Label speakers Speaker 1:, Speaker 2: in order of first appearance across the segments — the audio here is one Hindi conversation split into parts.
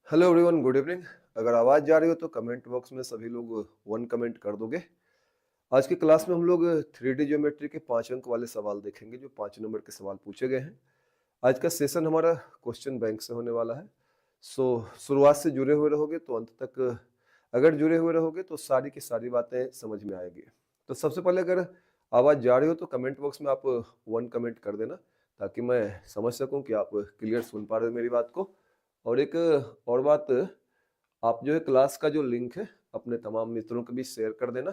Speaker 1: Hello everyone, good evening. अगर आवाज़ जा रही हो तो कमेंट बॉक्स में सभी लोग वन कमेंट कर दोगे। आज की क्लास में हम लोग 3D ज्योमेट्री के 5 अंक वाले सवाल देखेंगे जो 5 नंबर के सवाल पूछे गए हैं। आज का सेशन हमारा क्वेश्चन बैंक से होने वाला है। शुरुआत से जुड़े हुए रहोगे तो अंत तक, अगर जुड़े हुए रहोगे तो सारी की सारी बातें समझ में आएगी। तो सबसे पहले अगर आवाज़ जा रही हो तो कमेंट बॉक्स में आप वन कमेंट कर देना ताकि मैं समझ सकूं कि आप क्लियर सुन पा रहे हो मेरी बात को। और एक और बात, आप जो है क्लास का जो लिंक है अपने तमाम मित्रों के बीच शेयर कर देना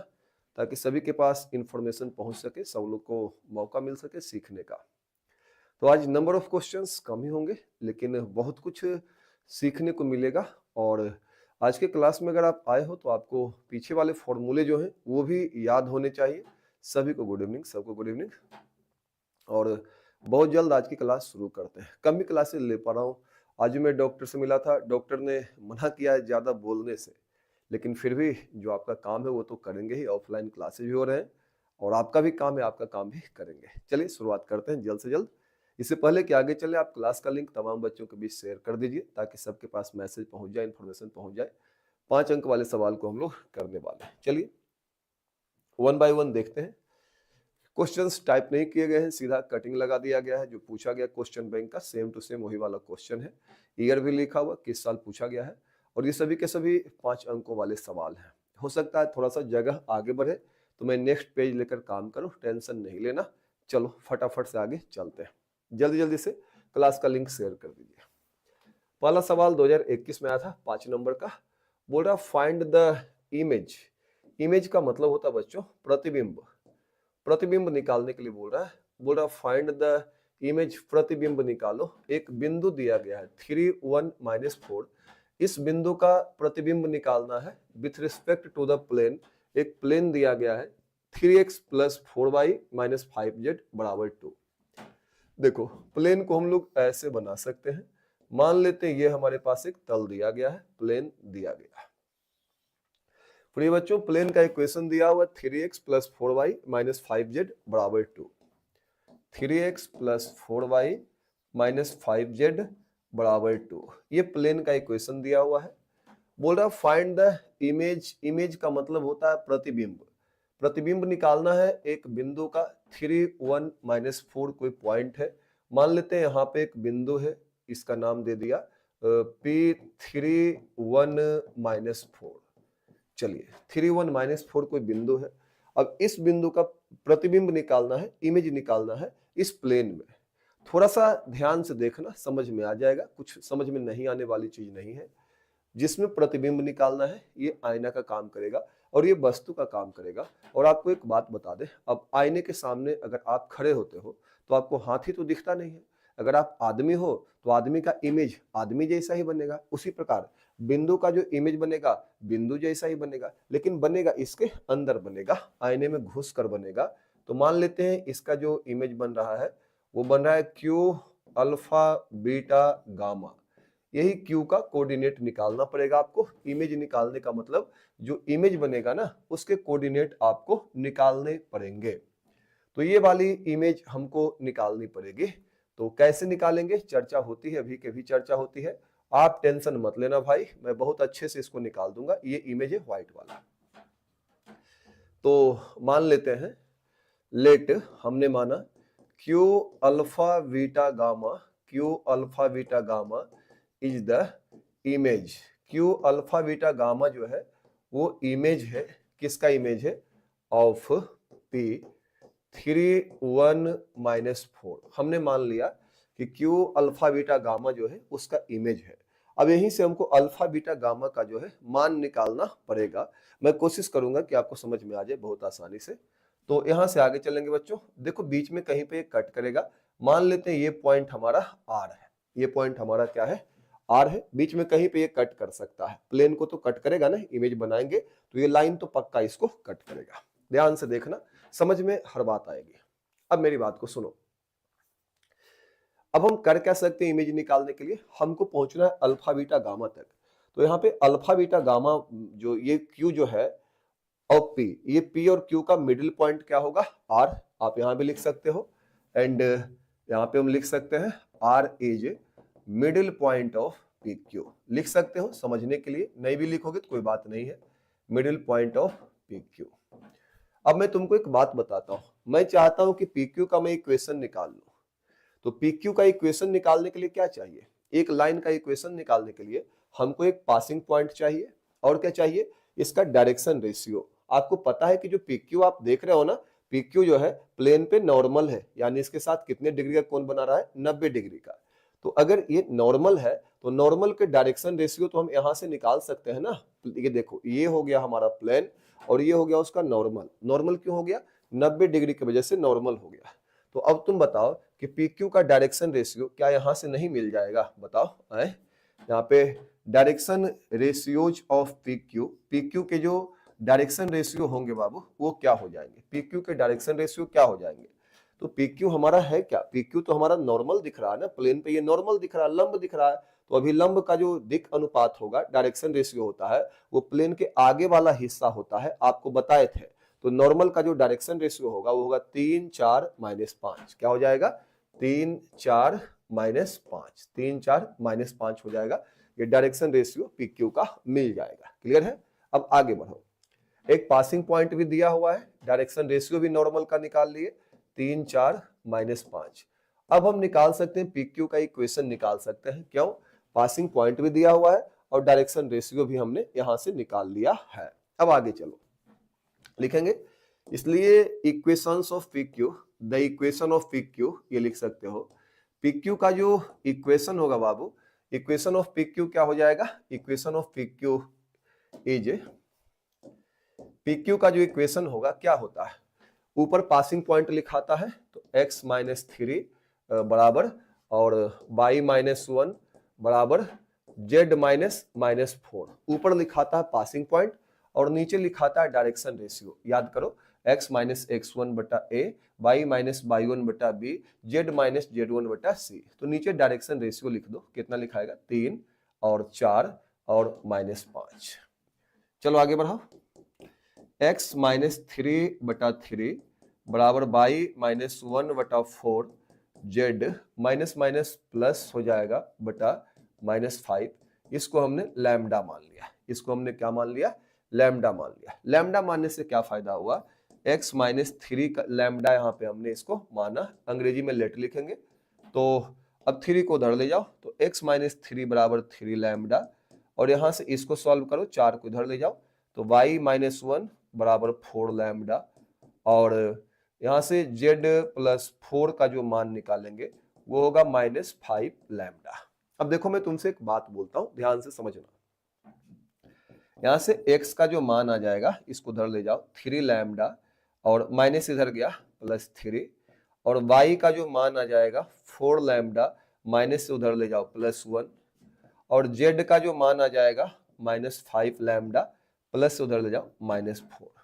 Speaker 1: ताकि सभी के पास इंफॉर्मेशन पहुंच सके, सब लोग को मौका मिल सके सीखने का। तो आज नंबर ऑफ क्वेश्चंस कम ही होंगे लेकिन बहुत कुछ सीखने को मिलेगा। और आज के क्लास में अगर आप आए हो तो आपको पीछे वाले फॉर्मूले जो हैं वो भी याद होने चाहिए। सभी को गुड इवनिंग, सबको गुड इवनिंग। और बहुत जल्द आज की क्लास शुरू करते हैं। कम ही क्लासेस ले पा रहा हूँ। आज मैं डॉक्टर से मिला था, डॉक्टर ने मना किया है ज़्यादा बोलने से, लेकिन फिर भी जो आपका काम है वो तो करेंगे ही। ऑफलाइन क्लासेस भी हो रहे हैं और आपका भी काम है, आपका काम भी करेंगे। चलिए शुरुआत करते हैं जल्द से जल्द। इससे पहले कि आगे चले, आप क्लास का लिंक तमाम बच्चों के बीच शेयर कर दीजिए ताकि सबके पास मैसेज पहुंच जाए, इन्फॉर्मेशन पहुंच जाए। 5 अंक वाले सवाल को हम लोग करने वाले हैं। चलिए वन बाय वन देखते हैं। क्वेश्चंस टाइप नहीं किए गए हैं, सीधा कटिंग लगा दिया गया है। जो पूछा गया क्वेश्चन बैंक का सेम टू सेम वही वाला क्वेश्चन है। ईयर भी लिखा हुआ, किस साल पूछा गया है। और ये सभी के सभी 5 अंकों वाले सवाल हैं। हो सकता है थोड़ा सा जगह आगे बढ़े तो मैं नेक्स्ट पेज लेकर काम करूं, टेंशन नहीं लेना। चलो फटाफट से आगे चलते हैं। जल्दी जल्दी से क्लास का लिंक शेयर कर दीजिए। पहला सवाल 2021 में आया था, 5 नंबर का। बोल रहा फाइंड द इमेज। इमेज का मतलब होता है बच्चों प्रतिबिंब। प्रतिबिंब निकालने के लिए बोल रहा फाइंड द इमेज, प्रतिबिंब निकालो। एक बिंदु दिया गया है 3 1 -4। इस बिंदु का प्रतिबिंब निकालना है with respect to the plane. एक प्लेन दिया गया है 3x + 4y - 5z = 2। देखो प्लेन को हम लोग ऐसे बना सकते हैं। मान लेते हैं ये हमारे पास एक तल दिया गया है, प्लेन दिया गया है। प्रिय बच्चों, प्लेन का इक्वेशन दिया हुआ 3x + 4y - 5z = 2। 3x + 4y - 5z = 2। ये प्लेन का इक्वेशन दिया हुआ है। बोल रहा फाइंड द इमेज। इमेज का मतलब होता है प्रतिबिंब। प्रतिबिंब निकालना है एक बिंदु का 3 1 -4 कोई पॉइंट है। मान लेते हैं यहाँ पे एक बिंदु है, इसका नाम दे दिया P3 1 -4। चलिए 3 1 -4 कोई बिंदु है। अब इस बिंदु का प्रतिबिंब निकालना है, इमेज निकालना है इस प्लेन में। थोड़ा सा ध्यान से देखना, समझ में आ जाएगा। कुछ समझ में नहीं आने वाली चीज नहीं है। जिसमें प्रतिबिंब निकालना है ये आईना का काम करेगा और ये वस्तु का काम करेगा। और आपको एक बात बता दें, अब आईने के सामने अगर आप खड़े होते हो तो आपको हाथी तो दिखता नहीं है। अगर आप आदमी हो तो आदमी का इमेज आदमी जैसा ही बनेगा। उसी प्रकार बिंदु का जो इमेज बनेगा बिंदु जैसा ही बनेगा, लेकिन बनेगा इसके अंदर बनेगा, आईने में घुस कर बनेगा। तो मान लेते हैं इसका जो इमेज बन रहा है वो बन रहा है क्यू अल्फा बीटा गामा। यही क्यू का कोऑर्डिनेट निकालना पड़ेगा आपको। इमेज निकालने का मतलब जो इमेज बनेगा ना उसके कोऑर्डिनेट आपको निकालने पड़ेंगे। तो ये वाली इमेज हमको निकालनी पड़ेगी। तो कैसे निकालेंगे, चर्चा होती है, अभी के भी चर्चा होती है। आप टेंशन मत लेना भाई, मैं बहुत अच्छे से इसको निकाल दूंगा। ये इमेज है व्हाइट वाला। तो मान लेते हैं, लेट हमने माना Q alpha beta gamma, Q alpha beta gamma is the image. Q alpha beta gamma जो है वो इमेज है। किसका इमेज है? Of P 3 1 -4। हमने मान लिया कि क्यू अल्फा बीटा गामा जो है उसका इमेज है। अब यहीं से हमको अल्फा बीटा गामा का जो है मान निकालना पड़ेगा। मैं कोशिश करूंगा कि आपको समझ में आ जाए बहुत आसानी से। तो यहां से आगे चलेंगे बच्चों। देखो बीच में कहीं पे कट करेगा। मान लेते हैं ये पॉइंट हमारा आर है। ये पॉइंट हमारा क्या है? आर है। बीच में कहीं पे ये कट कर सकता है। प्लेन को तो कट करेगा ना, इमेज बनाएंगे तो ये लाइन तो पक्का इसको कट करेगा। ध्यान से देखना, समझ में हर बात आएगी। अब मेरी बात को सुनो। अब हम कर क्या सकते हैं इमेज निकालने के लिए? हमको पहुंचना है अल्फा बीटा गामा तक। तो यहाँ पे अल्फा बीटा गामा जो ये क्यू जो है और पी, ये पी और क्यू का मिडिल पॉइंट क्या होगा? आर। आप यहां भी लिख सकते हो। एंड यहां पे हम लिख सकते हैं R is middle point of P Q लिख सकते हो समझने के लिए, नहीं भी लिखोगे तो कोई बात नहीं है, middle point of P Q. अब मैं तुमको एक बात बताता हूं, मैं चाहता हूं कि पी क्यू का मैं इक्वेशन निकाल लूं। तो पी क्यू का इक्वेशन निकालने के लिए क्या चाहिए, एक लाइन का इक्वेशन निकालने के लिए हमको एक पासिंग पॉइंट चाहिए, और क्या चाहिए, इसका डायरेक्शन रेशियो। आपको पता है कि जो पी क्यू आप देख रहे हो ना, पी क्यू जो है प्लेन पे नॉर्मल है, यानी इसके साथ कितने डिग्री का कोण बना रहा है, 90 डिग्री का। तो अगर ये नॉर्मल है तो नॉर्मल के डायरेक्शन रेशियो तो हम यहां से निकाल सकते हैं ना। ये देखो, ये हो गया हमारा प्लेन और ये हो गया उसका नॉर्मल। नॉर्मल क्यों हो गया, 90 डिग्री की वजह से नॉर्मल हो गया। तो अब तुम बताओ कि पी क्यू का डायरेक्शन रेशियो क्या यहां से नहीं मिल जाएगा, बताओ। यहाँ पे direction ratios of P Q के जो डायरेक्शन रेशियो होंगे बाबू वो क्या हो जाएंगे, पी क्यू के डायरेक्शन रेशियो क्या हो जाएंगे। तो पी क्यू हमारा है क्या, पी क्यू तो हमारा नॉर्मल दिख रहा है ना, प्लेन पे ये नॉर्मल दिख रहा है, लंब दिख रहा है। तो अभी लंब का जो दिक अनुपात होगा, डायरेक्शन रेशियो होता है, वो प्लेन के आगे वाला हिस्सा होता है, आपको बताए थे। तो नॉर्मल का जो डायरेक्शन रेशियो होगा वो होगा 3 4 -5। क्या हो जाएगा, 3 4 -5, 3 4 -5 हो जाएगा। ये डायरेक्शन रेशियो पी क्यू का मिल जाएगा। क्लियर है। अब आगे बढ़ो, एक पासिंग पॉइंट भी दिया हुआ है, डायरेक्शन रेशियो भी नॉर्मल का निकाल लिए, 3 4 -5। अब हम निकाल सकते हैं पी क्यू का इक्वेशन निकाल सकते हैं, क्यों, पासिंग पॉइंट भी दिया हुआ है और डायरेक्शन रेशियो भी हमने यहां से निकाल लिया है। अब आगे चलो लिखेंगे, इसलिए equations of P Q, the equation of P Q ये लिख सकते हो। पी क्यू का जो इक्वेशन होगा बाबू, इक्वेशन ऑफ पी क्यू क्या हो जाएगा, equation of P Q is, P Q का जो इक्वेशन होगा क्या होता है, ऊपर पासिंग पॉइंट लिखाता है तो x -3 बराबर और y -1 बराबर z -4, ऊपर लिखाता है पासिंग पॉइंट और नीचे लिखाता है डायरेक्शन रेशियो। याद करो, x -x1 बटा a, y -y1 बटा b, z -z1 बटा c। तो नीचे डायरेक्शन रेशियो लिख दो, कितना लिखाएगा, 3 और 4 और -5। चलो आगे बढ़ाओ, x -3 बटा 3 बराबर y -1 बटा 4, z माइनस माइनस प्लस हो जाएगा बटा -5। इसको हमने लैम्डा मान लिया, इसको हमने क्या मान लिया, लैम्डा मान लिया। लैम्डा मानने से क्या फायदा हुआ, x -3 का लैम्डा यहाँ पे हमने इसको माना, अंग्रेजी में लेट लिखेंगे। तो अब 3 को उधर ले जाओ तो x -3 बराबर 3 लैम्डा, और यहाँ से इसको सॉल्व करो, 4 को इधर ले जाओ तो y -1 बराबर 4 लैम्डा, और यहाँ से z +4 का जो मान निकालेंगे वो होगा -5 लैम्डा। अब देखो मैं तुमसे एक बात बोलता हूं, ध्यान से समझना। यहाँ से x का जो मान आ जाएगा इसको उधर ले जाओ 3 लैम्डा, और माइनस इधर गया +3, और y का जो मान आ जाएगा 4 लैम्डा, माइनस से उधर ले जाओ +1, और z का जो मान आ जाएगा -5 लैम्डा, प्लस से उधर ले जाओ -4।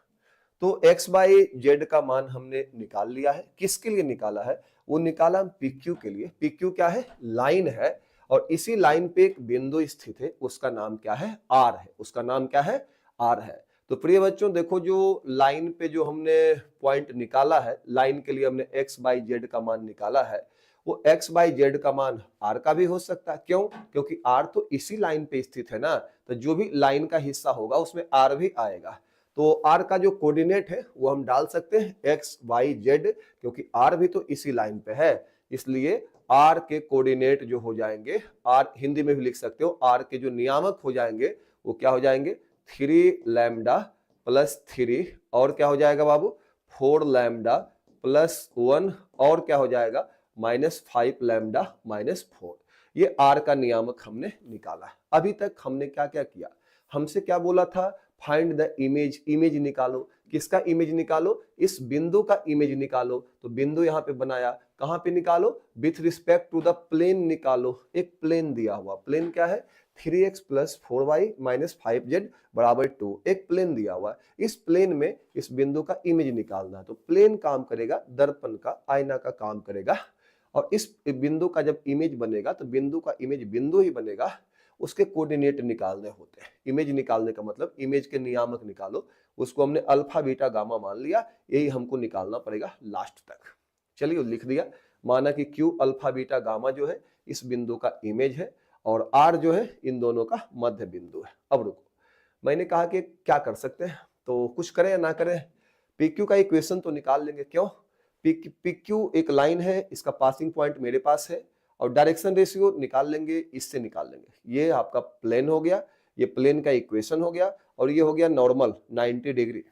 Speaker 1: तो x बाई जेड का मान हमने निकाल लिया है। किसके लिए निकाला है, वो निकाला हम पी क्यू के लिए। पी क्यू क्या है, लाइन है, और इसी लाइन पे एक बिंदु स्थित है, उसका नाम क्या है, आर है, उसका नाम क्या है, आर है। तो प्रिय बच्चों देखो, जो लाइन पे जो हमने पॉइंट निकाला है, लाइन के लिए हमने x बाई जेड का मान निकाला है, वो x बाई जेड का मान r का भी हो सकता है। क्यों, क्योंकि r तो इसी लाइन पे स्थित है ना, तो जो भी लाइन का हिस्सा होगा उसमें r भी आएगा। तो r का जो कोऑर्डिनेट है वो हम डाल सकते हैं x y z, क्योंकि r भी तो इसी लाइन पे है, इसलिए r के कोऑर्डिनेट जो हो जाएंगे, r हिंदी में भी लिख सकते हो, r के जो नियामक हो जाएंगे वो क्या हो जाएंगे, 3 लैम्डा +3, और क्या हो जाएगा बाबू, 4 लैम्डा +1, और क्या हो जाएगा -5 लैम्डा -4। ये r का नियामक हमने निकाला है। अभी तक हमने क्या क्या किया, हमसे क्या बोला था, फाइंड द इमेज, इमेज निकालो। किसका इमेज निकालो, इस बिंदु का इमेज निकालो। तो बिंदु यहाँ पे बनाया, कहाँ पे निकालो, with respect to the plane निकालो। एक प्लेन दिया हुआ, प्लेन क्या है, 3x + 4y - 5z बराबर 2, एक प्लेन दिया हुआ। इस प्लेन में इस बिंदु का इमेज निकालना है। तो प्लेन काम करेगा, दर्पण का, आईना का काम करेगा, और इस बिंदु का जब इमेज बनेगा तो बिंदु का इमेज बिंदु ही बनेगा, उसके कोऑर्डिनेट निकालने होते हैं। इमेज निकालने का मतलब इमेज के नियामक निकालो, उसको हमने अल्फा बीटा गामा मान लिया, यही हमको निकालना पड़ेगा लास्ट तक। चलिए लिख दिया, माना कि क्यू अल्फा बीटा गामा जो है इस बिंदु का इमेज है, और r जो है इन दोनों का मध्य बिंदु है। अब रुको, मैंने कहा कि क्या कर सकते हैं, तो कुछ करें या ना करें, PQ का इक्वेशन तो निकाल लेंगे। क्यों? PQ एक लाइन है, इसका पासिंग पॉइंट मेरे पास है, और डायरेक्शन रेशियो निकाल लेंगे, इससे निकाल लेंगे। ये आपका प्लेन हो गया, ये प्लेन का इक्वेशन हो गया, और ये हो गया नॉर्मल 90 डिग्री।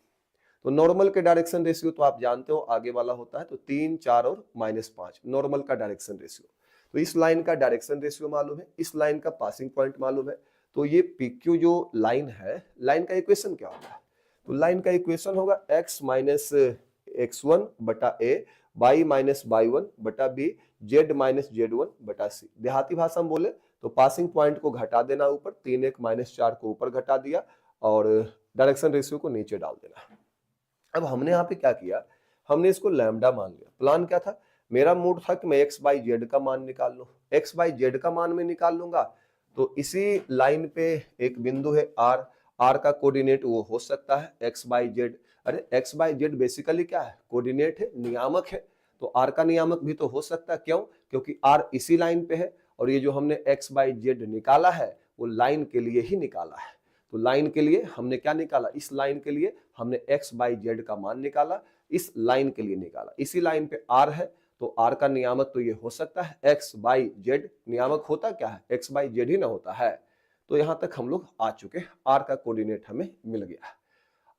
Speaker 1: तो नॉर्मल के डायरेक्शन रेशियो तो आप जानते हो आगे वाला होता है, तो 3, 4 और -5 नॉर्मल का डायरेक्शन रेशियो। तो इस लाइन का डायरेक्शन रेशियो मालूम है, इस लाइन का पासिंग पॉइंट मालूम है, तो ये PQ जो लाइन है, लाइन का इक्वेशन क्या होगा? तो लाइन का इक्वेशन होगा x माइनस x1 बटा a, y माइनस y1 बटा b, z माइनस z1 बटा c। देहाती भाषा में बोले तो पासिंग पॉइंट को घटा देना ऊपर, 3 1 -4 को ऊपर घटा दिया, और डायरेक्शन रेशियो को नीचे डाल देना। अब हमने यहाँ पे क्या किया, हमने इसको लैम्डा मान लिया। प्लान क्या था, मेरा मूड था कि मैं x बाई जेड का मान निकाल लूं। x बाई जेड का मान में निकाल लूंगा तो इसी लाइन पे एक बिंदु है r का कोऑर्डिनेट वो हो सकता है x बाई जेड। अरे x बाई जेड बेसिकली क्या है, कोऑर्डिनेट है, नियामक है, तो r का नियामक भी तो हो सकता है। क्यों? क्योंकि r इसी लाइन पे है, और ये जो हमने x बाई जेड निकाला है वो लाइन के लिए ही निकाला है। तो लाइन के लिए हमने क्या निकाला, इस लाइन के लिए हमने x बाई जेड का मान निकाला, इस लाइन के लिए निकाला। इसी लाइन पे r है, तो r का नियामक तो ये हो सकता है x बाई जेड। नियामक होता क्या है, x बाई जेड ही ना होता है। तो यहां तक हम लोग आ चुके, r का कोऑर्डिनेट हमें मिल गया।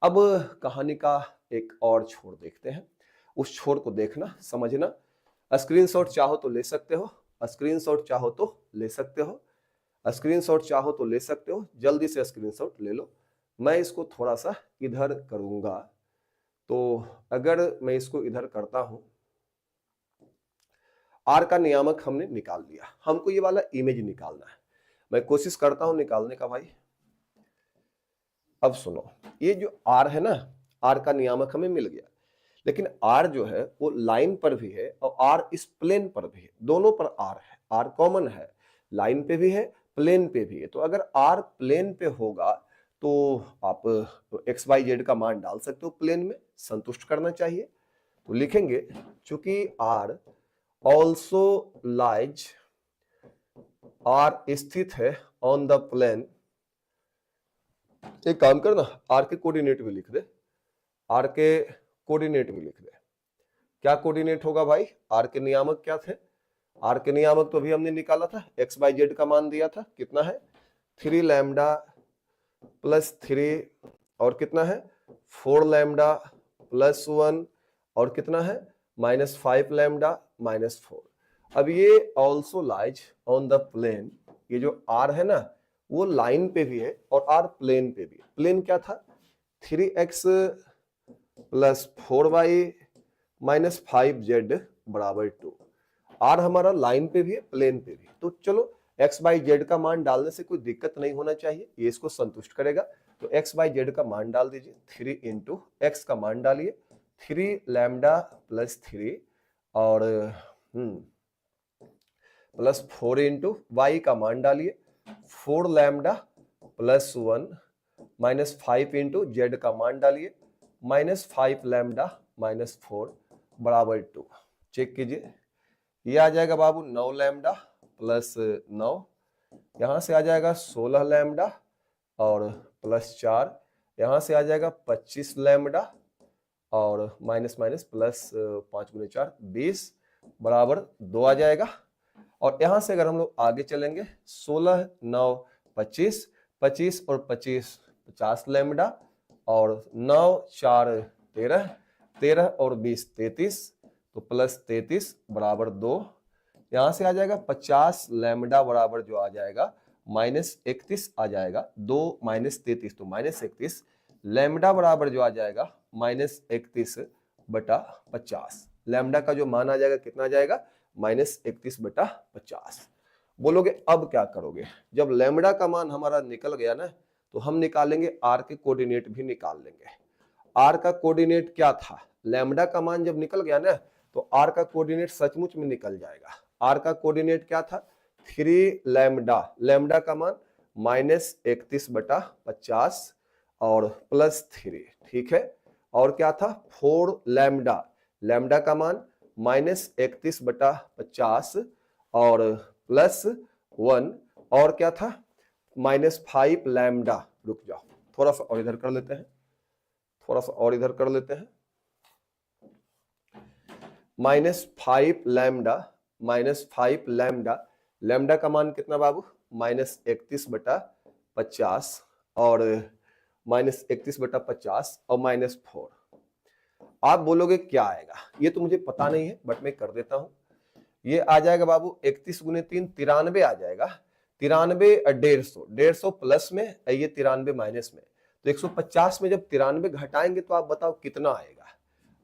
Speaker 1: अब कहानी का एक और छोर देखते हैं, उस छोर को देखना, समझना। स्क्रीनशॉट चाहो तो ले सकते हो, स्क्रीनशॉट चाहो तो ले सकते हो, स्क्रीनशॉट चाहो तो ले सकते हो, जल्दी से स्क्रीनशॉट ले लो। मैं इसको थोड़ा सा इधर करूंगा, तो अगर मैं इसको इधर करता हूं, आर का नियामक हमने निकाल लिया, हमको ये वाला इमेज निकालना है। मैं कोशिश करता हूं निकालने का भाई। अब सुनो, ये जो आर है ना, आर का नियामक हमें मिल गया, लेकिन आर जो है वो लाइन पर भी है और आर इस प्लेन पर भी है, दोनों पर आर है। आर कॉमन है, लाइन पे भी है, प्लेन पे भी है। तो अगर आर प्लेन पे होगा तो आप एक्स वाई जेड का मान डाल सकते हो, प्लेन में संतुष्ट करना चाहिए। तो लिखेंगे चूंकि आर ऑल्सो लाइज, आर स्थित है ऑन द प्लेन। एक काम करना, आर के कोऑर्डिनेट भी लिख दे, आर के कोऑर्डिनेट भी लिख दे। क्या कोऑर्डिनेट होगा भाई, आर के नियामक क्या थे, आर के नियामक तो अभी हमने निकाला था, एक्स बाई जेड का मान दिया था, कितना है 3 लैम्डा प्लस 3, और कितना है 4 लैम्डा प्लस 1, और कितना है -5 लैम्डा -4। अब ये also lies on the plane, ये जो आर है ना वो लाइन पे भी है और आर प्लेन पे भी है। प्लेन क्या था 3x plus 4y minus 5z बराबर 2। आर हमारा लाइन पे भी है, प्लेन पे भी। तो चलो x बाई जेड का मान डालने से कोई दिक्कत नहीं होना चाहिए, ये इसको संतुष्ट करेगा। तो x बाई जेड का मान डाल दीजिए, 3 इंटू एक्स का मान डालिए 3 लैम्डा प्लस 3 और प्लस 4 इंटू वाई का मान डालिए 4 lambda plus 1 minus 5 into Z का मान डालिए -5 लैम्डा -4 बराबर 2। चेक कीजिए, ये आ जाएगा बाबू 9 लैम्डा प्लस 9, यहां से आ जाएगा 16 लैम्डा और प्लस 4, यहां से आ जाएगा 25 लैम्डा और माइनस माइनस प्लस 5 गुने 4 20 बराबर 2 आ जाएगा। और यहां से अगर हम लोग आगे चलेंगे 16 9 25, 25 और 25 50 लैम्डा और 9 4 13, 13 और 20 33, तो प्लस 33 बराबर 2। यहां से आ जाएगा 50 लैम्डा बराबर जो आ जाएगा -31 आ जाएगा, 2 -33 तो -31, लैम्डा बराबर जो आ जाएगा -31 बटा 50। लैम्डा का जो मान आ जाएगा कितना आ जाएगा -31 बटा 50। बोलोगे अब क्या करोगे, जब लैम्डा का मान हमारा निकल गया ना तो हम निकालेंगे आर के कोऑर्डिनेट भी निकाल लेंगे। आर का कोऑर्डिनेट क्या था, लैम्डा का मान जब निकल गया ना तो आर का कोऑर्डिनेट सचमुच में निकल जाएगा। आर का कोऑर्डिनेट क्या था 3 लैम्डा, लैम्डा का मान -31 बटा 50 और प्लस 3, ठीक है। और क्या था 4 लैम्डा, लैम्डा का मान -31 बटा 50 और प्लस 1, और क्या था, -5 लैम्डा। रुक जाओ, थोड़ा सा और इधर कर लेते हैं, थोड़ा सा और इधर कर लेते हैं। -5 लैम्डा, -5 लैम्डा, लैम्डा का मान कितना बाबू, -31/50 और -31/50 और -4। आप बोलोगे क्या आएगा, ये तो मुझे पता नहीं है बट मैं कर देता हूं। ये आ जाएगा बाबू 31 × 3 93 आ जाएगा। 93 150, 150 प्लस में, ये 93 माइनस में, तो 150 में जब 93 घटाएंगे तो आप बताओ कितना आएगा।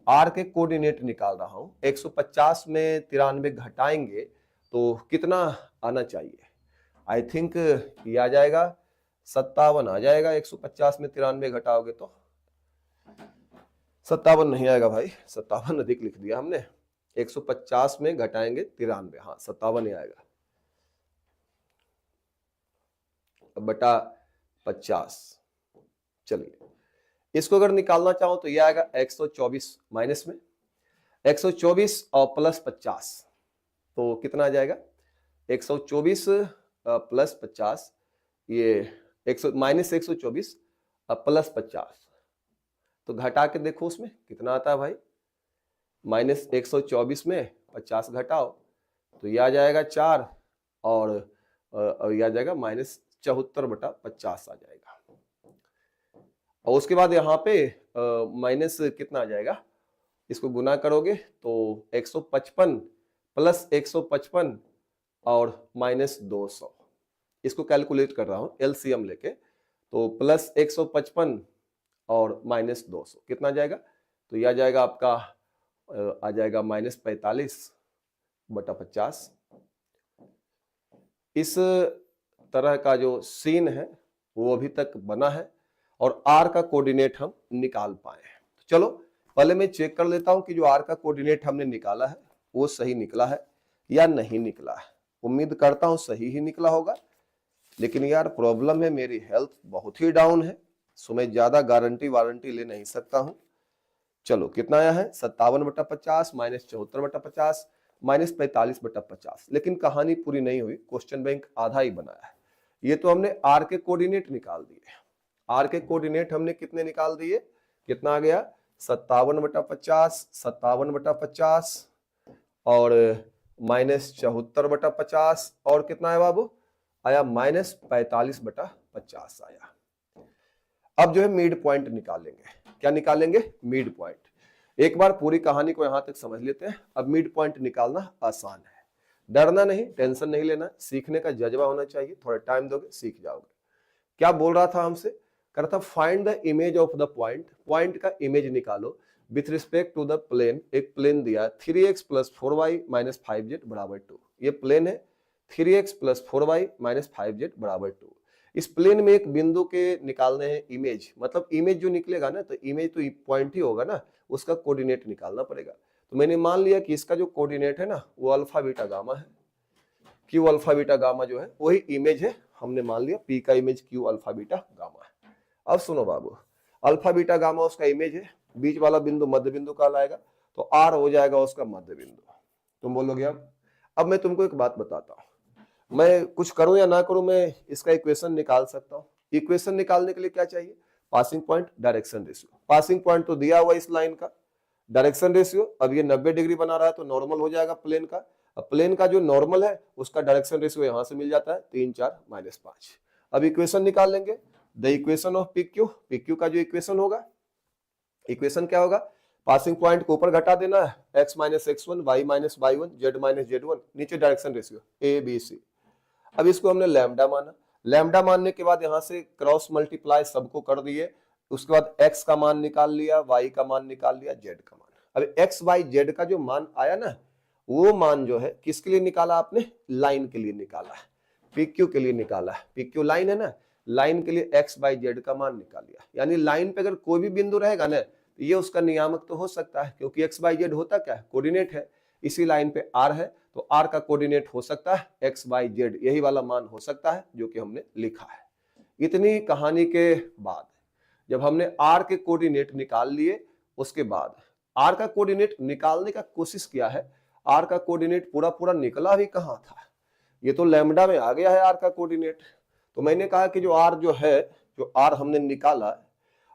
Speaker 1: आर के कोऑर्डिनेट निकाल रहा हूं, 150 में 93 घटाएंगे तो कितना आना चाहिए। आई थिंक ये आ जाएगा 57 आ जाएगा। 150 में 93 घटाओगे तो 57 नहीं आएगा भाई, 57 अधिक लिख दिया हमने। 150 में घटाएंगे 93, हाँ 57 ही आएगा बटा 50। चलिए इसको अगर निकालना चाहो तो ये आएगा 124 माइनस में 124 और प्लस 50, तो कितना आ जाएगा 124 प्लस 50, ये -124 प्लस 50, तो घटा के देखो उसमें कितना आता है भाई। -124 में 50 घटाओ तो यह आ जाएगा 4 और यह आ जाएगा -74/50 आ जाएगा। और उसके बाद यहाँ पे माइनस कितना आ जाएगा, इसको गुना करोगे तो 155 प्लस 155 और -200, इसको कैलकुलेट कर रहा हूं एलसीएम लेके, तो प्लस 155 और -200 कितना जाएगा, तो यह आ जाएगा आपका आ जाएगा -45/50। इस तरह का जो सीन है वो अभी तक बना है और आर का कोऑर्डिनेट हम निकाल पाए हैं। तो चलो पहले मैं चेक कर लेता हूं कि जो आर का कोऑर्डिनेट हमने निकाला है वो सही निकला है या नहीं निकला है। उम्मीद करता हूं सही ही निकला होगा, लेकिन यार प्रॉब्लम है, मेरी हेल्थ बहुत ही डाउन है, सो मैं ज्यादा गारंटी वारंटी ले नहीं सकता हूं। चलो कितना आया है 57/50 -74/50 -45/50, लेकिन कहानी पूरी नहीं हुई, क्वेश्चन बैंक आधा ही बनाया है। ये तो हमने आर के कोऑर्डिनेट निकाल दिए, आर के कोऑर्डिनेट हमने कितने निकाल दिए, कितना आ गया 57/50 57/50 और -74/50 और कितना है बाबू आया -45/50 आया। अब जो है मिड पॉइंट निकालेंगे, क्या निकालेंगे, मिड पॉइंट। एक बार पूरी कहानी को यहां तक समझ लेते हैं, अब मिड पॉइंट निकालना आसान है, डरना नहीं, टेंशन नहीं लेना, सीखने का जज्बा होना चाहिए, थोड़ा टाइम दोगे सीख जाओगे। क्या बोल रहा था हमसे, कर रहा था find the image of the point, point का इमेज निकालो with respect to the plane. एक प्लेन दिया 3x + 4y - 5z = 2, ये प्लेन है 3x + 4y - 5z = 2। इस प्लेन में एक बिंदु के निकालने हैं इमेज, मतलब इमेज जो निकलेगा ना, तो इमेज तो पॉइंट ही होगा ना, उसका कोऑर्डिनेट निकालना पड़ेगा। तो मैंने मान लिया कि इसका जो कोऑर्डिनेट है ना वो अल्फा बीटा गामा है, क्यू अल्फा बीटा गामा जो है वही इमेज है, हमने मान लिया पी का image Q alpha beta gamma है। अब सुनो बाबू, अल्फा बीटा गामा उसका इमेज है, बीच वाला बिंदु मध्य बिंदु कहलाएगा, तो आर हो जाएगा उसका मध्य बिंदु। तुम बोलोगे अब मैं तुमको एक बात बताता हूं, मैं कुछ करूं या ना करूं, मैं इसका इक्वेशन निकाल सकता हूं। इक्वेशन निकालने के लिए क्या चाहिए, passing point direction ratio. Passing point तो दिया हुआ इस लाइन का, डायरेक्शन रेशियो अब ये 90 डिग्री बना रहा है तो नॉर्मल हो जाएगा प्लेन का। अब प्लेन का जो नॉर्मल है उसका डायरेक्शन रेशियो यहां से मिल जाता है 3 4 - 5। अब इक्वेशन निकाल लेंगे, the equation of PQ, PQ का जो इक्वेशन होगा, इक्वेशन क्या होगा, पासिंग पॉइंट को ऊपर घटा देना है, x - x1 y - y1 z - z1, नीचे डायरेक्शन रेशियो ABC। अब इसको हमने लैम्डा माना, लैम्डा मानने के बाद यहां से क्रॉस मल्टीप्लाई सबको कर दिए, उसके बाद x का मान निकाल लिया, y का मान निकाल लिया, z का मान। अब x y z का जो मान आया ना, वो मान जो है किसके लिए निकाला आपने, लाइन के लिए निकाला है, PQ के लिए निकाला है, PQ लाइन है ना, लाइन के लिए x y z का मान निकाल लिया। यानी लाइन पे अगर कोई भी बिंदु रहेगा ना तो ये उसका नियामक तो हो सकता है, क्योंकि x y z होता क्या है, कोऑर्डिनेट है, इसी लाइन पे r है तो r का कोऑर्डिनेट हो सकता है x y z, यही वाला मान हो सकता है जो कि हमने लिखा है। इतनी कहानी के बाद जब हमने r के कोऑर्डिनेट निकाल लिए, उसके बाद r का कोऑर्डिनेट निकालने का कोशिश किया है, r का कोऑर्डिनेट पूरा पूरा निकला भी कहां था, ये तो लैम्डा में आ गया है आर का कोऑर्डिनेट। तो मैंने कहा कि जो आर जो है, जो आर हमने निकाला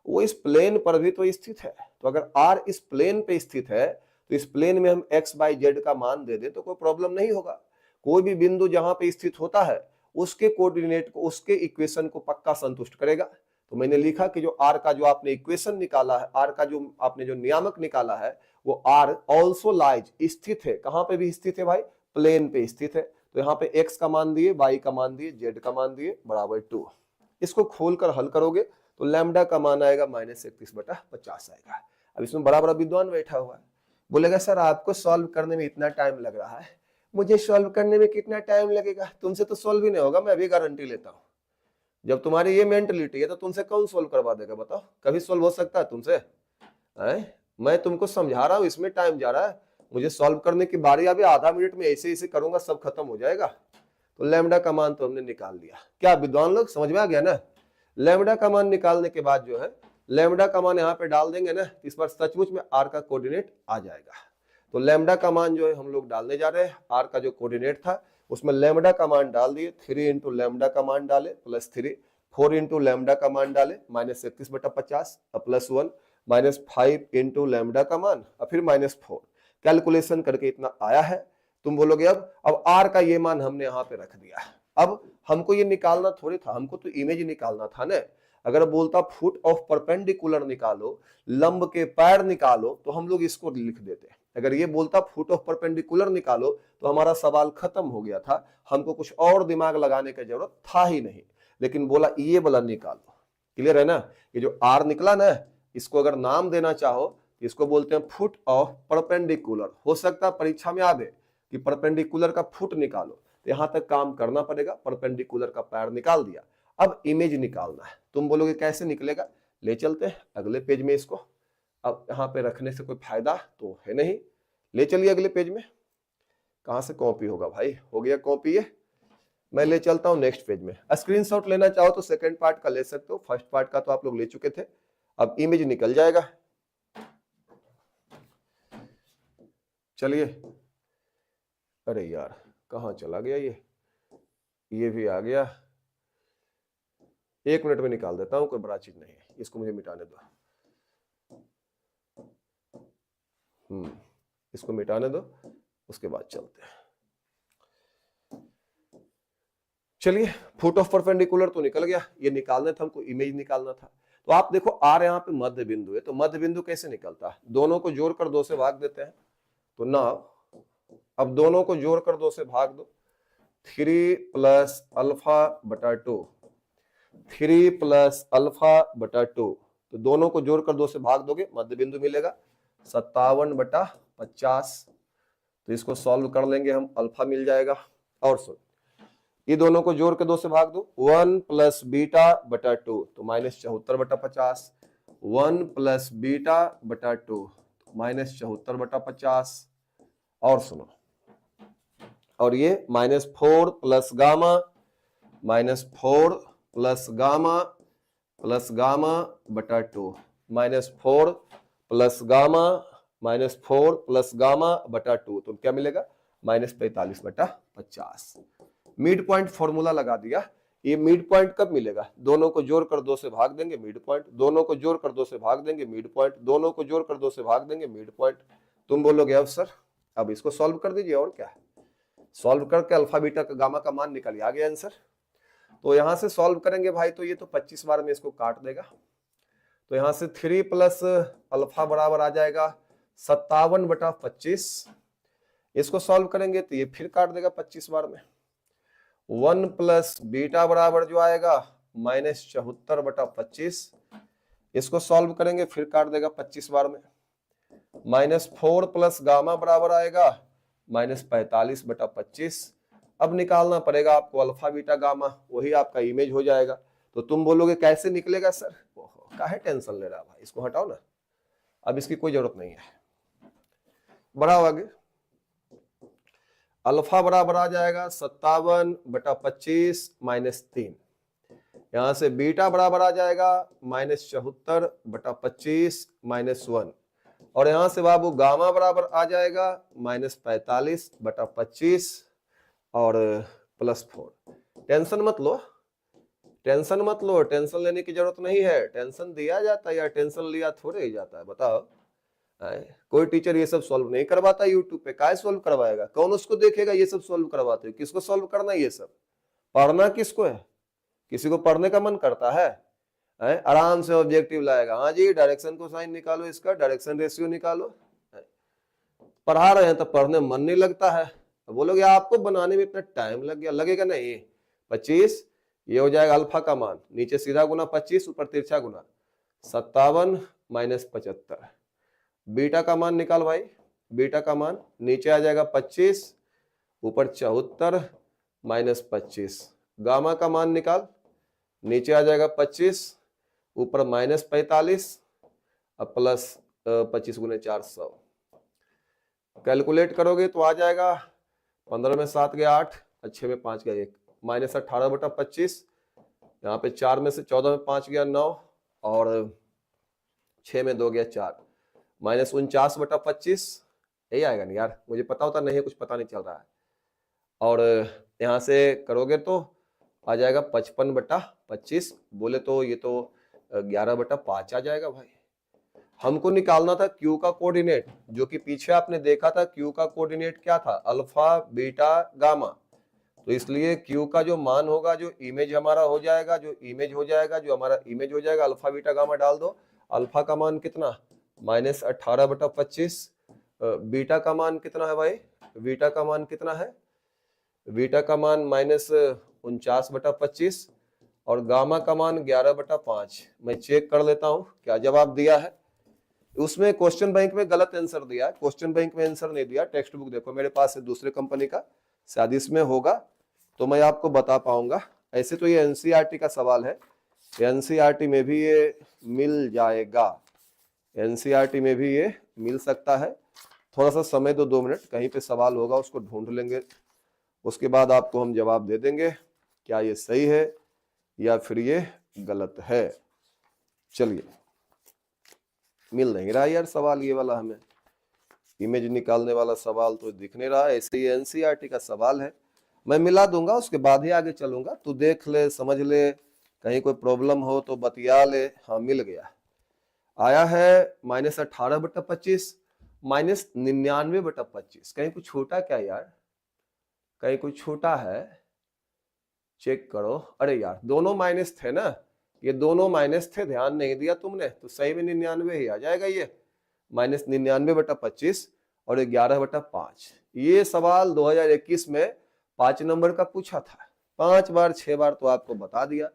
Speaker 1: वो इस प्लेन पर भी तो स्थित है। तो अगर आर इस प्लेन पे स्थित है तो इस प्लेन में हम एक्स बाई जेड का मान दे दे तो कोई प्रॉब्लम नहीं होगा। कोई भी बिंदु जहां पे स्थित होता है उसके कोऑर्डिनेट को, उसके इक्वेशन को पक्का संतुष्ट करेगा। तो मैंने लिखा कि जो आर का जो आपने इक्वेशन निकाला है, आर का जो आपने जो नियामक निकाला है, वो आर ऑल्सो लाइज, स्थित है। कहां पे भी स्थित है भाई? प्लेन पे स्थित है। तो यहाँ पे x का मान दिए, y का मान दिए, z का मान दिए बराबर 2। इसको खोलकर हल करोगे तो लैम्डा का मान आएगा -31/50 आएगा। अब इसमें बड़ा बड़ा विद्वान बैठा हुआ है, बोलेगा सर आपको सॉल्व करने में इतना टाइम लग रहा है, मुझे सॉल्व करने में कितना टाइम लगेगा? तुमसे तो सॉल्व ही नहीं होगा, मैं अभी गारंटी लेता हूँ। जब तुम्हारी ये मेंटलिटी है तो तुमसे कौन सॉल्व करवा देगा? बताओ, कभी सॉल्व हो सकता है तुमसे? मैं तुमको समझा रहा हूँ, इसमें टाइम जा रहा है, मुझे सॉल्व करने की बारी अभी आधा मिनट में ऐसे ऐसे करूंगा, सब खत्म हो जाएगा। तो लैम्डा का मान तो हमने निकाल लिया। क्या विद्वान लोग समझ में आ गया ना? लैम्डा का मान निकालने के बाद जो है, लैम्डा का मान यहाँ पे डाल देंगे ना, इस बार सचमुच में आर का कोऑर्डिनेट आ जाएगा। तो लैम्डा का मान जो है हम लोग डालने जा रहे हैं। आर का जो कोऑर्डिनेट था उसमें लैम्डा का मान डाल दिए, 3 इंटू लैम्डा का मान डाले +3, 4 इंटू लैम्डा का मान डाले -31/50 +1, -5 इंटू लैम्डा का मान और फिर -4। कैलकुलेशन करके इतना आया है। तुम बोलोगे अब आर का ये मान हमने यहाँ पे रख दिया। अब हमको ये निकालना थोड़ी था, हमको तो इमेज निकालना था ना। अगर बोलता फुट ऑफ परपेंडिकुलर निकालो, लंब के पैर निकालो, तो हम लोग इसको लिख देते। अगर ये बोलता फुट ऑफ परपेंडिकुलर निकालो तो हमारा सवाल खत्म हो गया था, हमको कुछ और दिमाग लगाने की जरूरत था ही नहीं। लेकिन बोला ये वाला निकालो। क्लियर है ना? ये जो आर निकला ना, इसको अगर नाम देना चाहो इसको बोलते हैं फुट ऑफ परपेंडिकुलर। हो सकता है परीक्षा में आ दे कि परपेंडिकुलर का फुट निकालो, तो यहां तक काम करना पड़ेगा। परपेंडिकुलर का पैर निकाल दिया, अब इमेज निकालना है। तुम बोलोगे कैसे निकलेगा? ले चलते हैं अगले पेज में इसको। अब यहाँ पे रखने से कोई फायदा तो है नहीं, ले चलिए अगले पेज में। कहां से कॉपी होगा भाई? हो गया कॉपी, ये मैं ले चलता हूं नेक्स्ट पेज में। स्क्रीनशॉट लेना चाहो तो सेकंड पार्ट का ले सकते हो, फर्स्ट पार्ट का तो आप लोग ले चुके थे। अब इमेज निकल जाएगा। चलिए, अरे यार कहाँ चला गया ये भी आ गया। 1 मिनट में निकाल देता हूं, कोई बड़ा चीज नहीं है, इसको मुझे मिटाने दो। इसको मिटाने दो, उसके बाद चलते हैं। चलिए, फुट ऑफ परपेंडिकुलर तो निकल गया, ये निकालना था हमको, इमेज निकालना था। तो आप देखो आर यहाँ पे मध्य बिंदु है, तो मध्य बिंदु कैसे निकलता है? दोनों को जोड़कर 2 से भाग देते हैं। तो ना अब दोनों को जोड़कर 2 से भाग दो, 3 + α/2, 3 + α/2। तो दोनों को जोड़कर 2 से भाग दोगे, मध्य बिंदु मिलेगा 57/50। तो इसको सॉल्व कर लेंगे हम, अल्फा मिल जाएगा। और सुन, ये दोनों को जोड़ के 2 से भाग दो, 1 + β/2 तो -74/50, 1 + β/2 -74/50। और सुनो, और ये -4 + गामा, -4 + गामा + गामा/2, -4 + गामा -4 + गामा/2, तो क्या मिलेगा? -45/50। मिड पॉइंट फॉर्मूला लगा दिया। ये मिड पॉइंट कब मिलेगा? दोनों को जोड़कर 2 से भाग देंगे, मिड पॉइंट। दोनों को जोड़कर 2 से भाग देंगे, मिड पॉइंट। दोनों को जोड़कर 2 से भाग देंगे, मिड पॉइंट। तुम बोलोगे अब सर अब इसको सॉल्व कर दीजिए, और क्या? सॉल्व करके अल्फा बीटा का गामा का मान निकल आ गया आंसर। तो यहां से सॉल्व करेंगे भाई, तो ये तो 25 बार में इसको काट देगा। तो यहां से 3 + अल्फा बराबर आ जाएगा 57/25। इसको सॉल्व करेंगे तो ये फिर काट देगा 25 बार में। 1 + बीटा बराबर जो आएगा -74/25। इसको सॉल्व करेंगे फिर काट देगा 25 बार में। -4 + गामा बराबर आएगा -45/25। अब निकालना पड़ेगा आपको अल्फा बीटा गामा, वही आपका इमेज हो जाएगा। तो तुम बोलोगे कैसे निकलेगा सर? काहे टेंशन ले रहा भाई, इसको हटाओ ना, अब इसकी कोई जरूरत नहीं है। बढ़ाओ आगे, अल्फा बराबर आ जाएगा 57/25 -3। यहां से बीटा बराबर आ जाएगा -74/25 -1। और यहां से बाबू गामा बराबर आ जाएगा -45/25 और +4। टेंशन मत लो, टेंशन मत लो, टेंशन लेने की जरूरत नहीं है। टेंशन दिया जाता है या टेंशन लिया थोड़े ही जाता है, बताओ। कोई टीचर ये सब सॉल्व नहीं करवाता यूट्यूब पे, काय सॉल्व करवाएगा, कौन उसको देखेगा ये सब सॉल्व करवाते हो? किसको सॉल्व करना ये सब? पढ़ना किसको है? किसी को पढ़ने का मन करता है? आराम से ऑब्जेक्टिव लाएगा, हाँ जी डायरेक्शन को साइन निकालो, इसका डायरेक्शन रेशियो निकालो। पढ़ा रहे हैं तो पढ़ने मन नहीं लगता है, बोलोगे आपको बनाने में इतना टाइम लग गया, लगेगा नहीं। 25 ये हो जाएगा अल्फा का मान, नीचे सीधा गुना 25, ऊपर तिरछा गुना 57 - 75। बीटा का मान निकाल भाई, बीटा का मान नीचे आ जाएगा 25, ऊपर 74 - 25। गामा का मान निकाल, नीचे आ जाएगा 25, ऊपर -45 और प्लस 25 गुने 400। कैलकुलेट करोगे तो आ जाएगा 15 में 7 गया 8 और 6 में 5 गया 1, -18/25। यहाँ पे 4 में से 14 में 5 गया 9 और 6 में 2 गया 4, -49/25। यही आएगा नहीं यार, मुझे पता होता नहीं है, कुछ पता नहीं चल रहा है। और यहाँ से करोगे तो आ जाएगा 55/25, बोले तो ये तो 11/5 आ जाएगा भाई। हमको निकालना था Q का कोऑर्डिनेट, जो कि पीछे आपने देखा था Q का कोऑर्डिनेट क्या था, अल्फा बीटा गामा। तो इसलिए Q का जो मान होगा, जो इमेज हमारा हो जाएगा, जो हमारा इमेज हो जाएगा, अल्फा बीटा गामा डाल दो। अल्फा का मान कितना, -18/25। बीटा का मान कितना है भाई, बीटा का मान कितना है, बीटा का मान -49/25 और गामा का मान 11/5। मैं चेक कर लेता हूं क्या जवाब दिया है। उसमें क्वेश्चन बैंक में गलत आंसर दिया, क्वेश्चन बैंक में आंसर नहीं दिया। टेक्स्ट बुक देखो मेरे पास है दूसरे कंपनी का, शायद इसमें होगा तो मैं आपको बता पाऊंगा। ऐसे तो ये एनसीईआरटी का सवाल है, एनसीईआरटी में भी ये मिल जाएगा, एनसीईआरटी में भी ये मिल सकता है। थोड़ा सा समय दो, 2 मिनट, कहीं पे सवाल होगा उसको ढूंढ लेंगे, उसके बाद आपको हम जवाब दे देंगे क्या ये सही है या फिर ये गलत है। चलिए, मिल नहीं रहा यार सवाल ये वाला, हमें इमेज निकालने वाला सवाल तो दिख नहीं रहा है। ऐसे ही एनसीईआरटी का सवाल है, मैं मिला दूंगा, उसके बाद ही आगे चलूंगा। तू देख ले, समझ ले, कहीं कोई प्रॉब्लम हो तो बतिया ले। हाँ मिल गया, आया है -18/25, -99/25। कहीं कुछ छोटा क्या यार, कहीं कुछ छोटा है, चेक करो। अरे यार दोनों माइनस थे ना, ये दोनों माइनस थे, ध्यान नहीं दिया तुमने, तो सही में 99 ही आ जाएगा ये, -99/25 और 11/5। ये सवाल 2021 में 5 नंबर का पूछा था, 5 बार 6 बार तो आपको बता दिया।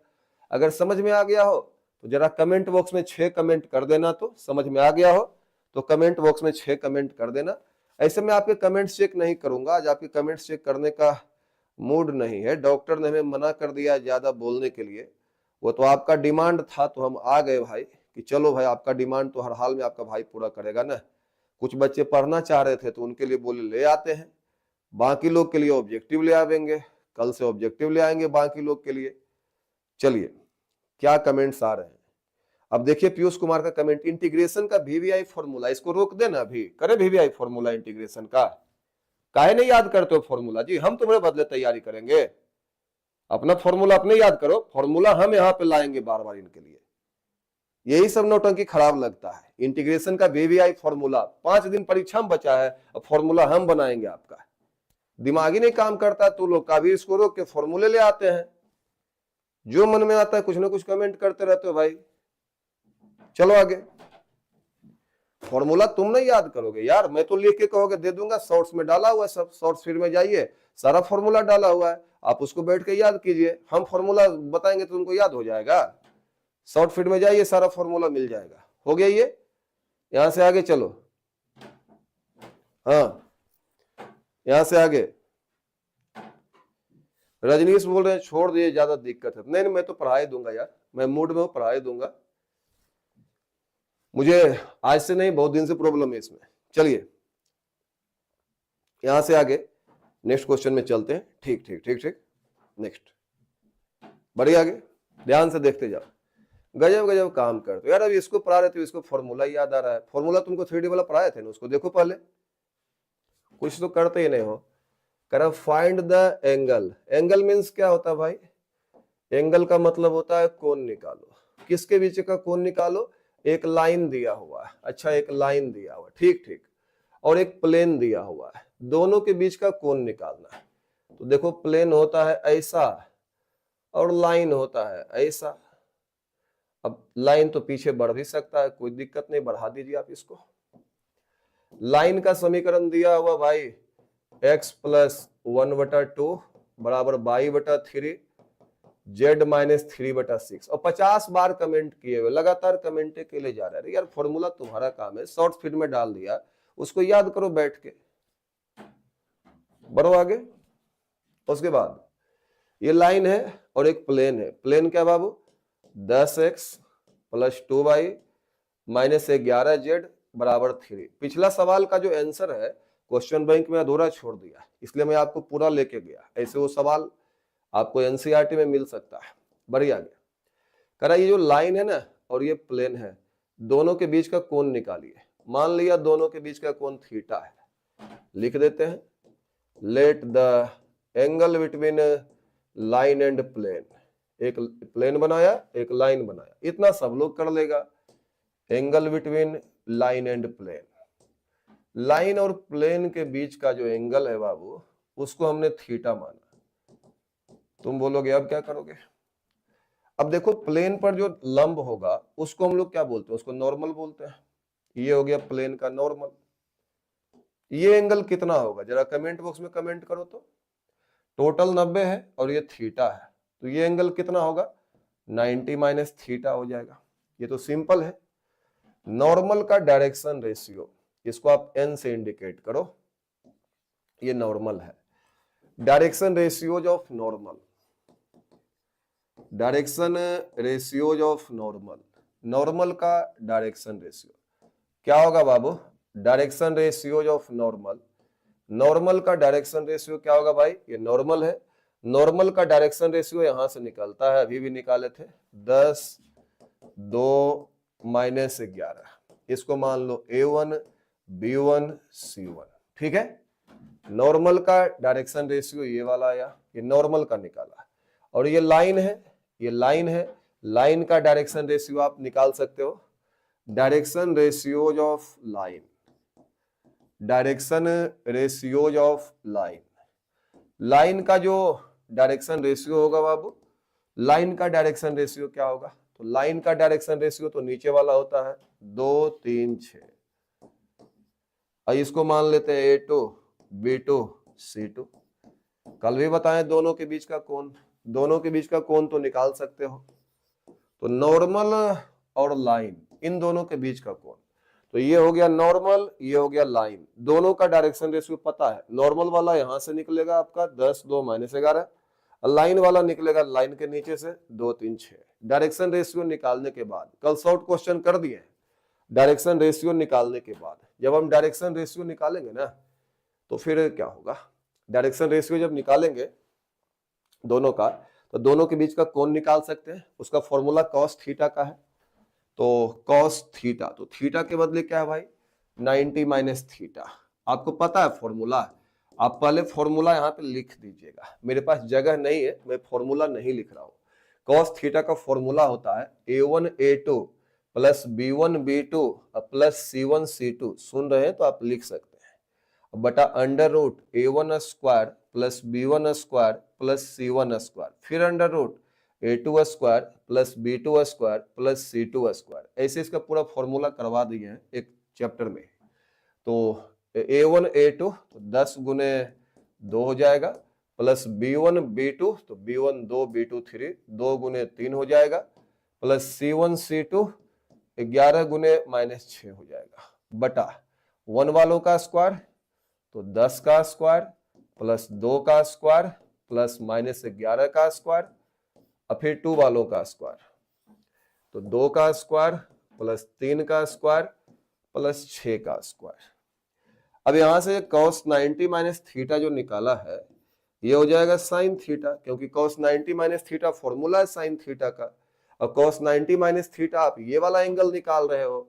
Speaker 1: अगर समझ में आ गया हो तो जरा कमेंट बॉक्स में 6 कमेंट कर देना, तो समझ में आ गया हो तो कमेंट बॉक्स में 6 कमेंट कर देना। ऐसे में आपके कमेंट्स चेक नहीं करूंगा, आज आपके कमेंट्स चेक करने का मूड नहीं है। डॉक्टर ने हमें मना कर दिया ज्यादा बोलने के लिए, वो तो आपका डिमांड था तो हम आ गए भाई, कि चलो भाई आपका डिमांड तो हर हाल में आपका भाई पूरा करेगा ना। कुछ बच्चे पढ़ना चाह रहे थे तो उनके लिए बोले ले आते हैं, बाकी लोग के लिए ऑब्जेक्टिव ले आवेंगे, कल से ऑब्जेक्टिव ले आएंगे बाकी लोग के लिए। चलिए क्या कमेंट्स आ रहे हैं, अब देखिए पीयूष कुमार का कमेंट, इंटीग्रेशन का वीवीआई फॉर्मूला, इसको रोक देना, अभी करे वीवीआई फॉर्मूला इंटीग्रेशन का, काहे नहीं याद करते हो फॉर्मूला जी, हम तुम्हारे बदले तैयारी करेंगे, अपना फॉर्मूला अपने याद करो, फॉर्मूला हम यहाँ पे लाएंगे बार बार इनके लिए। यही सब नौटंकी खराब लगता है। इंटीग्रेशन का वीवीआई फॉर्मूला 5 दिन परीक्षा में बचा है, अब फॉर्मूला हम बनाएंगे आपका, दिमाग ही नहीं काम करता तो लोग का भी, इसको रोक के फॉर्मूले ले आते हैं, जो मन में आता है कुछ ना कुछ कमेंट करते रहते हो भाई। चलो आगे, फॉर्मूला तुम नहीं याद करोगे यार, मैं तो लिख के कहोगे दे दूंगा, शॉर्ट्स में डाला हुआ है सब, शॉर्ट्स फीड में जाइए सारा फॉर्मूला डाला हुआ है, आप उसको बैठ के याद कीजिए, हम फॉर्मूला बताएंगे तो तुमको याद हो जाएगा। शॉर्ट फीड में जाइए सारा फॉर्मूला मिल जाएगा। हो गया ये, यहां से आगे चलो, हाँ यहां से आगे। रजनीश बोल रहे हैं छोड़ दिए ज्यादा दिक्कत है, नहीं मैं तो पढ़ाई दूंगा यार, मैं मूड में हूं, पढ़ाई दूंगा, मुझे आज से नहीं बहुत दिन से प्रॉब्लम है इसमें। चलिए यहां से आगे नेक्स्ट क्वेश्चन में चलते हैं। ठीक ठीक ठीक ठीक, नेक्स्ट बढ़िया, आगे ध्यान से देखते जाओ, गजब गजब काम करते हो यार। अभी इसको पढ़ा रहे थे, इसको फॉर्मूला याद आ रहा है, फॉर्मूला तुमको 3D वाला पढ़ाए थे ना, उसको देखो पहले, कुछ तो करते ही नहीं हो। कह रहा find the angle. Angle means क्या होता है भाई? एंगल का मतलब होता है कोण निकालो। किसके बीच का कोण निकालो? एक लाइन दिया हुआ है, अच्छा एक लाइन दिया हुआ है, ठीक ठीक, और एक प्लेन दिया हुआ है, दोनों के बीच का कोण निकालना है। तो देखो प्लेन होता है ऐसा और लाइन होता है ऐसा। अब लाइन तो पीछे बढ़ भी सकता है, कोई दिक्कत नहीं, बढ़ा दीजिए आप इसको। लाइन का समीकरण दिया हुआ भाई x प्लस 1/2 बराबर y/3 z-3/6 और 50 बार कमेंट किए हुए, लगातार कमेंट के लिए जा रहे हैं। यार फॉर्मूला तुम्हारा काम है, शॉर्ट स्पीड में डाल दिया, उसको याद करो बैठ के, बढ़ो आगे। उसके बाद ये लाइन है और एक प्लेन है। प्लेन क्या बाबू? 10x plus 2y minus 11z बराबर 3। पिछला सवाल का जो आंसर है क्वेश्चन बैंक में अधूरा छोड़ दिया, इसलिए मैं आपको पूरा लेके गया। ऐसे वो सवाल आपको एनसीईआरटी में मिल सकता है। बढ़िया गया। कह रहा ये जो लाइन है ना और ये प्लेन है, दोनों के बीच का कोण निकालिए। मान लिया दोनों के बीच का कोण थीटा है, लिख देते हैं let the angle between line and plane. एक प्लेन बनाया, एक लाइन बनाया, इतना सब लोग कर लेगा। Angle between line and plane, line और प्लेन के बीच का जो एंगल है बाबू, उसको हमने थीटा माना। तुम बोलोगे अब क्या करोगे? अब देखो प्लेन पर जो लंब होगा उसको हम लोग क्या बोलते हैं? उसको नॉर्मल बोलते हैं। ये हो गया प्लेन का नॉर्मल। ये एंगल कितना होगा जरा कमेंट बॉक्स में कमेंट करो तो। टोटल 90 है और ये थीटा है, तो ये एंगल कितना होगा? 90 माइनस थीटा हो जाएगा। ये तो सिंपल है। नॉर्मल का डायरेक्शन रेशियो, इसको आप n से इंडिकेट करो, ये नॉर्मल है। Direction ratios of normal, direction ratios of normal, normal का डायरेक्शन रेशियो क्या होगा बाबू? Direction ratios of normal, normal का डायरेक्शन रेशियो क्या होगा भाई? ये नॉर्मल है, नॉर्मल का डायरेक्शन रेशियो यहां से निकलता है, अभी भी निकाले थे, 10 2 माइनस 11। इसको मान लो A1 B1 C1, ठीक है। नॉर्मल का डायरेक्शन रेशियो ये वाला आया, ये नॉर्मल का निकाला। और ये लाइन है, ये लाइन है, लाइन का डायरेक्शन रेशियो आप निकाल सकते हो। Direction ratios of line, direction ratios of line, line का जो डायरेक्शन रेशियो होगा बाबू, लाइन का डायरेक्शन रेशियो क्या होगा? तो लाइन का डायरेक्शन रेशियो तो नीचे वाला होता है 2 3 6। और इसको मान लेते हैं A2 B2 C2। कल भी बताएं दोनों के बीच का कोण, दोनों के बीच का कोण तो निकाल सकते हो। तो नॉर्मल और लाइन, इन दोनों के बीच का कोण, तो ये हो गया नॉर्मल, ये हो गया लाइन। दोनों का डायरेक्शन रेशियो पता है। नॉर्मल वाला यहां से निकलेगा आपका 10 2 माइनस 11, लाइन वाला निकलेगा लाइन के नीचे से 2 3 6। डायरेक्शन रेशियो निकालने के बाद, कल शॉर्ट क्वेश्चन कर दिए, डायरेक्शन रेशियो निकालने के बाद जब हम डायरेक्शन रेशियो निकालेंगे ना, तो फिर क्या होगा? डायरेक्शन रेशियो जब निकालेंगे दोनों का, तो दोनों के बीच का कोण निकाल सकते हैं। उसका फॉर्मूला कॉस थीटा का है, तो कॉस थीटा, तो थीटा के बदले क्या है भाई? 90 माइनस थीटा। आपको पता है फॉर्मूला, आप पहले फॉर्मूला यहाँ पे लिख दीजिएगा। मेरे पास जगह नहीं है, मैं फॉर्मूला नहीं लिख रहा हूँ। कॉस थीटा का फॉर्मूला होता है A1 A2 plus B1 B2 plus C1 C2। सुन रहे हैं तो आप लिख सकते हैं, बटा under root A1 square plus B1 square plus C1 square, फिर under root A2 square plus B2 square plus C2 square. ऐसे इसका पूरा फॉर्मूला करवा दिए हैं एक चैप्टर में। तो A1 A2 तो 10 गुने 2 हो जाएगा, प्लस B1 B2 तो B1 2 B2 3, 2 गुने 3 हो जाएगा, प्लस C1 C2 11 गुने माइनस 6 हो जाएगा, बटा 1 वालों का स्क्वायर तो 10 का स्क्वायर प्लस 2 का स्क्वायर प्लस माइनस 11 का स्क्वायर, और फिर 2 वालों का स्क्वायर तो 2 का स्क्वायर प्लस 3 का स्क्वायर प्लस 6 का स्क्वायर। अब यहां से cos 90 माइनस थीटा जो निकाला है ये हो जाएगा साइन थीटा, क्योंकि cos 90 माइनस थीटा फॉर्मूला है साइन थीटा का। और cos 90 माइनस थीटा आप ये वाला एंगल निकाल रहे हो।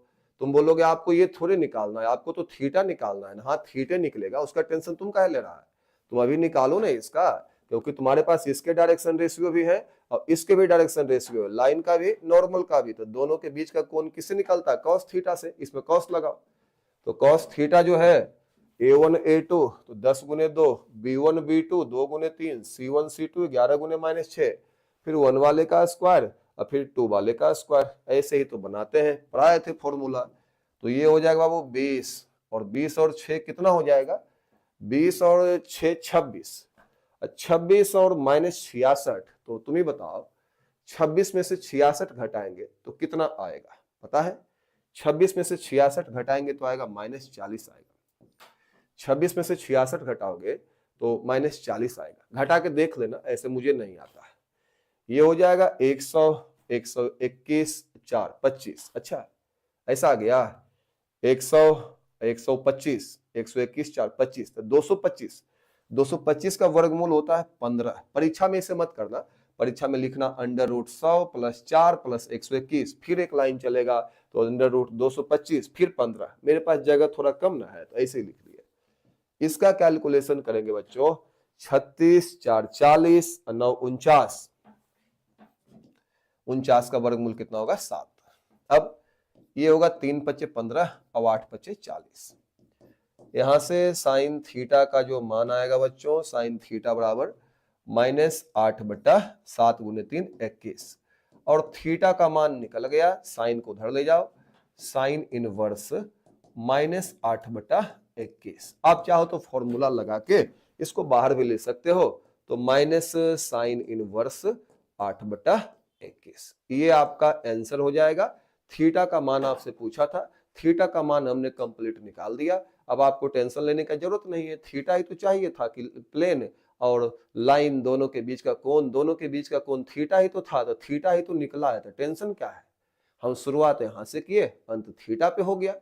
Speaker 1: तुम बोलोगे आपको ये थोड़े निकालना है, आपको तो थीटा निकालना है ना। हाँ थीटे निकलेगा, उसका टेंशन तुम काहे ले रहा है? तुम अभी निकालो ना इसका, क्योंकि तुम्हारे पास इसके डायरेक्शन रेशियो भी है और इसके भी डायरेक्शन रेशियो है, लाइन का भी नॉर्मल का भी, तो दोनों के बीच का कोण किससे निकलता है? कॉस थीटा से। इसमें कॉस लगाओ, तो कॉस थीटा जो है a1 a2 तो 10 गुने 2, b1 b2 2 गुने 3, c1 c2 11 गुने -6, फिर 1 वाले का स्क्वायर और फिर 2 वाले का स्क्वायर, ऐसे ही तो बनाते हैं, पढ़ाए थे फॉर्मूला। तो ये हो जाएगा बाबू 20 और 20 और 6 कितना हो जाएगा? 20 और 6 26, 26 और -66, तो तुम ही बताओ 26 में से 66 घटाएंगे तो कितना आएगा? पता है? 26 में से 66 घटाएंगे तो आएगा -40 आएगा। 26 में से 66 घटाओगे तो -40 आएगा। घटा के देख लेना, ऐसे मुझे नहीं आता है। ये हो जाएगा 100 121 4 25। अच्छा ऐसा आ गया 100 125 121 4 25, तो 225। 225 का वर्गमूल होता है 15। परीक्षा में इसे मत करना, परीक्षा में लिखना √100 + 4 + 121, फिर एक लाइन चलेगा तो √225 फिर 15। मेरे पास जगह थोड़ा कम ना है तो ऐसे ही लिख दिया। इसका कैलकुलेशन करेंगे बच्चों, 36 4 40 9 49, 49 का वर्गमूल कितना होगा? 7। अब ये होगा 3 × 5 = 15 और 8 × 5 = 40। यहां से साइन थीटा का जो मान आएगा बच्चों, साइन थीटा बराबर -8/7 × 3 21, और थीटा का मान निकल गया, साइन को उधर ले जाओ, साइन इनवर्स -8/21। आप चाहो तो फॉर्मूला लगा के इसको बाहर भी ले सकते हो, तो माइनस साइन इनवर्स 8/21, ये आपका आंसर हो जाएगा। थीटा का मान आपसे पूछा था, थीटा का मान हमने कंप्लीट निकाल दिया। अब आपको टेंशन लेने की जरूरत नहीं है, थीटा ही तो चाहिए था कि प्लेन और लाइन दोनों के बीच का कोण, दोनों के बीच का कोण थीटा ही तो था, तो थीटा ही तो निकला है, तो टेंशन क्या है। हम शुरुआत यहां से किए, अंत थीटा पे हो गया।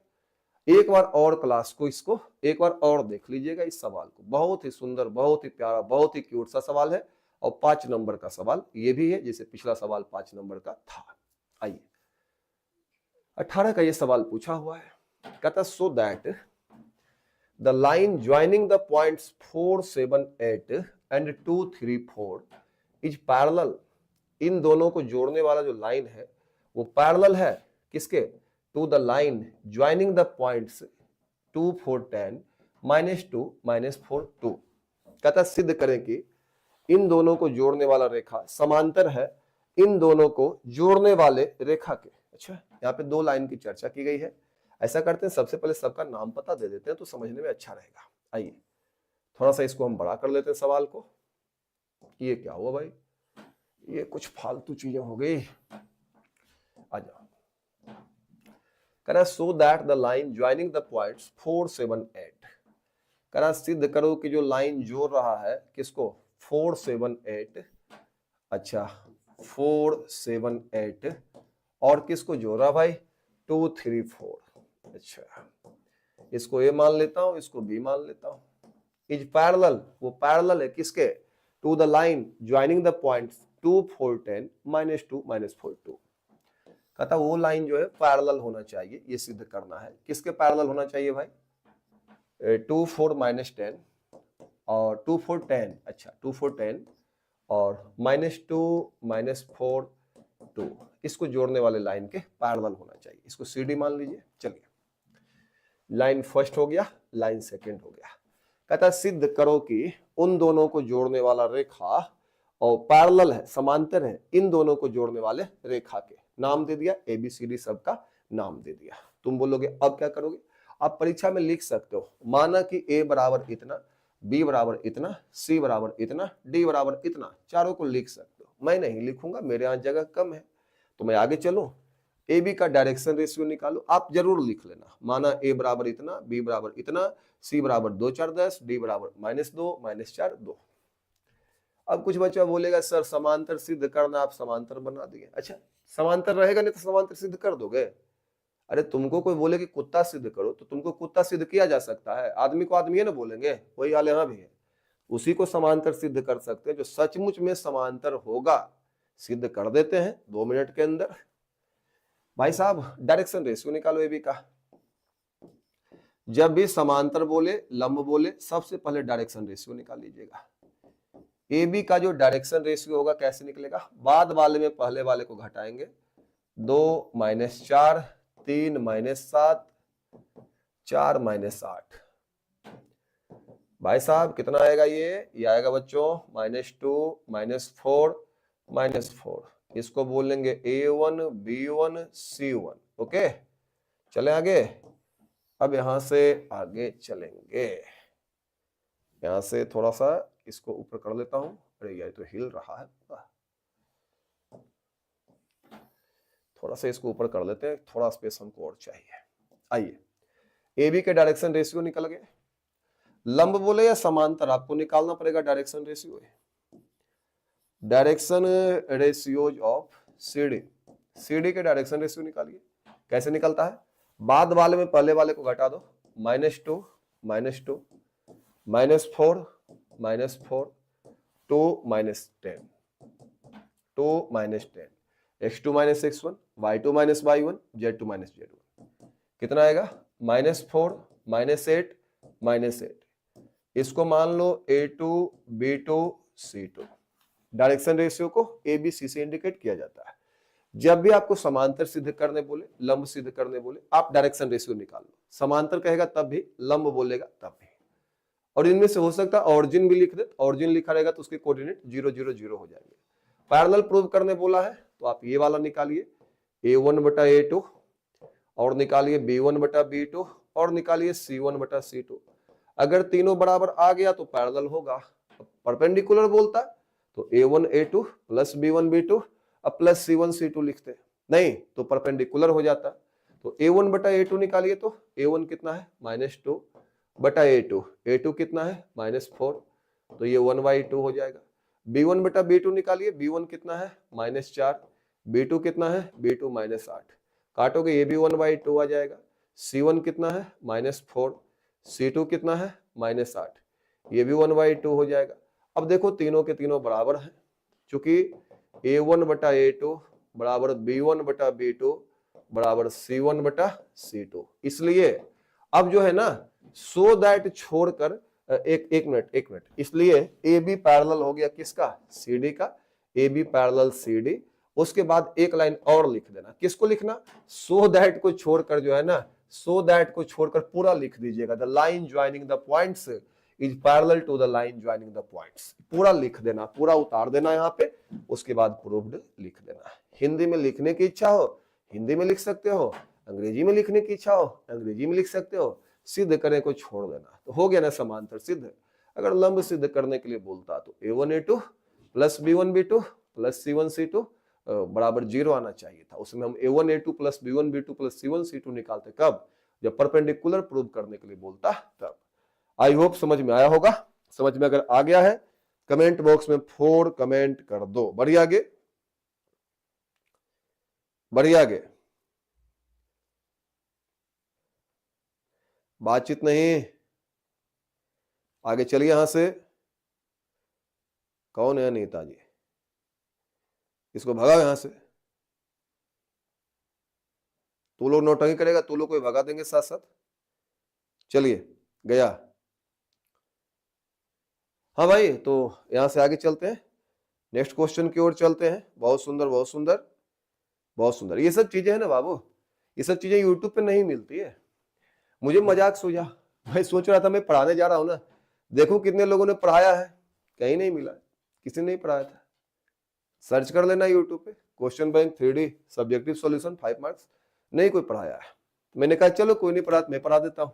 Speaker 1: एक बार और क्लास को, इसको एक बार और देख लीजिएगा इस सवाल को, बहुत ही सुंदर, बहुत ही प्यारा, बहुत ही क्यूट सा सवाल है, और 5 नंबर का सवाल ये भी है, जैसे पिछला सवाल 5 नंबर का था। आइए 18 का ये सवाल पूछा हुआ है, कहता so that the line joining the points 4 7 8 and 2 3 4 is parallel. इन दोनों को जोड़ने वाला जो लाइन है वो पैरेलल है किसके? To the line joining the points 2 4 10 -2 -4 2। कहता सिद्ध करें कि इन दोनों को जोड़ने वाला रेखा समांतर है इन दोनों को जोड़ने वाले रेखा के। अच्छा, यहाँ पे 2 लाइन की चर्चा की गई है। ऐसा करते हैं, सबसे पहले सबका नाम पता दे देते हैं तो समझने में अच्छा रहेगा। आइए थोड़ा सा इसको हम बड़ा कर लेते हैं सवाल को। ये क्या हुआ भाई? ये कुछ फालतू चीजें हो गई। आ जाओ। करा सो that the line joining the points 4 7 8। करा सिद्ध करो कि जो लाइन जोड़ रहा है किसको? 4 7 8। अच्छा 4 7 8, और किसको जोड़ रहा भाई? 2 3 4। अच्छा इसको ए मान लेता हूं, इसको बी मान लेता हूं। इज पैरेलल, वो पैरेलल है किसके? To the line joining the points 2 4 10 -2 -4 2। कहता वो लाइन जो है पैरेलल होना चाहिए, ये सिद्ध करना है। किसके पैरेलल होना चाहिए भाई? 2 4 -10 और 2 4 10। अच्छा 2 4 10 और -2 -4 2, इसको जोड़ने वाले लाइन के पैरेलल होना चाहिए। इसको सीडी मान लीजिए। चलिए लाइन फर्स्ट हो गया, लाइन सेकंड हो गया। कहता सिद्ध करो कि उन दोनों को जोड़ने वाला रेखा और पैरेलल है, समांतर है इन दोनों को जोड़ने वाले रेखा के। नाम दे दिया, ABCD सबका नाम दे दिया। तुम बोलोगे अब क्या करोगे? आप परीक्षा में लिख सकते हो, माना कि A बराबर इतना, B बराबर इतना, C बराबर इतना, D बराबर इतना, चारों को लिख सकते हो। मैं नहीं लिखूंगा, मेरे यहाँ जगह कम है, तो मैं आगे चलूं। AB का डायरेक्शन रेशियो निकालो, आप जरूर लिख लेना। माना A बराबर इतना, B बराबर इतना, C बराबर 2 4 10, D बराबर -2 -4 2। अब कुछ बच्चा बोलेगा सर समांतर सिद्ध करना, आप समांतर बना दिए। अच्छा समांतर रहेगा नहीं तो समांतर सिद्ध कर दोगे? अरे तुमको कोई बोले कि कुत्ता सिद्ध करो तो तुमको कुत्ता सिद्ध किया जा सकता है, आदमी को आदमी है ना बोलेंगे, वही हाल यहाँ भी है। उसी को समांतर सिद्ध कर सकते हैं जो सचमुच में समांतर होगा, सिद्ध कर देते हैं 2 मिनट के अंदर। भाई साहब डायरेक्शन रेशियो निकालो AB का। जब भी समांतर बोले, लंब बोले, सबसे पहले डायरेक्शन रेशियो निकाल लीजिएगा। ए बी का जो डायरेक्शन रेशियो होगा कैसे निकलेगा, बाद वाले में पहले वाले को घटाएंगे, 2 - 4, 3 - 7, 4 - 8। भाई साहब कितना आएगा ये आएगा बच्चों -2 -4 -4। इसको बोलेंगे A1 B1 C1। ओके, चले आगे। अब यहां से आगे चलेंगे, यहां से थोड़ा सा इसको ऊपर कर लेता हूं। अरे यार तो हिल रहा है, थोड़ा सा इसको ऊपर कर लेते हैं, थोड़ा स्पेस हमको और चाहिए। आइए, ए बी के डायरेक्शन रेशियो निकल गए। लंब बोले या समांतर, आपको निकालना पड़ेगा direction ratio. Direction ratios of CD, CD के डायरेक्शन रेशियो निकालिए। कैसे निकलता है, बाद वाले में पहले वाले को घटा दो, -2 -2 -4 -4 2 -10 2 -10 x2 - x1 y2 - y1 z2 - z1। कितना आएगा, -4 -8 -8। इसको मान लो A2 B2 C2। Direction ratio को ए बी सी से इंडिकेट किया जाता है। जब भी आपको समांतर सिद्ध करने बोले, लंब सिद्ध करने बोले, आप डायरेक्शन रेशियो निकाल लो। समांतर कहेगा तब भी, लंब बोलेगा तब भी। और इनमें से हो सकता है ऑरिजिन भी लिख दे, ऑरिजिन लिखा रहेगा तो उसके कोऑर्डिनेट 0 0 0 हो जाएंगे। पैरेलल प्रूव करने बोला है तो आप ये वाला निकालिए, A1/A2 और निकालिए B1/B2 और निकालिए C1/C2। अगर तीनों बराबर आ गया तो पैरेलल होगा। परपेंडिकुलर बोलता है तो A1A2 प्लस B1B2 अब प्लस C1C2 लिखते हैं, नहीं तो परपेंडिकुलर हो जाता। तो A1/A2 निकालिए तो A1 कितना है -2/A2, A2 कितना है -4, तो ये 1/2 हो जाएगा। B1/B2 निकालिए, B1 कितना है -4, B2 कितना है B2 -8, काटोगे ये भी 1/2 आ जाएगा। C1 कितना है -4, C2 कितना है -8, ये भी 1/2 हो जाएगा। अब देखो तीनों के तीनों बराबर हैं, क्योंकि A1/A2 बराबर B1/B2 बराबर C1/C2। इसलिए अब जो है ना, सो दैट छोड़कर एक मिनट, इसलिए ए बी पैरेलल हो गया किसका, सी डी का, A B parallel C D. उसके बाद एक लाइन और लिख देना, किसको लिखना, सो दैट को छोड़कर जो है ना, सो दैट को छोड़कर पूरा लिख दीजिएगा। The line joining the points is parallel to the line joining the points. पूरा लिख देना, पूरा उतार देना यहाँ पे, उसके बाद प्रूव्ड लिख देना। हिंदी में लिखने की इच्छा हो हिंदी में लिख सकते हो, अंग्रेजी में लिखने की इच्छा हो अंग्रेजी में लिख सकते हो, सिद्ध करने को छोड़ देना। तो हो गया ना समांतर सिद्ध। अगर लंब सिद्ध करने के लिए बोलता तो A1A2 plus B1B2 plus C1C2 बराबर 0 आना चाहिए था। उसमें हम A1A2 plus B1B2 plus C1C2 निकालते कब, जब परपेंडिकुलर प्रूव करने के लिए बोलता तब। आई होप समझ में आया होगा। समझ में अगर आ गया है कमेंट बॉक्स में 4 कमेंट कर दो। बढ़िया आगे, बढ़िया आगे, बातचीत नहीं, आगे चलिए। यहां से कौन है नेताजी, इसको भगाओ यहां से। तू लोग नौटंकी करेगा, तू लोग को भगा देंगे साथ साथ। चलिए गया। हाँ भाई, तो यहां से आगे चलते हैं, नेक्स्ट क्वेश्चन की ओर चलते हैं। बहुत सुंदर बहुत सुंदर बहुत सुंदर। ये सब चीजें है ना बाबू, ये सब चीजें यूट्यूब पे नहीं मिलती है। मुझे मजाक सूझा, मैं सोच रहा था मैं पढ़ाने जा रहा हूं ना, देखो कितने लोगों ने पढ़ाया है, कहीं नहीं मिला, किसी ने नहीं पढ़ाया था। सर्च कर लेना यूट्यूब पे, question bank 3D subjective solution 5 marks, नहीं कोई पढ़ाया है। मैंने कहा चलो कोई नहीं पढ़ा, मैं पढ़ा देता हूँ।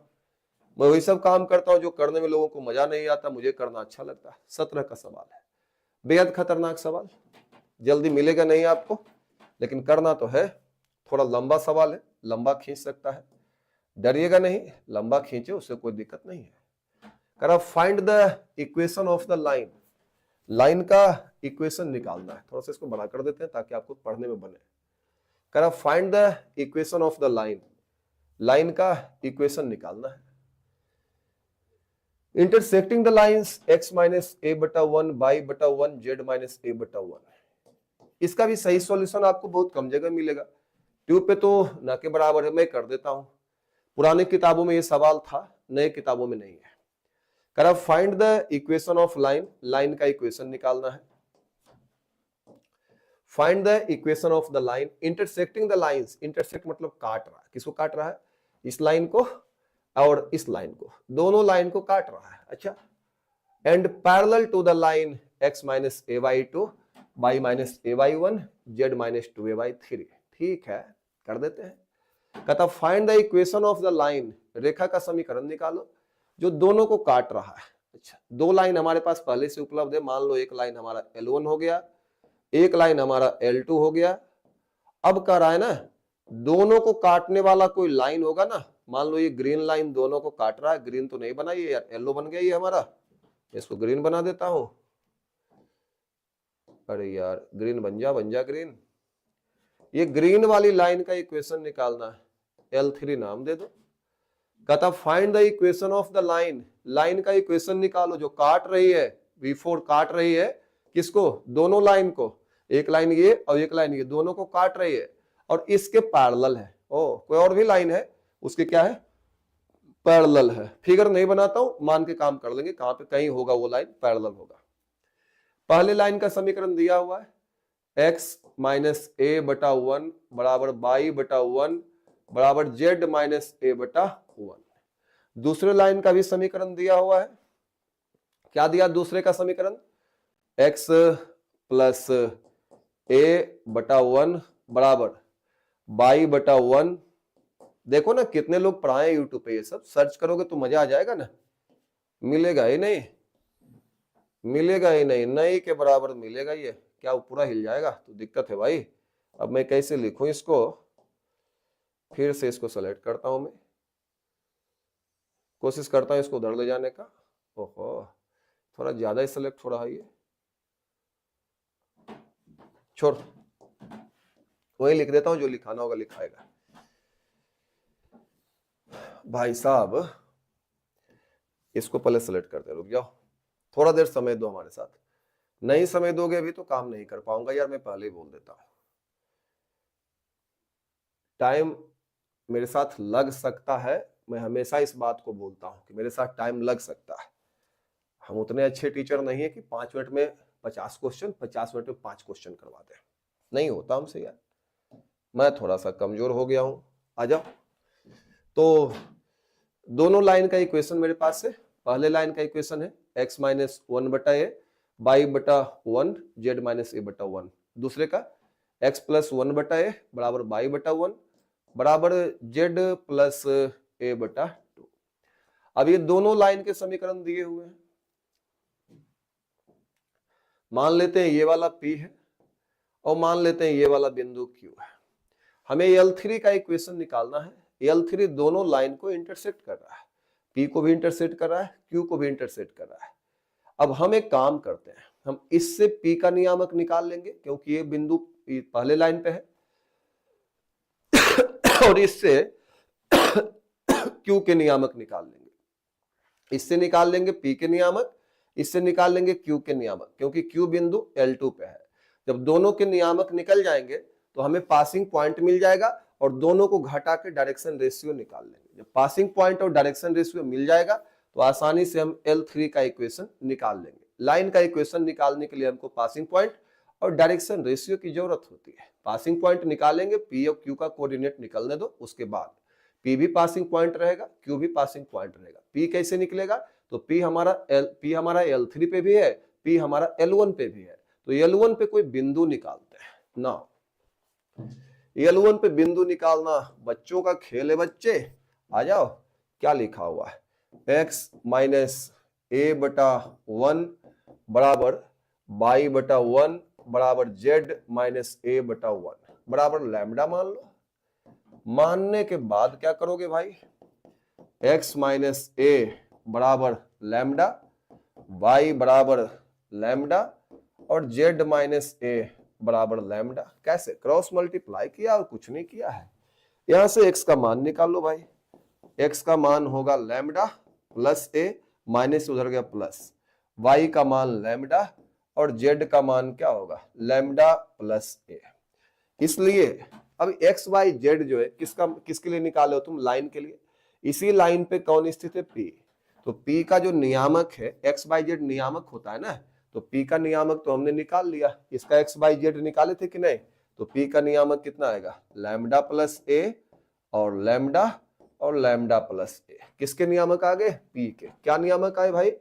Speaker 1: मैं वही सब काम करता हूँ जो करने में लोगों को मजा नहीं आता, मुझे करना अच्छा लगता है। 17 का सवाल है, बेहद खतरनाक सवाल, जल्दी मिलेगा नहीं आपको, लेकिन करना तो है। थोड़ा लंबा सवाल है, लंबा खींच सकता है, डरिएगा नहीं, लंबा खींचे उससे कोई दिक्कत नहीं है। कर find the equation of the line, line का इक्वेशन निकालना है। थोड़ा सा इसको बड़ा कर देते हैं ताकि आपको पढ़ने में बने। कर find the equation of the line, line का इक्वेशन निकालना है। Intersecting the lines x minus a/1 y/1 z minus a/1। इसका भी सही सॉल्यूशन आपको बहुत कम जगह मिलेगा, ट्यूब पे तो ना के बराबर है, मैं कर देता हूं। पुरानी किताबों में ये सवाल था, नए किताबों में नहीं है। कह रहा find the equation of line, line का इक्वेशन निकालना है। Find the equation of the line intersecting the lines, intersect मतलब काट रहा है, किसको काट रहा है, इस लाइन को और इस लाइन को, दोनों लाइन को काट रहा है। अच्छा, and parallel to the line x minus A by two y minus A by one Z minus two A by three. ठीक है, कर देते हैं। कहता find the equation of the line, रेखा का समीकरण निकालो जो दोनों को काट रहा है। अच्छा, दो लाइन हमारे पास पहले से उपलब्ध है, मान लो एक लाइन हमारा L1 हो गया, एक लाइन हमारा L2 हो गया। अब कह रहा है ना दोनों को काटने वाला कोई लाइन होगा ना, मान लो ये ग्रीन लाइन दोनों को काट रहा है, ग्रीन तो नहीं बना ये यार, येलो बन गया ये हमारा, इसको ग्रीन बना देता हूं। अरे यार ग्रीन बन जा ग्रीन। ये ग्रीन वाली लाइन का इक्वेशन निकालना है, L3 नाम दे दो। कहता find the equation of the line, line का इक्वेशन निकालो जो काट रही है, V4 काट रही है किसको, दोनों लाइन को, एक लाइन ये और एक लाइन ये, दोनों को काट रही है और इसके पैरेलल है। ओ कोई और भी लाइन है उसके क्या है, पैरेलल है। फिगर नहीं बनाता हूं, मान के काम कर लेंगे, कहां पे कहीं होगा वो लाइन पैरेलल होगा। पहले लाइन का समीकरण दिया हुआ है x माइनस ए बटा वन बराबर बाई बटा वन बराबर जेड माइनस ए बटा वन। दूसरे लाइन का भी समीकरण दिया हुआ है, क्या दिया दूसरे का समीकरण, x प्लस ए बटा वन बराबर बाई बटा वन। देखो ना कितने लोग पढ़ाए यूट्यूब पे, ये सब सर्च करोगे तो मजा आ जाएगा ना, मिलेगा ही नहीं, मिलेगा ही नहीं, नहीं के बराबर मिलेगा ये, क्या वो पूरा हिल जाएगा, तो दिक्कत है भाई। अब मैं कैसे लिखूं इसको, फिर से इसको सेलेक्ट करता हूं, मैं कोशिश करता हूं इसको उधर ले जाने का। ओहो थोड़ा ज्यादा ही सेलेक्ट हो रहा है ये, छोड़ वही लिख देता हूं जो लिखाना होगा लिखाएगा। भाई साहब इसको पहले सेलेक्ट करते, रुक जाओ थोड़ा देर समय दो हमारे साथ, नहीं समय दोगे अभी तो काम नहीं कर पाऊंगा यार, मैं पहले ही बोल देता हूं। टाइम मेरे साथ लग सकता है, मैं हमेशा इस बात को बोलता हूं कि मेरे साथ टाइम लग सकता है। हम उतने अच्छे टीचर नहीं है कि 5 मिनट में 50 क्वेश्चन, 50 मिनट में 5 क्वेश्चन करवा दें, नहीं होता हमसे यार, मैं थोड़ा सा कमजोर हो गया हूं। आ जाओ, तो दोनों लाइन का इक्वेशन मेरे पास है। पहले लाइन का इक्वेशन है x माइनस वन बटा ए बाई बटा वन जेड माइनस ए बटा वन। दूसरे का x प्लस वन बटा ए बराबर बाई बटा वन बराबर जेड प्लस ए बटा टू। अब ये दोनों लाइन के समीकरण दिए हुए हैं, मान लेते हैं ये वाला P है और मान लेते हैं ये वाला बिंदु Q है। हमें L3 का इक्वेशन निकालना है। L3 दोनों लाइन को इंटरसेक्ट कर रहा है, P को भी इंटरसेक्ट कर रहा है, Q को भी इंटरसेक्ट कर रहा है। अब हम एक काम करते हैं, हम इससे P का नियामक निकाल लेंगे क्योंकि ये बिंदु पहले लाइन पे है और इससे Q के नियामक निकाल लेंगे, इससे निकाल लेंगे P के नियामक, इससे निकाल लेंगे Q के नियामक, क्योंकि Q बिंदु L2 पे है। जब दोनों के नियामक निकल जाएंगे तो हमें पासिंग पॉइंट मिल जाएगा और दोनों को घटा के डायरेक्शन रेशियो निकाल लेंगे। जब पासिंग पॉइंट और डायरेक्शन रेशियो मिल जाएगा तो आसानी से हम L3 का इक्वेशन निकाल लेंगे। लाइन का इक्वेशन निकालने के लिए हमको पासिंग पॉइंट और डायरेक्शन रेशियो की जरूरत होती है। पासिंग पॉइंट निकालेंगे, P और Q का कोऑर्डिनेट निकलने दो, उसके बाद P भी पासिंग पॉइंट रहेगा, Q भी पासिंग पॉइंट रहेगा। P कैसे निकलेगा, तो P हमारा L3 पे भी है, P हमारा L1 पे भी है, तो L1 पे कोई बिंदु निकालते हैं ना। L1 पे बिंदु निकालना बच्चों का खेल है बच्चे, आ जाओ। क्या लिखा हुआ है, x माइनस ए बटा वन बराबर बाई बटा वन बराबर जेड माइनस ए बटा वन बराबर लैम्डा मान लो। मानने के बाद क्या करोगे भाई, x माइनस ए बराबर लैम्डा, y बराबर लैम्डा और z माइनस ए बराबर लैम्डा। कैसे, क्रॉस मल्टीप्लाई किया और कुछ नहीं किया है। यहां से x का मान निकाल लो भाई, x का मान होगा लैम्डा प्लस ए माइनस उधर गया प्लस, y का मान लैम्डा और z का मान क्या होगा, लैम्डा प्लस ए। इसलिए अब x y z जो है किसके लिए निकाले हो तुम, लाइन के लिए। इसी लाइन पे कौन स्थित है, P। तो P का जो नियामक है, एक्स वाई जेड नियामक होता है ना, तो P का नियामक तो हमने निकाल लिया, इसका एक्स वाई जेड निकाले थे कि नहीं, तो P का नियामक कितना आएगा, लैम्डा प्लस ए और लैम्डा प्लस ए। किसके नियामक आ गए, P के। क्या नियामक आए भाई,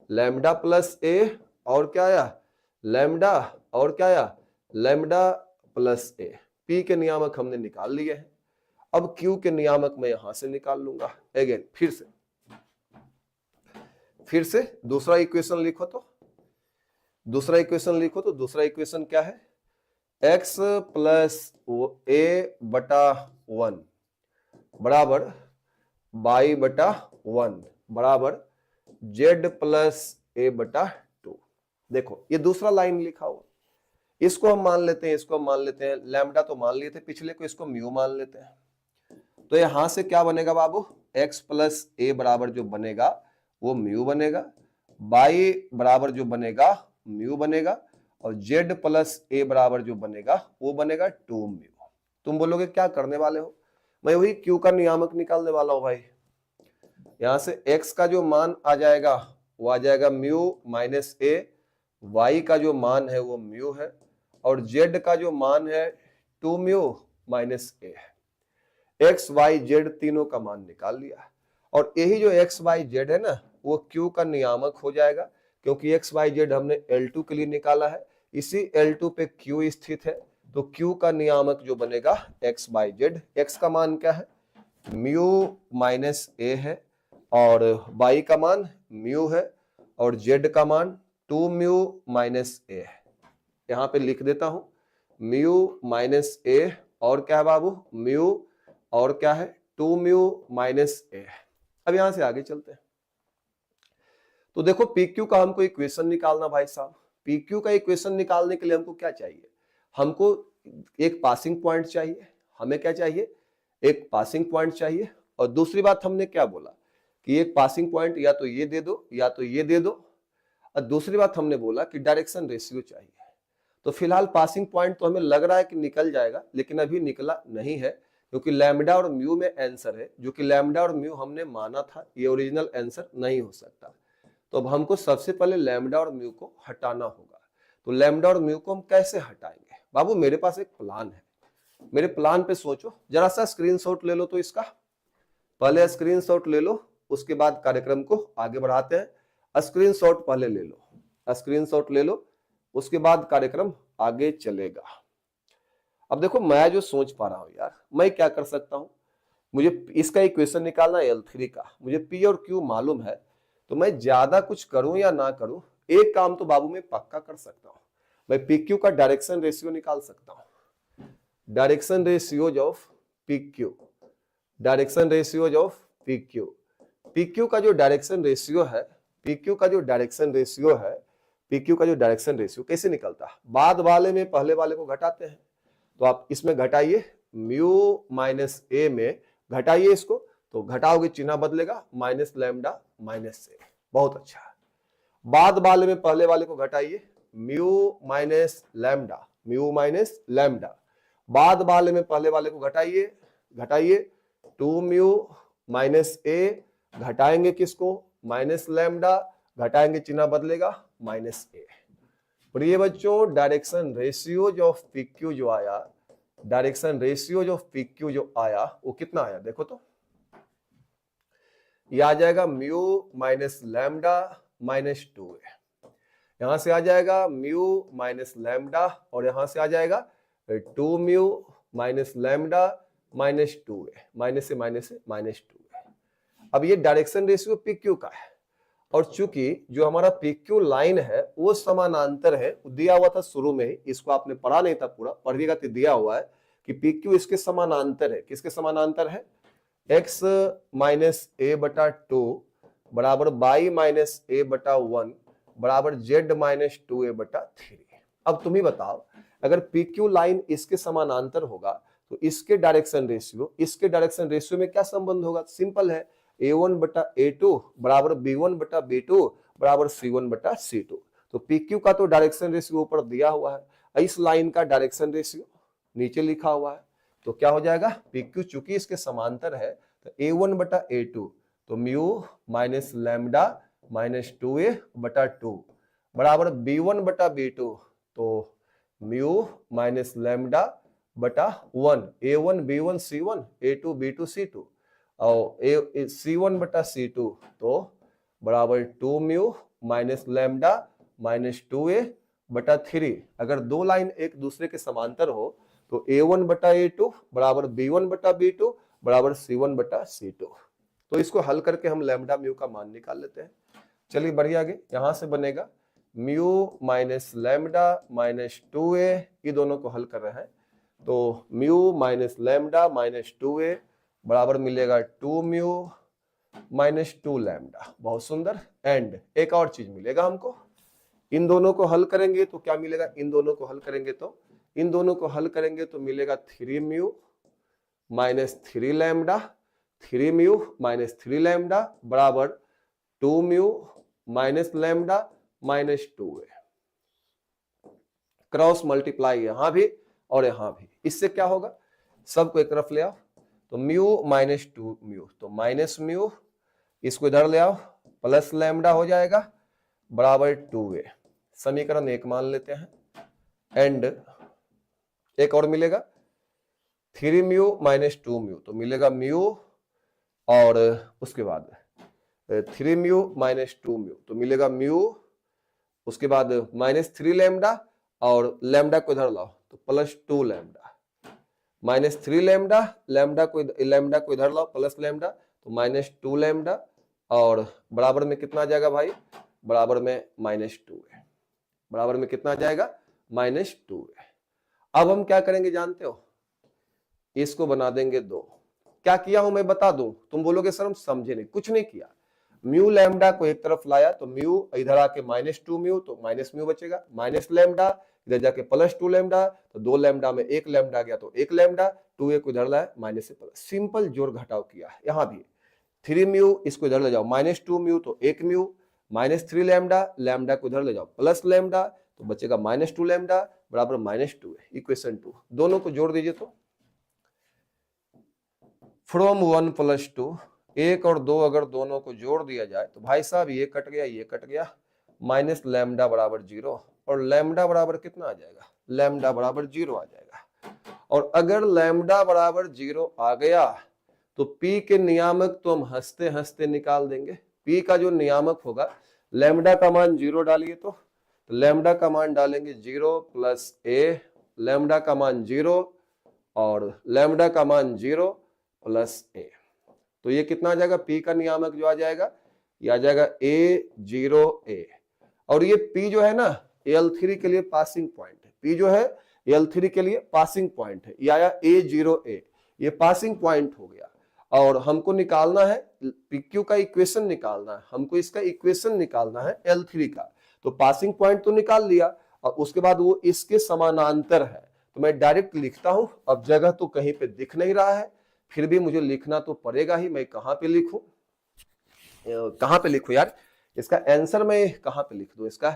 Speaker 1: लैम्डा प्लस ए और क्या आया, लैम्डा और क्या आया, लैम्डा प्लस ए। P के नियामक हमने निकाल लिए हैं। अब Q के नियामक मैं यहां से निकाल लूंगा। अगेन फिर से दूसरा इक्वेशन लिखो तो दूसरा इक्वेशन क्या है, x प्लस ए बटा 1 बराबर y बटा 1 बराबर z प्लस ए बटा 2। देखो ये दूसरा लाइन लिखा हुआ, इसको हम मान लेते हैं, लैम्डा तो मान लिए थे पिछले को, इसको म्यू मान लेते हैं। तो यहां से क्या बनेगा बाबू, x प्लस ए बराबर जो बनेगा वो म्यू बनेगा, y बराबर जो बनेगा म्यू बनेगा, और z प्लस ए बराबर जो बनेगा वो बनेगा 2 म्यू। तुम बोलोगे क्या करने वाले हो, मैं वही Q का नियामक निकालने वाला हूं भाई। यहां से x का जो मान आ जाएगा वो आ जाएगा म्यू माइनस ए, y का जो मान है वो म्यू है, और z का जो मान है 2 म्यू माइनस ए है। एक्स वाई जेड तीनों का मान निकाल लिया, और यही जो एक्स वाई जेड है ना वो Q का नियामक हो जाएगा, क्योंकि एक्स वाई जेड हमने L2 के लिए निकाला है, इसी L2 पे Q स्थित है, तो Q का नियामक जो बनेगा एक्स वाई जेड। एक्स का मान क्या है, म्यू माइनस ए है, और y का मान म्यू है, और z का मान 2 म्यू माइनस ए है। यहां पे लिख देता हूं, म्यू माइनस ए और क्या है बाबू, म्यू और क्या है 2 म्यू माइनस ए। अब यहां से आगे चलते हैं। तो देखो PQ का हमको इक्वेशन निकालना भाई साहब। PQ का इक्वेशन निकालने के लिए हमको क्या चाहिए, हमको एक पासिंग पॉइंट चाहिए। हमें क्या चाहिए, एक पासिंग पॉइंट चाहिए। और दूसरी बात हमने क्या बोला कि एक पासिंग पॉइंट या तो ये दे दो या तो ये दे दो, और दूसरी बात हमने बोला कि डायरेक्शन रेशियो चाहिए। तो फिलहाल पासिंग पॉइंट तो हमें लग रहा है कि निकल जाएगा, लेकिन अभी निकला नहीं है, क्योंकि लैम्डा और म्यू में आंसर है, जो कि लैम्डा और म्यू हमने माना था, ये ओरिजिनल आंसर नहीं हो सकता। तो अब हमको सबसे पहले लैम्डा और म्यू को हटाना होगा। तो लैम्डा और म्यू को हम कैसे हटाएंगे बाबू, मेरे पास एक प्लान है। मेरे प्लान पे सोचो, जरा सा स्क्रीनशॉट ले लो। तो इसका पहले स्क्रीनशॉट ले लो, उसके बाद कार्यक्रम को आगे बढ़ाते हैं। स्क्रीनशॉट पहले ले लो, स्क्रीनशॉट ले लो, उसके बाद कार्यक्रम आगे चलेगा। अब देखो मैं जो सोच पा रहा हूं यार, मैं क्या कर सकता हूं, मुझे इसका इक्वेशन निकालना है L3 का, मुझे P और Q मालूम है, तो मैं ज्यादा कुछ करूं या ना करूं, एक काम तो बाबू मैं पक्का कर सकता हूं, मैं PQ का डायरेक्शन रेशियो निकाल सकता हूं। Direction ratios of PQ, direction ratios of PQ। PQ का जो डायरेक्शन रेशियो है, PQ का जो डायरेक्शन रेशियो है, PQ का जो डायरेक्शन रेशियो कैसे निकलता है, बाद वाले में पहले वाले को घटाते हैं। तो आप इसमें घटाइए, म्यू माइनस ए में घटाइए इसको, तो घटाओगे चिन्ह बदलेगा, माइनस लैम्डा माइनस ए। बहुत अच्छा। बाद वाले में पहले वाले को घटाइए, mu minus lambda, mu minus lambda. बाद वाले में पहले वाले को घटाइए, घटाइए 2 म्यू माइनस ए, घटाएंगे किसको, माइनस लैम्डा, घटाएंगे चिन्ह बदलेगा माइनस ए। प्रिय बच्चों, डायरेक्शन रेशियोज ऑफ PQ जो आया, डायरेक्शन रेशियोज ऑफ PQ जो आया वो कितना आया देखो तो, ये आ जाएगा mu minus lambda minus 2a। यहां से आ जाएगा म्यू माइनस लैम्डा, और यहां से आ जाएगा 2 mu minus lambda minus 2a, minus से माइनस से माइनस 2a। अब ये डायरेक्शन रेशियो PQ का है, और चूंकि जो हमारा PQ लाइन है वो समानांतर है, दिया हुआ था शुरू में ही, इसको आपने पढ़ा नहीं था पूरा, पढ़िएगा तो दिया हुआ है कि PQ इसके समानांतर है। किसके समानांतर है, x माइनस ए बटा 2 बराबर y माइनस ए बटा 1 बराबर z माइनस 2a बटा 3। अब तुम ही बताओ, अगर PQ लाइन इसके समानांतर होगा तो इसके डायरेक्शन रेशियो में क्या संबंध होगा, सिंपल है, A1 बटा A2 बराबर B1 बटा B2 बराबर C1 बटा C2। तो PQ का तो डायरेक्शन रेशियो ऊपर दिया हुआ है, इस लाइन का डायरेक्शन रेशियो नीचे लिखा हुआ है, तो क्या हो जाएगा, PQ चूंकि इसके समांतर है तो A1/A2 तो mu minus lambda minus 2A/2 बराबर B1/B2 तो म्यू माइनस लैम्डा बटा 1 A1 B1 C1 A2 B2 C2 और C1/C2 तो बराबर 2 mu minus lambda minus 2A/3। अगर दो लाइन एक दूसरे के समांतर हो तो A1/A2 बराबर B1/B2 बराबर C1/C2। तो इसको हल करके हम लैम्डा म्यू का मान निकाल लेते हैं। चलिए बढ़िया, आगे यहां से बनेगा mu minus lambda minus 2A, ये दोनों को हल कर रहे हैं तो mu minus lambda minus 2A बराबर मिलेगा 2 म्यू माइनस 2 लैम्डा। बहुत सुंदर। एंड एक और चीज मिलेगा हमको, इन दोनों को हल करेंगे तो क्या मिलेगा, इन दोनों को हल करेंगे तो मिलेगा 3 mu minus 3 lambda, 3 mu minus 3 lambda बराबर 2 mu minus lambda minus 2A। Cross multiply यहां भी और यहां भी, इससे क्या होगा, सबको एक तरफ ले आओ तो म्यू माइनस 2 म्यू तो माइनस म्यू, इसको इधर ले आओ प्लस लैम्डा हो जाएगा बराबर 2A। समीकरण 1 मान लेते हैं। एंड एक और मिलेगा 3 म्यू माइनस 2 म्यू तो मिलेगा म्यू और उसके बाद 3 म्यू माइनस 2 म्यू तो मिलेगा म्यू, उसके बाद माइनस 3 लैम्डा और लैम्डा को इधर लाओ तो plus 2 lambda minus 3 lambda, lambda को इधर लाओ प्लस लैम्डा तो माइनस 2 लैम्डा और बराबर में कितना आ जाएगा भाई, बराबर में माइनस 2A। बराबर में कितना आ जाएगा, माइनस 2A। अब हम क्या करेंगे जानते हो, इसको बना देंगे 2। क्या किया हूं मैं बता दूं, तुम बोलोगे सर हम समझे नहीं, कुछ नहीं किया। म्यू लैम्डा को एक तरफ लाया तो म्यू इधर आके माइनस 2 म्यू तो माइनस म्यू बचेगा, माइनस लैम्डा इधर जाके प्लस 2 लैम्डा तो 2 लैम्डा में 1 लैम्डा गया तो 1 लैम्डा, 2A को इधर लाया माइनस से प्लस, सिंपल जोड़ घटाव किया। यहां भी 3 म्यू इसको इधर ले जाओ माइनस 2 म्यू तो 1 म्यू माइनस 3 लैम्डा, लैम्डा को इधर ले जाओ प्लस लैम्डा तो बचेगा माइनस 2 लैम्डा बराबर माइनस 2। इक्वेशन 2 दोनों को जोड़ दीजिए तो फ्रॉम 1 प्लस 2, 1 और 2 अगर दोनों को जोड़ दिया जाए तो भाई साहब ये कट गया माइनस लैम्डा बराबर 0 और लैम्डा बराबर कितना आ जाएगा, लैम्डा बराबर 0 आ जाएगा। और अगर लैम्डा बराबर 0 आ गया तो P के नियामक तो हम हंसते हंसते निकाल देंगे। P का जो नियामक होगा, लैम्डा का मान 0 डालिए तो लैम्डा का मान डालेंगे 0 प्लस A, लैम्डा का मान 0 और लैम्डा का मान 0 प्लस A तो ये कितना आ जाएगा, P का नियामक जो आ जाएगा ये आ जाएगा A0A। और ये P जो है ना L3 के लिए पासिंग पॉइंट है, P जो है L3 के लिए पासिंग पॉइंट है, ये आया A0A, ये पासिंग पॉइंट हो गया। और हमको निकालना है PQ का इक्वेशन निकालना है, हमको इसका इक्वेशन निकालना है L3 का। तो पासिंग पॉइंट तो निकाल लिया और उसके बाद वो इसके समानांतर है तो मैं डायरेक्ट लिखता हूं। अब जगह तो कहीं पे दिख नहीं रहा है, फिर भी मुझे लिखना तो पड़ेगा ही। मैं कहां पे लिखूं, यार, इसका आंसर मैं कहां पे लिख दूं, इसका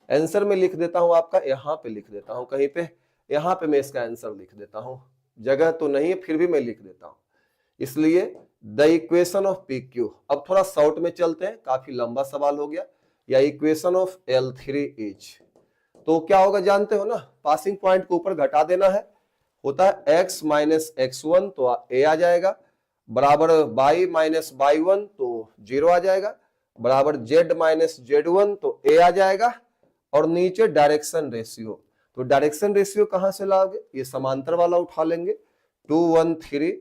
Speaker 1: आंसर में लिख देता हूं, आपका यहां पे लिख देता हूं, कहीं पे यहां पे मैं इसका आंसर लिख देता हूं। जगह तो नहीं है फिर भी मैं लिख देता हूं। इसलिए द इक्वेशन ऑफ PQ, अब थोड़ा शॉर्ट में चलते हैं, काफी लंबा सवाल हो गया। या इक्वेशन ऑफ L3 इज, तो क्या होगा जानते हो ना, पासिंग पॉइंट को ऊपर घटा देना है, होता है x माइनस x1 तो A आ जाएगा बराबर y माइनस y1 तो 0 आ जाएगा बराबर z माइनस z1 तो A आ जाएगा। और नीचे डायरेक्शन रेशियो, तो डायरेक्शन रेशियो कहां से लाओगे, ये समांतर वाला उठा लेंगे 2 1 3।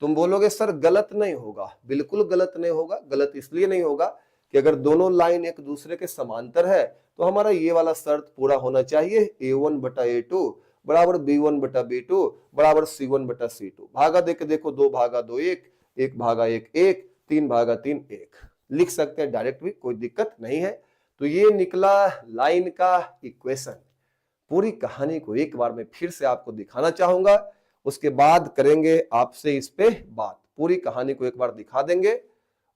Speaker 1: तुम बोलोगे सर गलत नहीं होगा, बिल्कुल गलत नहीं होगा। गलत इसलिए नहीं होगा कि अगर दोनों लाइन एक दूसरे के समांतर है तो हमारा ये वाला शर्त पूरा होना चाहिए, A1/A2 बराबर B1/B2 बराबर C1/C2। भागा देके देखो, 2 भागा 2 1, 1 भागा 1 1, 3 भागा 3 1। लिख सकते हैं डायरेक्ट भी, कोई दिक्कत नहीं है। तो ये निकला लाइन का इक्वेशन। पूरी कहानी को एक बार मैं फिर से आपको दिखाना चाहूंगा, उसके बाद करेंगे आपसे इस पे बात। पूरी कहानी को एक बार दिखा देंगे,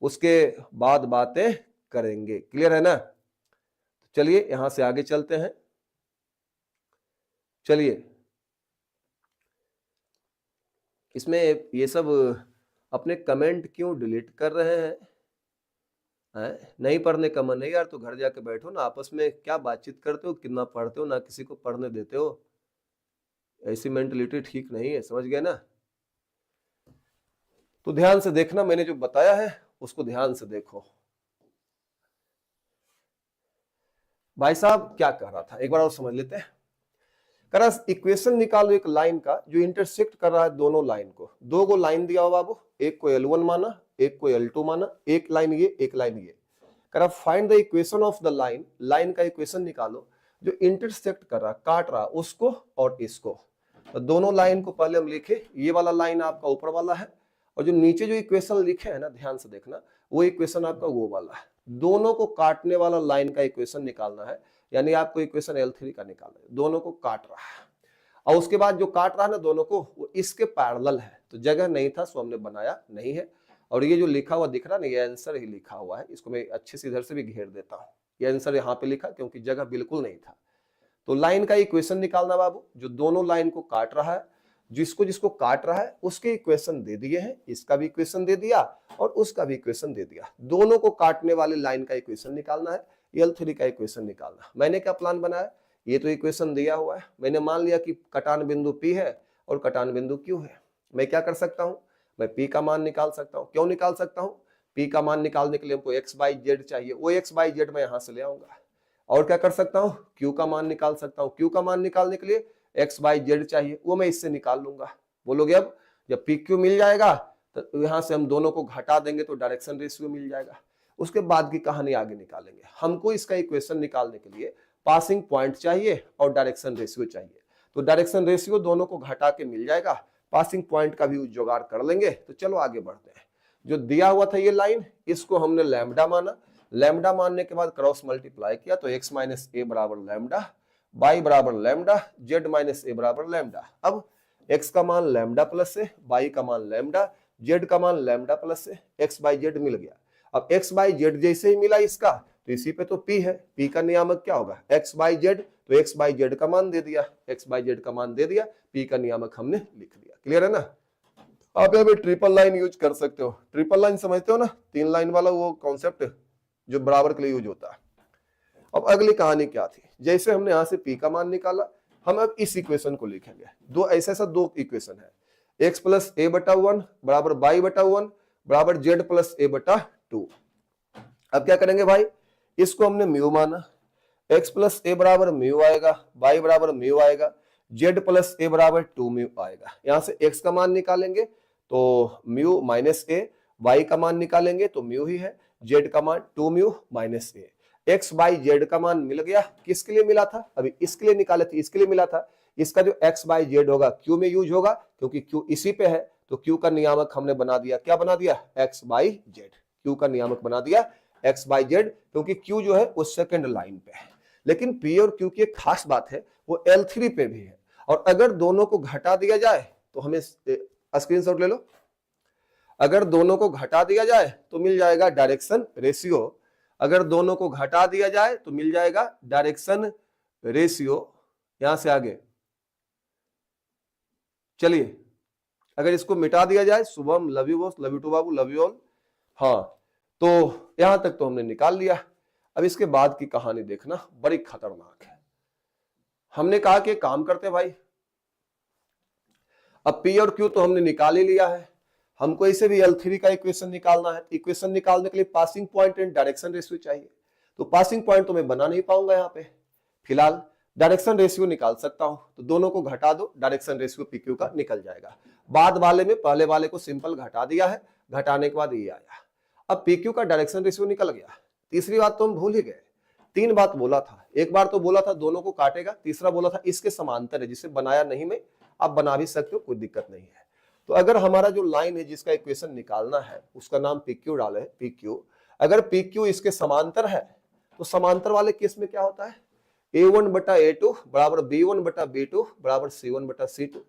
Speaker 1: उसके बाद बातें करेंगे। क्लियर है ना? चलिए यहां से आगे चलते हैं। चलिए इसमें ये सब अपने कमेंट क्यों डिलीट कर रहे हैं? नहीं पढ़ने का मन है यार तो घर जाके बैठो ना, आपस में क्या बातचीत करते हो, कितना पढ़ते हो, ना किसी को पढ़ने देते हो। ऐसी मेंटलिटी ठीक नहीं है, समझ गए ना। तो ध्यान से देखना, मैंने जो बताया है उसको ध्यान से देखो। भाई साहब क्या कह रहा था एक बार और समझ लेते हैं। कह रहा इक्वेशन निकालो एक लाइन का जो इंटरसेक्ट कर रहा है दोनों लाइन को। दो को लाइन दिया हो बाबू, एक को L1 माना, एक को L2 माना, एक लाइन ये एक लाइन ये। कह रहा find the equation of the line, line का इक्वेशन निकालो जो इंटरसेक्ट कर रहा, काट रहा उसको और इसको। तो दोनों लाइन को पहले हम लिखे, ये वाला लाइन आपका ऊपर वाला है और जो नीचे जो इक्वेशन लिखे है ना, ध्यान से देखना, वो इक्वेशन आपका वो वाला है। दोनों को काटने वाला लाइन का इक्वेशन निकालना है, यानी आपको इक्वेशन L3 का निकालना है। दोनों को काट रहा है और उसके बाद जो काट रहा है ना दोनों को, वो इसके पैरेलल है। तो जगह नहीं था सो हमने बनाया नहीं है। और ये जो लिखा हुआ दिख रहा है ना, ये आंसर ही लिखा हुआ है। इसको मैं अच्छे से इधर से भी घेर देता हूँ, ये आंसर यहाँ पे लिखा क्योंकि जगह बिल्कुल नहीं था। तो लाइन का इक्वेशन निकालना बाबू, जो दोनों लाइन को काट रहा है, जिसको जिसको काट रहा है उसके इक्वेशन दे दिए हैं। इसका भी इक्वेशन दे दिया और उसका भी इक्वेशन दे दिया। दोनों को काटने वाले लाइन का इक्वेशन निकालना है, L3 का इक्वेशन निकालना। मैंने क्या प्लान बनाया, ये तो इक्वेशन दिया हुआ है, मैंने मान लिया कि कटान बिंदु P है और कटान बिंदु Q है। मैं क्या कर सकता हूं, मैं P का मान निकाल सकता हूं। क्यों निकाल सकता हूं, P का मान निकालने के लिए हमको x बाई जेड चाहिए, वो x बाई जेड मैं यहां से ले आऊंगा। और क्या कर सकता हूं, Q का मान निकाल सकता हूं। Q का मान निकालने के लिए x बाई जेड चाहिए, वो मैं इससे निकाल लूंगा। बोलोगे अब जब PQ मिल जाएगा तो यहां से हम दोनों को घटा देंगे तो डायरेक्शन रेशियो मिल जाएगा। उसके बाद की कहानी आगे निकालेंगे। हमको इसका इक्वेशन निकालने के लिए पासिंग पॉइंट चाहिए और डायरेक्शन रेशियो चाहिए। तो डायरेक्शन रेशियो दोनों को घटा के मिल जाएगा, पासिंग पॉइंट का भी जुगाड़ कर लेंगे। तो चलो आगे बढ़ते हैं। जो दिया हुआ था ये लाइन, इसको हमने लैम्डा माना। लैम्डा मानने के बाद क्रॉस मल्टीप्लाई किया तो x माइनस ए बराबर लैम्डा, y बराबर लैम्डा, z माइनस ए बराबर लैम्डा। अब x का मान लैम्डा प्लस है, y का मान लैम्डा, z का मान लैम्डा प्लस है, x बाई जेड मिल गया। अब x बाई जेड जैसे ही मिला इसका तो इसी पे तो p है, p का नियामक क्या होगा x बाई जेड, तो x बाई जेड का मान दे दिया, x बाई जेड का मान दे दिया, p का नियामक हमने लिख दिया। क्लियर है ना। आप यहाँ पे ट्रिपल लाइन यूज कर सकते हो। ट्रिपल लाइन समझते हो ना, 3 लाइन वाला वो कॉन्सेप्ट जो बराबर के लिए यूज होता है। अब अगली कहानी क्या थी, जैसे हमने यहां से p का मान निकाला, हम अब इस इक्वेशन को लिखेंगे। दो ऐसा दो इक्वेशन है, x प्लस ए बटा 1 बराबर y बटा 1 बराबर z प्लस ए बटा 2। अब क्या करेंगे भाई, इसको हमने म्यू माना, x प्लस ए बराबर म्यू आएगा, y बराबर म्यू आएगा, z प्लस ए बराबर 2 म्यू आएगा। यहां से x का मान निकालेंगे तो म्यू माइनस ए, y का मान निकालेंगे तो म्यू ही है, z का मान 2 mu minus A. x by Z का मान मिल गया। किसके लिए मिला था, अभी इसके लिए निकाले थे, इसके लिए मिला था। इसका जो x बाई जेड होगा q में यूज होगा क्योंकि q इसी पे है, तो q का नियामक हमने बना दिया, क्या बना दिया, x बाई जेड। q का नियामक बना दिया x बाई जेड, क्योंकि q जो है वो सेकंड लाइन पे है। लेकिन p और q की एक खास बात है, वो L3 पे भी है। और अगर दोनों को घटा दिया जाए तो हमें स्क्रीनशॉट ले लो, अगर दोनों को घटा दिया जाए तो मिल जाएगा डायरेक्शन रेशियो। अगर दोनों को घटा दिया जाए तो मिल जाएगा डायरेक्शन रेशियो। यहां से आगे चलिए, अगर इसको मिटा दिया जाए, Shubham love you boss, love you too बाबू, लव यू ऑल। हाँ, तो यहां तक तो हमने निकाल लिया। अब इसके बाद की कहानी देखना, बड़ी खतरनाक है। हमने कहा कि काम करते भाई, अब P और Q तो हमने निकाल ही लिया है, हमको इसे भी L3 का इक्वेशन निकालना है। इक्वेशन निकालने के लिए passing point and direction ratio चाहिए। तो पासिंग पॉइंट तो मैं बना नहीं पाऊंगा यहाँ पे, फिलहाल डायरेक्शन रेशियो निकाल सकता हूं। तो दोनों को घटा दो, डायरेक्शन रेशियो PQ का निकल जाएगा। बाद वाले में पहले वाले को सिंपल घटा दिया है, घटाने के बाद ये आया। अब PQ का डायरेक्शन रेशियो निकल गया। तीसरी बात तो हम भूल ही गए, 3 बात बोला था। एक बार तो बोला था दोनों को काटेगा, तीसरा बोला था इसके समांतर है, जिसे बनाया नहीं मैं, आप बना भी सकते हो, कोई दिक्कत नहीं है। तो अगर हमारा जो लाइन है जिसका इक्वेशन निकालना है उसका नाम PQ डाले, PQ, अगर PQ इसके समांतर है तो समांतर वाले केस में क्या होता है, A1 बटा A2 बराबर B1 बटा B2 बराबर C1 बटा C2।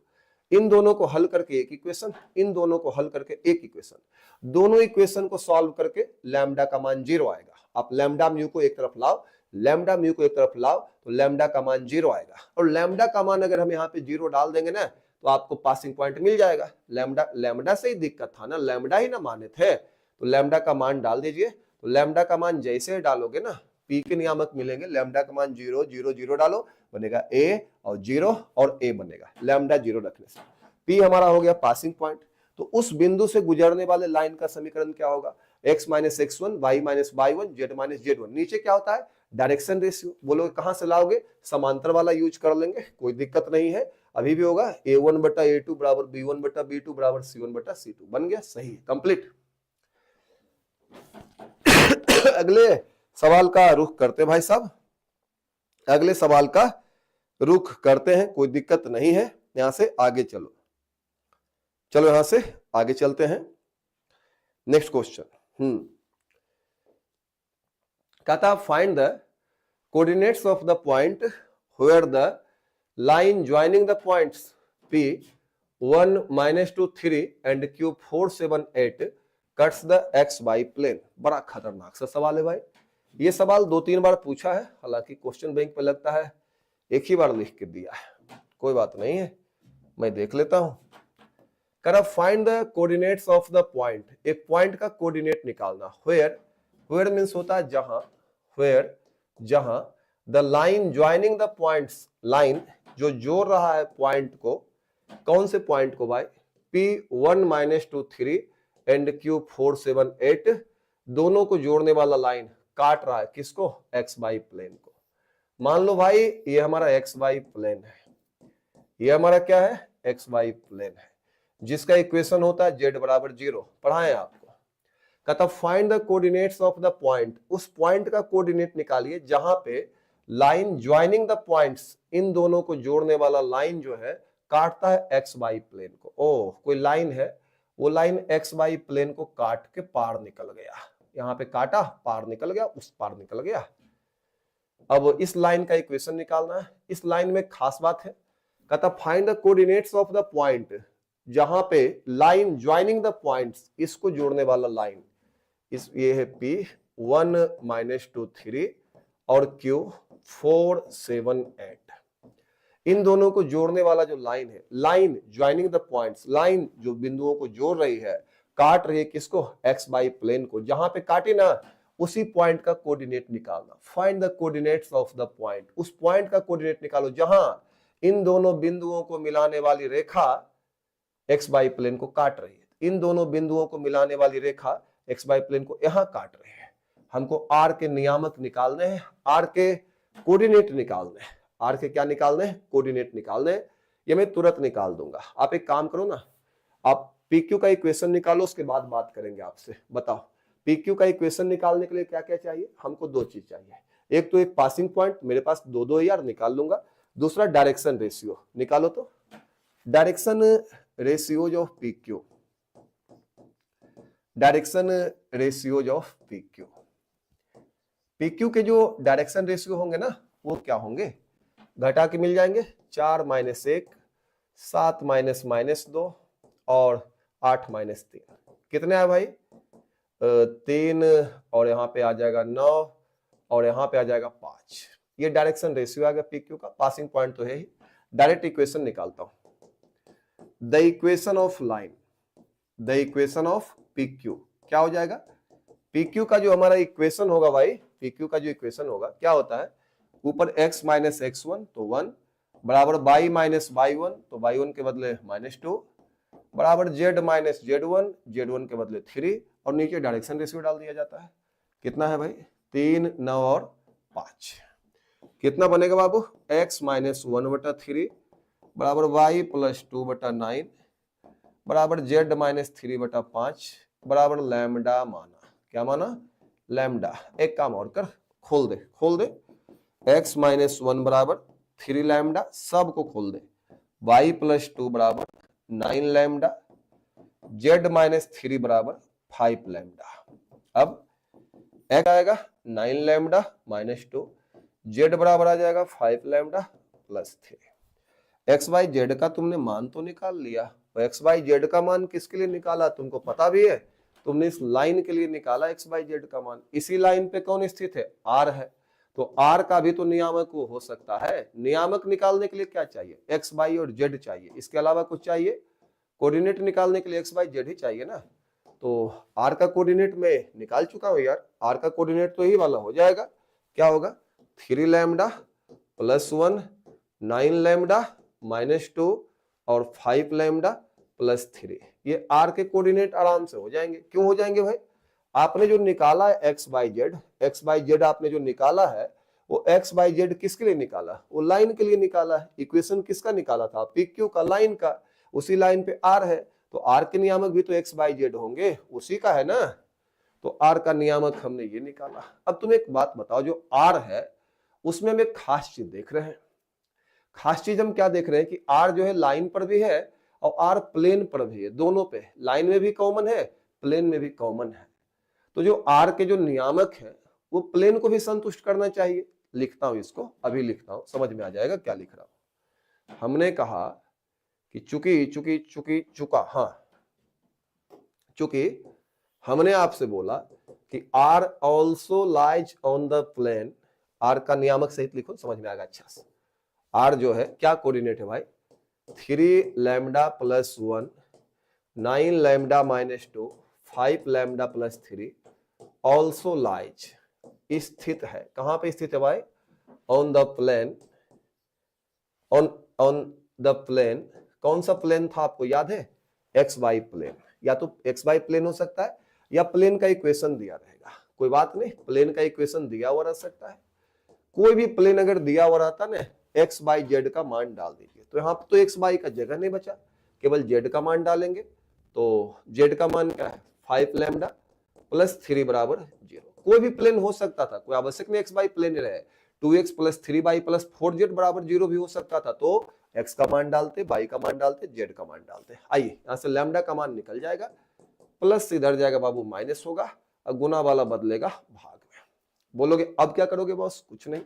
Speaker 1: इन दोनों को हल करके एक इक्वेशन, इन दोनों को हल करके एक इक्वेशन। दोनों इक्वेशन को सॉल्व करके लैम्डा का मान 0 आएगा। आप लैम्डा म्यू को एक तरफ लाओ, लैम्डा म्यू को एक तरफ लाओ तो लैम्डा का मान 0 आएगा। और लैम्डा का मान अगर हम यहाँ पे 0 डाल देंगे ना तो आपको पासिंग पॉइंट मिल जाएगा। लैम्डा लैम्डा से ही दिक्कत था ना, लैम्डा ही ना माने थे, तो लैम्डा का मान डाल दीजिए। तो लैम्डा का मान जैसे डालोगे ना, पी के नियामक मिलेंगे, लैम्डा का मान 0 0 0 डालो, बनेगा ए और 0 और ए बनेगा, लैम्डा 0 रखने से पी हमारा हो गया पासिंग पॉइंट। तो उस बिंदु से गुजरने वाले लाइन का समीकरण क्या होगा, x minus x1 y minus y1 z minus z1। नीचे क्या होता है, डायरेक्शन रेशियो। बोलोगे कहां से लाओगे, समांतर वाला यूज कर लेंगे, कोई दिक्कत नहीं है, अभी भी होगा a1 बटा a2 बराबर b1 बटा b2 बराबर c1 बटा c2। बन गया, सही है, कंप्लीट। अगले सवाल का रुख करते हैं भाई साहब, अगले सवाल का रुख करते हैं, कोई दिक्कत नहीं है, यहां से आगे चलो। चलो यहां से आगे चलते हैं। नेक्स्ट क्वेश्चन कहता find the coordinates of the point where the line joining the points P 1 -2 3 and Q 4 7 8 cuts the XY plane. बड़ा खतरनाक सा सवाल है भाई, ये सवाल 2-3 बार पूछा है, हालांकि क्वेश्चन बैंक पे लगता है एक ही बार लिख के दिया है, कोई बात नहीं है, मैं देख लेता हूं। कर find the coordinates of the point, एक पॉइंट का कोऑर्डिनेट निकालना। वेयर मींस होता है जहां, वेयर जहां the line joining the points, line जो जोड़ रहा है पॉइंट को, कौन से पॉइंट को भाई, P1 -2 3 एंड Q 4 7 8, दोनों को जोड़ने वाला लाइन काट रहा है किसको, XY प्लेन को। मान लो भाई ये हमारा XY प्लेन है, ये हमारा क्या है, XY प्लेन है, जिसका इक्वेशन होता है z बराबर 0, पढ़ाएं आपको। कहता find the coordinates of the point, उस पॉइंट का कोऑर्डिनेट निकालिए जहां पे लाइन ज्वाइनिंग द पॉइंट्स, इन दोनों को जोड़ने वाला लाइन जो है काटता है XY प्लेन को। ओह, कोई लाइन है, वो लाइन XY प्लेन को काट के पार निकल गया, यहाँ पे काटा, पार निकल गया, उस पार निकल गया। अब इस लाइन का इक्वेशन निकालना है। इस लाइन में खास बात है, कहता find the coordinates of the point, जहां पे लाइन ज्वाइनिंग द पॉइंट्स, इसको जोड़ने वाला लाइन, इस ये है P1 -2 3 और Q 4 7 8, इन दोनों को जोड़ने वाला जो लाइन है, line joining the points, line जो बिंदुओं को जोड़ रही है, काट रही है किसको, XY प्लेन को। जहां पे काटे ना, उसी पॉइंट का कोऑर्डिनेट निकालना। Find the coordinates of the point, उस पॉइंट का कोऑर्डिनेट निकालो जहां इन दोनों बिंदुओं को मिलाने वाली रेखा XY प्लेन को काट रही है। इन दोनों बिंदुओं को मिलाने वाली रेखा XY प्लेन को यहां काट रही है। हमको R के नियामक निकालने हैं, R के कोऑर्डिनेट निकालने हैं। R के क्या निकालने हैं, कोऑर्डिनेट निकालने हैं। ये मैं तुरंत निकाल दूंगा। आप एक काम करो ना, आप PQ का इक्वेशन निकालो, उसके बाद बात करेंगे आपसे। बताओ PQ का इक्वेशन निकालने के लिए क्या क्या चाहिए, हमको 2 चीज चाहिए। एक तो एक पासिंग पॉइंट, मेरे पास 2 यार निकाल लूंगा। दूसरा डायरेक्शन रेशियो निकालो। तो direction ratios of PQ, direction ratios of PQ, PQ के जो डायरेक्शन रेशियो होंगे ना, वो क्या होंगे, घटा के मिल जाएंगे। 4 - 1 7 - -2 और 8 - 3, कितने आए भाई, 3, और यहाँ पे आ जाएगा 9 और यहाँ पे आ जाएगा 5। ये डायरेक्शन रेशियो आ गया PQ का। पासिंग पॉइंट तो है ही। डायरेक्ट इक्वेशन निकालता हूं। The equation of line, the equation of PQ क्या हो जाएगा, PQ का जो हमारा इक्वेशन होगा भाई, PQ का जो इक्वेशन होगा क्या होता है, ऊपर x - x1 तो 1 बराबर y - y1 तो y1 के बदले -2 बराबर z - z1, z1 के बदले 3, और नीचे डायरेक्शन रेशियो डाल दिया जाता है। कितना है भाई, 3 9 और 5। कितना बनेगा बाबू, x - 1/3 बराबर y + 2/9 बराबर z - 3/5 बराबर लैम्डा माना। क्या माना, लैम्डा। एक काम और कर, खोल दे, खोल दे। x - 1 बराबर 3 लैम्डा, सब को खोल दे। y + 2 बराबर 9 लैम्डा, z - 3 बराबर 5 लैम्डा। अब x आएगा 9 लैम्डा -2, z बराबर आ जाएगा 5 लैम्डा + 3। x y z का तुमने मान तो निकाल लिया। x y z का मान किसके लिए निकाला, तुमको पता भी है, तुमने इस लाइन के लिए निकाला x y z का मान। इसी लाइन पे कौन स्थित है, R है। तो आर का भी तो नियामक वो हो सकता है। नियामक निकालने के लिए क्या चाहिए, एक्स वाई और जेड चाहिए, इसके अलावा कुछ चाहिए? कोऑर्डिनेट निकालने के लिए एक्स वाई जेड ही चाहिए ना। तो आर का कोऑर्डिनेट मैं निकाल चुका हूं यार, आर का कोऑर्डिनेट तो यही वाला हो जाएगा। क्या होगा, 3 लैम्डा प्लस 1, 9 लैम्डा माइनस 2 और 5 लैम्डा प्लस 3। ये आर के कोऑर्डिनेट आराम से हो जाएंगे। क्यों हो जाएंगे भाई, आपने जो निकाला है एक्स वाई जेड आपने जो निकाला है वो एक्स वाई जेड किसके लिए निकाला, वो लाइन के लिए निकाला है। इक्वेशन किसका निकाला था, पी क्यू का, लाइन का। उसी लाइन पे आर है, तो आर के नियामक भी तो एक्स वाई जेड होंगे, उसी का है ना। तो आर का नियामक हमने ये निकाला। अब तुम एक बात बताओ, जो आर है उसमें हम एक खास चीज देख रहे हैं। खास चीज हम क्या देख रहे हैं कि आर जो है लाइन पर भी है और आर प्लेन पर भी है, दोनों पे, लाइन में भी कॉमन है, प्लेन में भी कॉमन है। तो जो आर के जो नियामक है वो प्लेन को भी संतुष्ट करना चाहिए। लिखता हूं इसको, अभी लिखता हूं, समझ में आ जाएगा क्या लिख रहा हूं। हमने कहा कि चूंकि हमने आपसे बोला कि R also lies on the plane, R का नियामक सहित लिखो, समझ में आएगा अच्छा से। आर जो है क्या कोऑर्डिनेट है भाई, 3 lambda plus 1, 9 lambda minus 2, 5 lambda plus 3 also lies, स्थित है। कहां पे स्थित है भाई, on the plane, on the plane. कौन सा प्लेन था आपको याद है, एक्स वाई प्लेन। या तो एक्स वाई प्लेन हो सकता है या प्लेन का इक्वेशन दिया रहेगा, कोई बात नहीं, प्लेन का इक्वेशन दिया हुआ रह सकता है। कोई भी प्लेन अगर दिया हुआ रहता ना, एक्स बाई जेड का मान डाल दीजिए। तो यहाँ तो एक्स बाई का जगह नहीं बचा, केवल जेड का मान डालेंगे। तो जेड का मान क्या है, 5 लैम्डा प्लस 3 बराबर 0। कोई भी प्लेन हो सकता था, कोई आवश्यक नहीं एक्स बाई प्लेन रहे। 2x plus 3 by plus 4z बराबर 0 भी हो सकता था। तो x का मान डालते, बाई का मान डालते, z का मान डालते। आइए यहां से लैम्डा का मान निकल जाएगा, प्लस इधर जाएगा बाबू माइनस होगा, और गुना वाला बदलेगा भाग में। बोलोगे अब क्या करोगे बॉस, कुछ नहीं,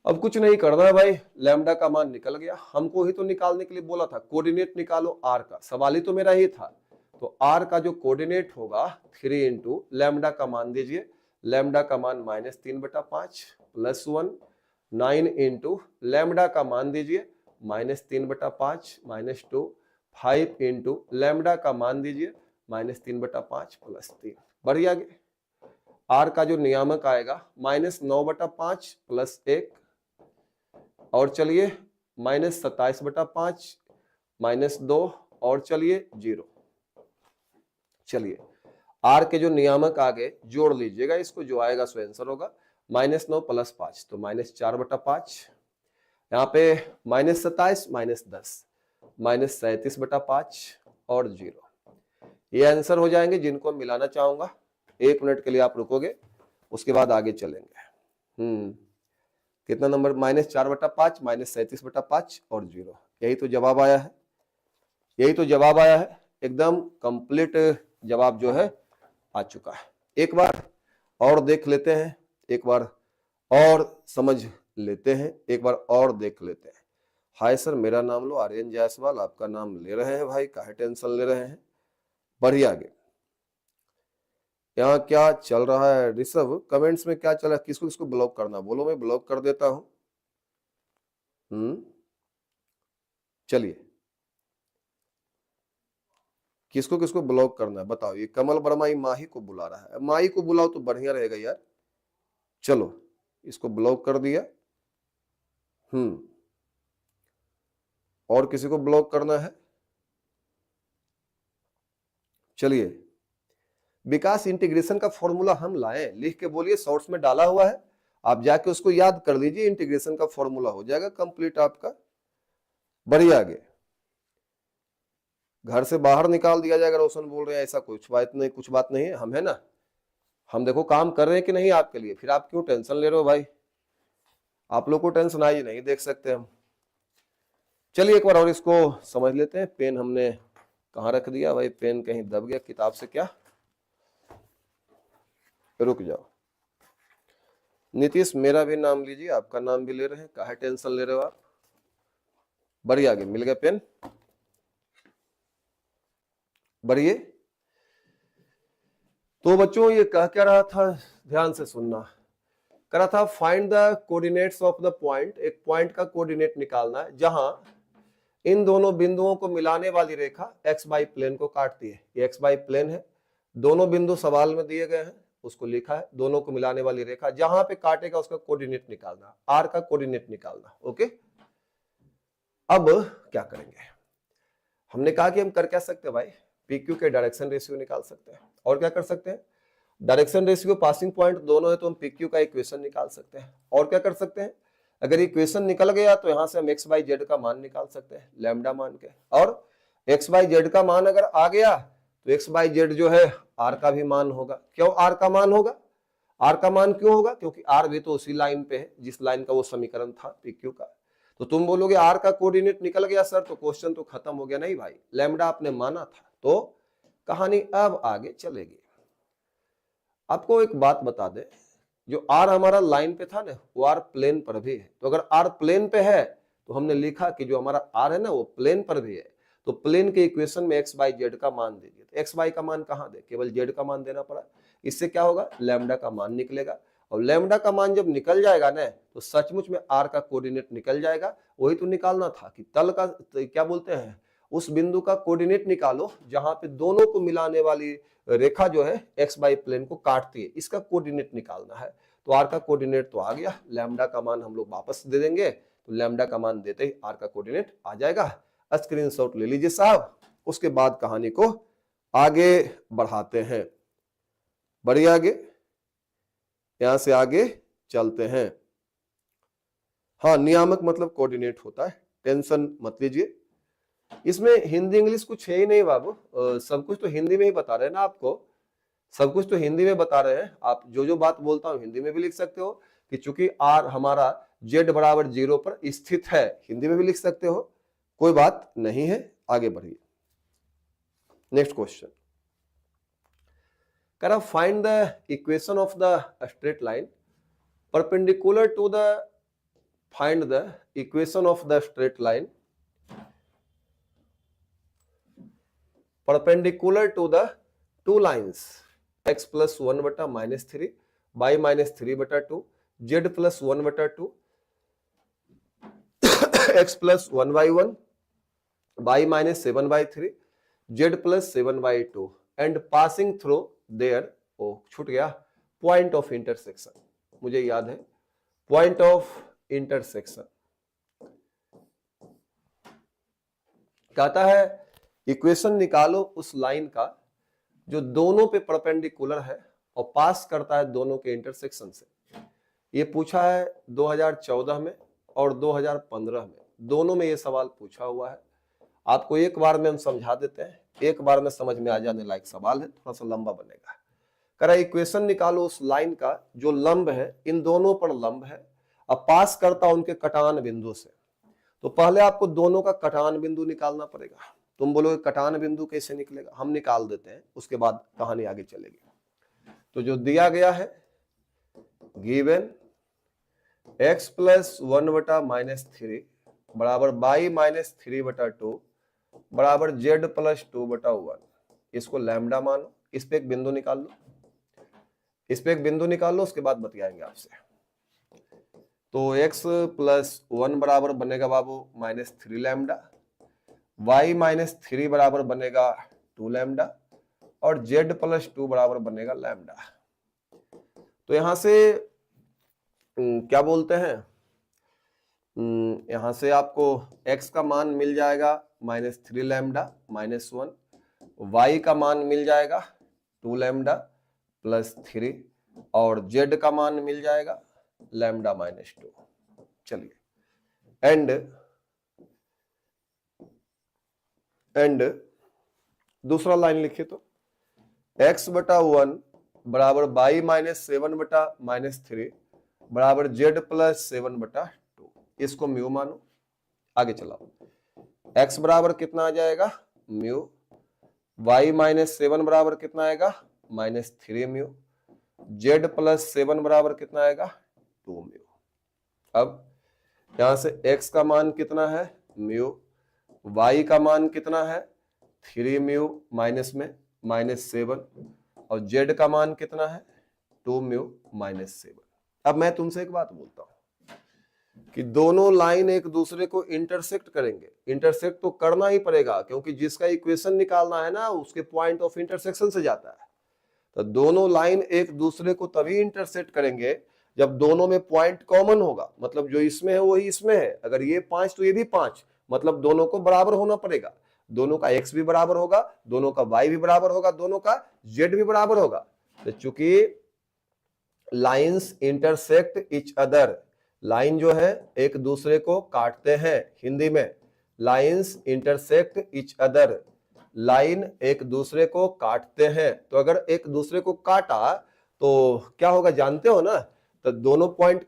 Speaker 1: अब कुछ नहीं करना है भाई। लैम्डा का मान निकल गया, हमको ही तो निकालने के लिए बोला था, कोऑर्डिनेट निकालो आर का, सवाल ही तो मेरा ही था। तो आर का जो कोऑर्डिनेट होगा 3 इंटू लैम्डा का मान दीजिए, लैम्डा का मान -3/5 प्लस 1, 9 इंटू लैम्डा का मान दीजिए -3/5 माइनस 2, 5 इंटू लैम्डा का मान दीजिए -3/5 प्लस 3। बढ़िया आगे, आर का जो नियामक आएगा -9/5 प्लस 1, और चलिए -27/5 -2, और चलिए 0। चलिए आर के जो नियामक आगे जोड़ लीजिएगा इसको, जो आएगा सो आंसर होगा -9 प्लस 5, तो -4/5, यहाँ पे -27 -10 -37/5 और 0। ये आंसर हो जाएंगे जिनको मिलाना चाहूंगा। 1 मिनट के लिए आप रुकोगे, उसके बाद आगे चलेंगे। कितना नंबर, -4/5 -37/5 और 0। यही तो जवाब आया है, यही तो जवाब आया है, एकदम कंप्लीट जवाब जो है आ चुका है। एक बार और देख लेते हैं, एक बार और समझ लेते हैं, एक बार और देख लेते हैं। हाय सर, मेरा नाम लो आर्यन जायसवाल, आपका नाम ले रहे हैं भाई, काहे टेंशन ले रहे हैं। बढ़िया आगे, यहाँ क्या चल रहा है ऋषभ, कमेंट्स में क्या चल रहा है, किसको किसको ब्लॉक करना बोलो, मैं ब्लॉक कर देता हूं। चलिए किसको किसको ब्लॉक करना है बताओ। ये कमल वर्मा ही माही को बुला रहा है, माही को बुलाओ तो बढ़िया रहेगा यार। चलो इसको ब्लॉक कर दिया। और किसी को ब्लॉक करना है? चलिए, विकास इंटीग्रेशन का फॉर्मूला हम लाए, लिख के बोलिए, शॉर्ट्स में डाला हुआ है, आप जाके उसको याद कर लीजिए, इंटीग्रेशन का फॉर्मूला हो जाएगा कंप्लीट आपका। बढ़िया आगे, घर से बाहर निकाल दिया जाएगा, रोशन बोल रहे हैं, ऐसा कुछ बात नहीं, कुछ बात नहीं है, हम है ना, हम देखो काम कर रहे हैं कि नहीं आपके लिए, फिर आप क्यों टेंशन ले रहे हो भाई, आप लोग को टेंशन आई नहीं देख सकते हम। चलिए एक बार और इसको समझ लेते हैं। पेन हमने कहाँ रख दिया भाई, पेन कहीं दब गया किताब से क्या, रुक जाओ। नीतीश मेरा भी नाम लीजिए, आपका नाम भी ले रहे हैं, काहे टेंशन ले रहे हो आप। बढ़िया आगे, मिल गया पेन, बढ़िए। तो बच्चों ये कह क्या रहा था, ध्यान से सुनना, करा था find the coordinates of the point, एक पॉइंट का कोऑर्डिनेट निकालना है जहां इन दोनों बिंदुओं को मिलाने वाली रेखा एक्स वाई प्लेन को काटती है। ये एक्स वाई प्लेन है, दोनों बिंदु सवाल में दिए गए हैं, उसको लिखा है, दोनों को मिलाने वाली रेखा जहां पे काटेगा उसका कोऑर्डिनेट निकालना, आर का कोऑर्डिनेट निकालना। ओके, अब क्या करेंगे, हमने कहा कि हम कर क्या सकते हैं भाई, पी क्यू के डायरेक्शन रेशियो निकाल सकते हैं। और क्या कर सकते हैं, डायरेक्शन रेशियो पासिंग पॉइंट दोनों है तो हम पी क्यू का इक्वेशन निकाल सकते हैं। और क्या कर सकते हैं, अगर इक्वेशन निकल गया तो यहां से हम एक्स वाई जेड का मान निकाल सकते हैं लैम्डा मान के, और एक्स वाई जेड का मान अगर आ गया तो एक्स वाई जेड जो है आर का भी मान होगा। क्यों आर का मान होगा, आर का मान क्यों होगा, क्योंकि आर भी तो उसी लाइन पे है जिस लाइन का वो समीकरण था पी क्यू का। तो तुम बोलोगे आर का कोऑर्डिनेट निकल गया सर तो क्वेश्चन तो खत्म हो गया। नहीं भाई, लैम्डा आपने माना था तो कहानी अब आगे चलेगी। आपको एक बात बता दे, जो आर हमारा लाइन पे था ना वो आर प्लेन पर भी है। तो अगर आर प्लेन पे है तो हमने लिखा कि जो हमारा आर है ना वो प्लेन पर भी है, तो प्लेन के इक्वेशन में एक्स बाई जेड का मान दीजिए। तो एक्स बाई का मान कहाँ दे, केवल जेड का मान देना पड़ा। इससे क्या होगा, लैम्डा का मान निकलेगा, और लैम्डा का मान जब निकल जाएगा ना तो सचमुच में आर का कोऑर्डिनेट निकल जाएगा। वही तो निकालना था कि तल का क्या बोलते हैं, उस बिंदु का कोऑर्डिनेट निकालो जहां पे दोनों को मिलाने वाली रेखा जो है एक्स बाई प्लेन को काटती है, इसका कोऑर्डिनेट निकालना है। तो आर का कोऑर्डिनेट तो आ गया, लैम्डा का मान हम लोग वापस दे देंगे, तो लैम्डा का मान देते ही आर का कोऑर्डिनेट आ जाएगा। स्क्रीनशॉट ले लीजिए साहब, उसके बाद कहानी को आगे बढ़ाते हैं। बढ़िए आगे, यहां से आगे चलते हैं। हाँ, नियामक मतलब कोऑर्डिनेट होता है, टेंशन मत लीजिए। इसमें हिंदी इंग्लिश कुछ है ही नहीं बाबू, सब कुछ तो हिंदी में ही बता रहे हैं ना आपको, सब कुछ तो हिंदी में बता रहे हैं। आप जो जो बात बोलता हूं हिंदी में भी लिख सकते हो कि चूंकि आर हमारा जेड बराबर 0 पर स्थित है, हिंदी में भी लिख सकते हो, कोई बात नहीं है। आगे बढ़िए, नेक्स्ट क्वेश्चन कह रहा find the equation of the straight line perpendicular to the, find the equation of the straight line perpendicular to the two lines x plus 1 बटा माइनस 3, y माइनस 3 बटा 2, z प्लस 1 बटा 2, x plus 1 by 1, y minus 7 by 3, z plus 7 by 2 and passing through there, ओ छूट गया, पॉइंट ऑफ इंटरसेक्शन, मुझे याद है पॉइंट ऑफ इंटरसेक्शन। कहता है इक्वेशन निकालो उस लाइन का जो दोनों पे परपेंडिकुलर है और पास करता है दोनों के इंटरसेक्शन से। ये पूछा है 2014 में और 2015 में, दोनों में ये सवाल पूछा हुआ है। आपको एक बार में हम समझा देते हैं, एक बार में समझ में आ जाने लायक सवाल है, थोड़ा सा लंबा बनेगा। कह रहा इक्वेशन निकालो उस लाइन का जो लंब है, इन दोनों पर लंब है, अब पास करता उनके कटान बिंदु से। तो पहले आपको दोनों का कटान बिंदु निकालना पड़ेगा। तुम बोलोगे कटान बिंदु कैसे निकलेगा, हम निकाल देते हैं, उसके बाद कहानी आगे चलेगी। तो जो दिया गया है गिवन x प्लस 1 बटा माइनस 3 बराबर y माइनस 3 बटा 2 बराबर z प्लस 2 बटा 1, इसको लैम्डा मानो। इस पे एक बिंदु निकाल लो, इस पे एक बिंदु निकाल लो, उसके बाद बतियाएंगे आपसे। तो x प्लस 1 बराबर बनेगा बाबू माइनस 3 लैम्डा, y माइनस 3 बराबर बनेगा 2 लैम्डा, और z प्लस 2 बराबर बनेगा लैम्डा। तो यहां से क्या बोलते हैं, यहां से आपको x का मान मिल जाएगा माइनस 3 लैम्डा माइनस 1, y का मान मिल जाएगा 2 लैम्डा प्लस 3, और z का मान मिल जाएगा लैम्डा माइनस 2। चलिए एंड दूसरा लाइन लिखिए, तो x बटा 1 बराबर y माइनस 7 बटा माइनस 3 बराबर z प्लस 7 बटा 2, इसको म्यू मानो। आगे चलाओ, x बराबर कितना आ जाएगा म्यू, y माइनस 7 बराबर कितना आएगा माइनस 3 म्यू, z प्लस 7 बराबर कितना आएगा 2 म्यू। अब यहां से x का मान कितना है म्यू, y का मान कितना है 3 म्यू माइनस में माइनस 7, और z का मान कितना है 2 म्यू माइनस 7। अब मैं तुमसे एक बात बोलता हूं कि दोनों लाइन एक दूसरे को इंटरसेक्ट करेंगे। इंटरसेक्ट तो करना ही पड़ेगा क्योंकि जिसका इक्वेशन निकालना है ना उसके पॉइंट ऑफ इंटरसेक्शन से जाता है। तो दोनों लाइन एक दूसरे को तभी इंटरसेक्ट करेंगे जब दोनों में पॉइंट कॉमन होगा। मतलब जो इसमें है वही इसमें है। अगर ये 5 तो ये भी 5, मतलब दोनों को बराबर होना पड़ेगा। दोनों का x भी बराबर होगा, दोनों का y भी बराबर होगा, दोनों का z भी बराबर होगा। तो चूंकि lines intersect each other, line जो है एक दूसरे को काटते हैं। हिंदी में lines intersect each other, line एक दूसरे को काटते हैं। तो अगर एक दूसरे को काटा तो क्या होगा जानते हो ना? तो दोनों पॉइंट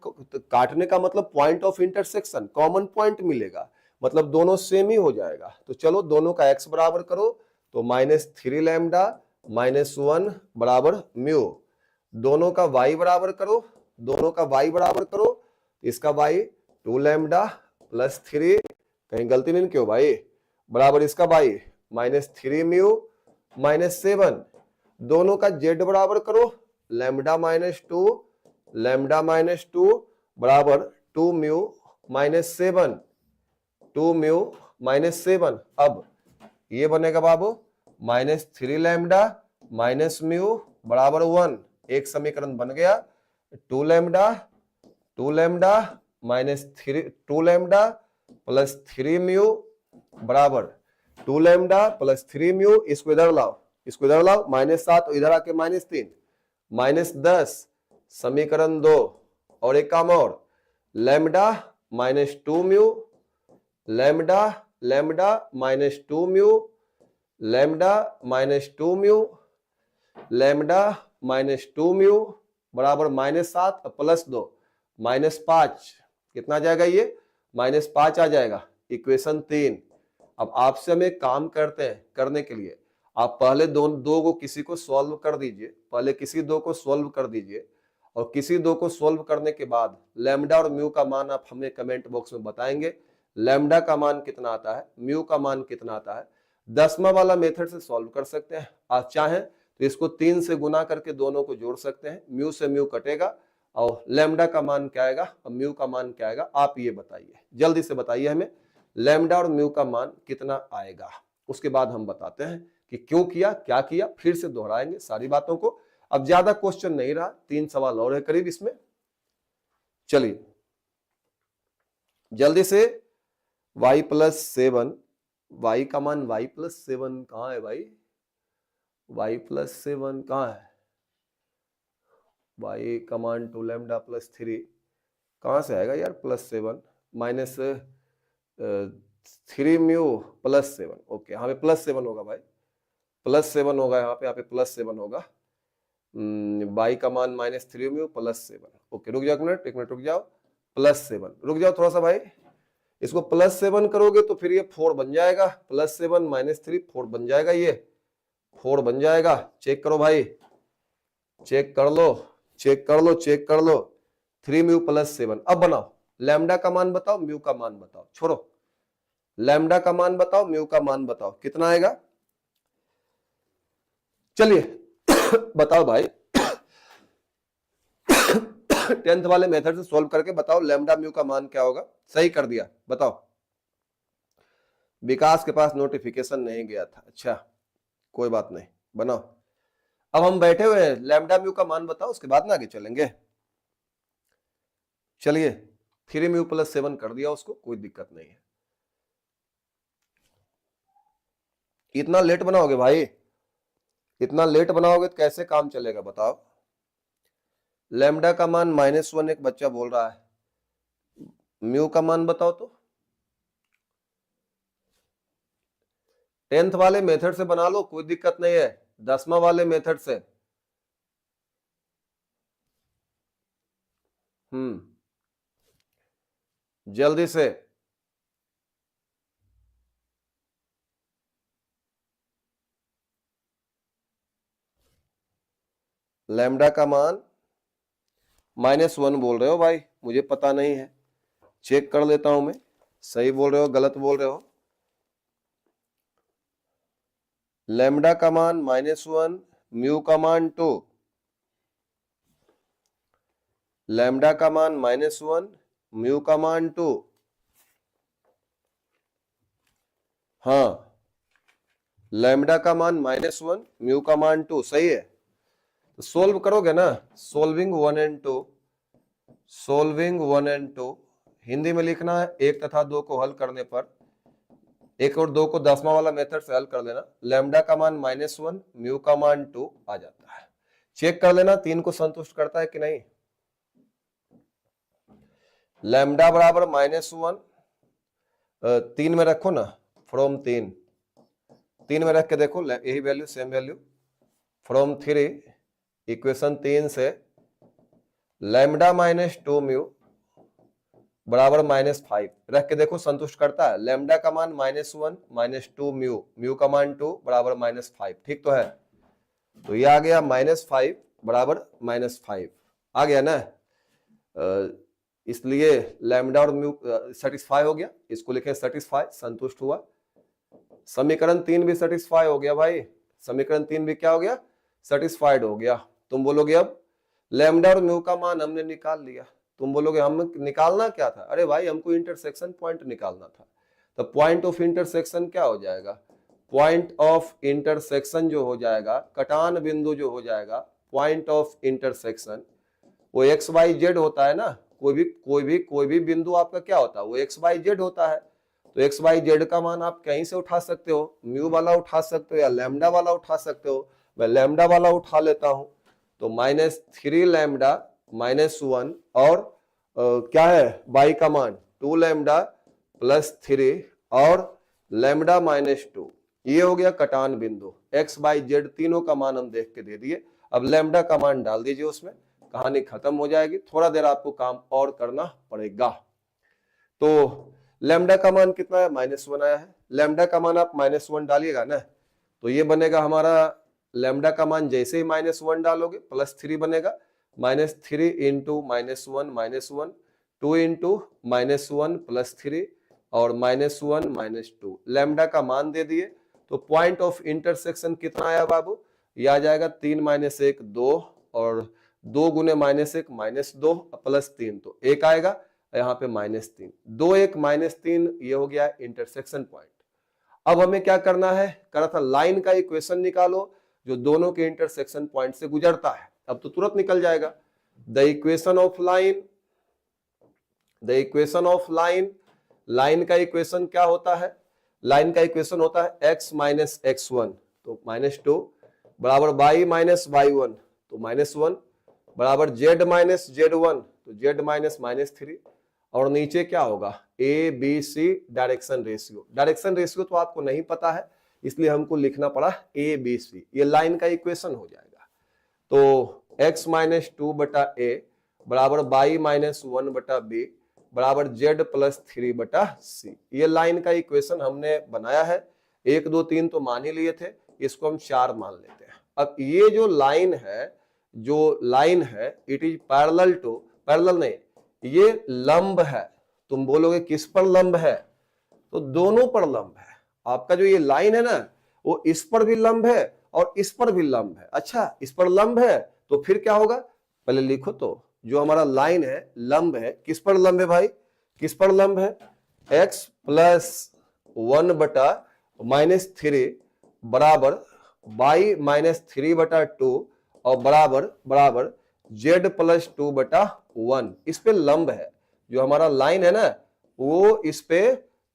Speaker 1: काटने का मतलब point of intersection, common point मिलेगा, मतलब दोनों सेम ही हो जाएगा। तो चलो दोनों का x बराबर करो, तो -3 लैम्डा -1 बराबर म्यू। दोनों का y बराबर करो, दोनों का y बराबर करो, इसका y 2 लैम्डा +3, कहीं गलती नहीं क्यों भाई, बराबर इसका y -3 म्यू -7। दोनों का z बराबर करो, लैम्डा -2 लैम्डा -2 बराबर 2 म्यू -7, 2 म्यू -7। अब ये बनेगा बाबू -3 लैम्डा माइनस म्यू बराबर 1। एक समीकरण बन गया। 2 लैम्डा -3 2 लैम्डा +3 म्यू बराबर 2 लैम्डा +3 म्यू। इसको इधर लाओ, इसको इधर लाओ, -7 इधर आके -3 -10 समीकरण 2। और एक काम और, lambda -2 mu, lambda lambda -2 mu, lambda -2 mu, lambda -2 mu बराबर -7 +2 -5। कितना आ जाएगा ये? -5 आ जाएगा। इक्वेशन 3। अब आपसे हम एक काम करते हैं, करने के लिए आप पहले दो को किसी को सॉल्व कर दीजिए, पहले किसी दो को सॉल्व कर दीजिए, और किसी दो को सॉल्व करने के बाद लैम्डा और म्यू का मान आप हमें कमेंट बॉक्स में बताएंगे। लैम्डा का मान कितना आता है, म्यू का मान कितना आता है। 10वां वाला मेथड से सॉल्व कर सकते हैं। आप चाहें तो इसको 3 से गुना करके दोनों को जोड़ सकते हैं। म्यू से म्यू कटेगा और लैम्डा का मान क्या आएगा और म्यू का मान क्या आएगा, आप ये बताइए, जल्दी से बताइए हमें लैम्डा और म्यू का मान कितना आएगा। उसके बाद हम बताते हैं कि क्यों किया, क्या किया, फिर से दोहराएंगे सारी बातों को। अब ज्यादा क्वेश्चन नहीं रहा, 3 सवाल और है करीब इसमें। चलिए जल्दी से, y+7, y का मान y+7 कहां है भाई? y+7 कहां है? y का मान 2 लैम्डा +3 कहां से आएगा यार? +7 -3 म्यू +7। ओके, यहाँ पे +7 होगा भाई, +7 होगा यहाँ पे +7 होगा। y का मान -3 म्यू +7। ओके, रुक जाओ एक मिनट रुक जाओ, +7 रुक जाओ थोड़ा सा भाई। इसको +7 करोगे तो फिर ये 4 बन जाएगा, +7 -3 4 बन जाएगा, ये 4 बन जाएगा। चेक करो भाई, चेक कर लो, चेक कर लो, चेक कर लो। 3 म्यू +7। अब बनाओ, लैम्डा का मान बताओ, म्यू का मान बताओ, छोड़ो, लैम्डा का मान बताओ, म्यू का मान बताओ, कितना आएगा? चलिए बताओ भाई 10th वाले मेथड से सॉल्व करके बताओ लैम्डा म्यू का मान क्या होगा। सही कर दिया, बताओ। विकास के पास नोटिफिकेशन नहीं गया था, अच्छा कोई बात नहीं, बनाओ। अब हम बैठे हुए हैं, लैम्डा म्यू का मान बताओ, उसके बाद ना आगे चलेंगे। चलिए 3 म्यू +7 कर दिया उसको, कोई दिक्कत नहीं है। इतना लेट बनाओगे भाई, इतना लेट बनाओगे तो कैसे काम चलेगा बताओ। लैम्डा का मान -1 एक बच्चा बोल रहा है, म्यू का मान बताओ तो। 10th वाले मेथड से बना लो, कोई दिक्कत नहीं है, 10वां वाले मेथड से। जल्दी से। लैम्डा का मान -1 बोल रहे हो भाई, मुझे पता नहीं है, चेक कर लेता हूं मैं, सही बोल रहे हो गलत बोल रहे हो। लैम्डा का मान -1, म्यू का मान 2। लैम्डा का मान -1, म्यू का मान 2। हाँ, लैम्डा का मान -1, म्यू का मान 2, सही है। तो सोल्व करोगे ना, solving 1 and 2, solving 1 and 2, Hindi में लिखना है 1 तथा 2 को हल करने पर 1 और 2 को 10वां वाला मेथड से हल कर लेना। लैम्डा का मान -1, म्यू का मान 2 आ जाता है। चेक कर लेना 3 को संतुष्ट करता है कि नहीं। लैम्डा बराबर -1, 3 में रखो ना, फ्रॉम 3 में रख के देखो, यही value same value, from 3 equation 3 से लैम्डा -2 म्यू बराबर -5 रख के देखो संतुष्ट करता है। लैम्डा का मान -1 -2 म्यू, म्यू का मान 2 बराबर -5, ठीक तो है। तो ये आ गया -5 बराबर -5 आ गया ना। इसलिए लैम्डा और म्यू सेटिस्फाई हो गया, इसको लिखें सेटिस्फाई, संतुष्ट हुआ। समीकरण 3 भी सेटिस्फाई हो गया भाई, समीकरण 3 भी क्या हो गया, सेटिस्फाइड हो गया। तुम बोलोगे अब लैम्डा और म्यू का मान हमने निकाल लिया, तुम बोलोगे हम निकालना क्या था, अरे भाई हमको इंटरसेक्शन पॉइंट निकालना था। तो पॉइंट ऑफ इंटरसेक्शन क्या हो जाएगा, पॉइंट ऑफ इंटरसेक्शन जो हो जाएगा, कटान बिंदु जो हो जाएगा, पॉइंट ऑफ इंटरसेक्शन वो एक्स वाई जेड होता है ना। कोई भी बिंदु आपका क्या होता है, वो एक्स वाई जेड होता है। तो एक्स वाई जेड का मान आप कहीं से उठा सकते हो, म्यू वाला उठा सकते हो या लैम्डा वाला उठा सकते हो। मैं लैम्डा वाला उठा लेता हूं, तो -3 लैम्डा -1 और क्या है बाई का मान 2 लैम्डा +3 और लैम्डा -2, ये हो गया कटान बिंदु। एक्स वाई जेड तीनों का मान हम देख के दे दिए। अब लैम्डा का मान डाल दीजिए उसमें, कहानी खत्म हो जाएगी। थोड़ा देर आपको काम और करना पड़ेगा। तो लैम्डा का मान कितना है, -1 आया है। लैम्डा का मान आप -1 डालिएगा ना, तो ये बनेगा हमारा लैम्डा का मान, जैसे ही -1 डालोगे +3 बनेगा, -3 इंटू -1 2 इंटू -1 +3 और -1 -2 लैम्डा का मान दे दिए। तो पॉइंट ऑफ इंटरसेक्शन कितना आया बाबू, ये आ जाएगा 3 - 1 2 और 2 गुने -1 -2 +3 तो 1 आएगा, यहाँ पे -3, 2 1 -3, ये हो गया इंटरसेक्शन पॉइंट। अब हमें क्या करना है, करा था लाइन का इक्वेशन निकालो जो दोनों के इंटरसेक्शन पॉइंट से गुजरता है। अब तो तुरंत निकल जाएगा। The equation of line, the equation of line, line का इक्वेशन क्या होता है, लाइन का इक्वेशन होता है x - x1 तो -2 बराबर y - y1 तो -1 बराबर z - z1 तो z - -3 और नीचे क्या होगा a b c direction ratio. Direction ratio तो आपको नहीं पता है, इसलिए हमको लिखना पड़ा a b c, ये लाइन का इक्वेशन हो जाएगा। तो x - 2 बटा a बराबर y - 1 बटा b बराबर z + 3 बटा c, ये लाइन का इक्वेशन हमने बनाया है। 1 2 3 तो मान ही लिए थे, इसको हम 4 मान लेते हैं। अब ये जो लाइन है it is parallel to, parallel नहीं, ये लंब है। तुम बोलोगे किस पर लंब है, तो दोनों पर लंब है। आपका जो ये लाइन है ना, वो इस पर भी लंब है और इस पर भी लंब है। अच्छा, इस पर लंब है तो फिर क्या होगा, पहले लिखो तो, जो हमारा लाइन है लंब है, किस पर लंब है भाई, किस पर लंब है, x + 1 बटा -3 बराबर y - 3 बटा 2 और बराबर z + 2 बटा 1, इस पे लंब है। जो हमारा लाइन है ना, वो इस पे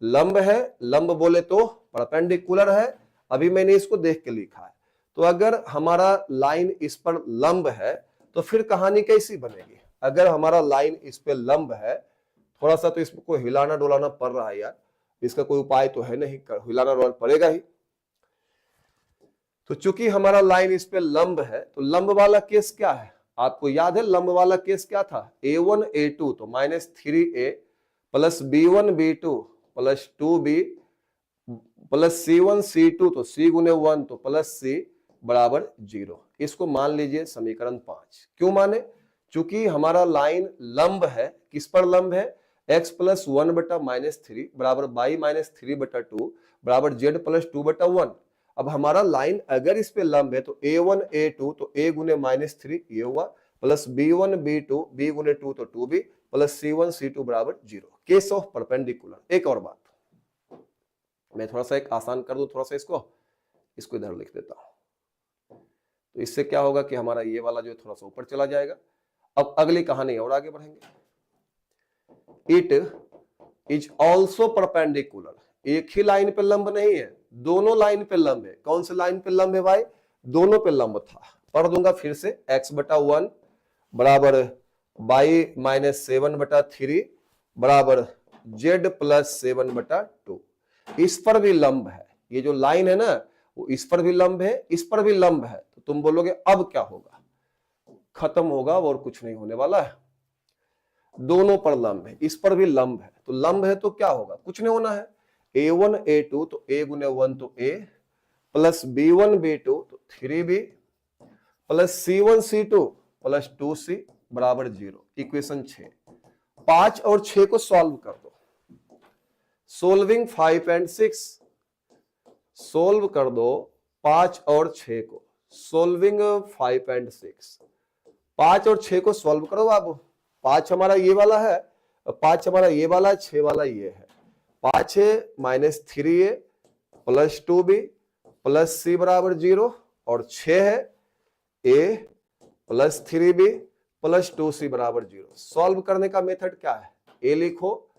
Speaker 1: लंब है। लंब बोले तो परपेंडिकुलर है, अभी मैंने इसको देख के लिखा है। तो अगर हमारा लाइन इस पर लंब है तो फिर कहानी कैसी बनेगी। अगर हमारा लाइन इस पे लंब है, थोड़ा सा तो इसको हिलाना डोलाना पड़ रहा है यार, इसका कोई उपाय तो है नहीं, हिलाना डोलाना पड़ेगा ही। तो चूंकि हमारा लाइन इस पे लंब है, तो लंब वाला केस क्या है, आपको याद है लंब वाला केस क्या था, a1 a2 तो -3a + b1 b2 + 2b + c1 c2 तो c गुने 1 तो +c बराबर 0। इसको मान लीजिए समीकरण 5। क्यों माने, चूंकि हमारा लाइन लंब है, किस पर लंब है, x + 1 बटा -3 बराबर y - 3 बटा 2 बराबर z + 2 बटा 1। अब हमारा लाइन अगर इस पे लंब है तो a1 a2 तो a गुने -3 ये हुआ प्लस B1 B2 B गुने 2 तो 2B प्लस C1 C2 बराबर 0। Case of perpendicular. एक और बात मैं थोड़ा सा एक आसान कर दूं, थोड़ा सा इसको इधर लिख देता हूं। तो इससे क्या होगा कि हमारा ये वाला जो थोड़ा सा ऊपर चला जाएगा। अब अगली कहानी और आगे बढ़ेंगे। इट इज ऑल्सो परपेंडिकुलर, एक ही लाइन पे लंब नहीं है, दोनों लाइन पे लंब है। कौन से लाइन पे लंब है भाई? दोनों पे लंब था। पढ़ दूंगा फिर से। x/1 बराबर y माइनस 7/3 बराबर z प्लस 7/2। इस पर भी लंब है, ये जो लाइन है ना वो इस पर भी लंब है, इस पर भी लंब है। तो तुम बोलोगे अब क्या होगा? खत्म होगा और कुछ नहीं होने वाला है। दोनों पर लंब है, इस पर भी लंब है, तो लंब है तो क्या होगा? कुछ नहीं होना है। A1 A2 तो A गुने 1 तो A प्लस B1 B2 तो 3B plus C1 C2 plus 2C बराबर 0। इक्वेशन 6। 5 और 6 को सॉल्व कर दो। सोल्विंग 5 एंड 6, सोल्व कर दो 5 और 6 को। सोल्विंग 5 एंड 6, 5 और 6 को सॉल्व करो बाबू। 5 हमारा ये वाला है, 5 हमारा ये वाला, 6 वाला ये है। 5 है minus 3A plus 2B plus C बराबर 0 और 6 है A plus 3B plus 2C बराबर 0। सॉल्व करने का मेथड क्या है? A लिखो,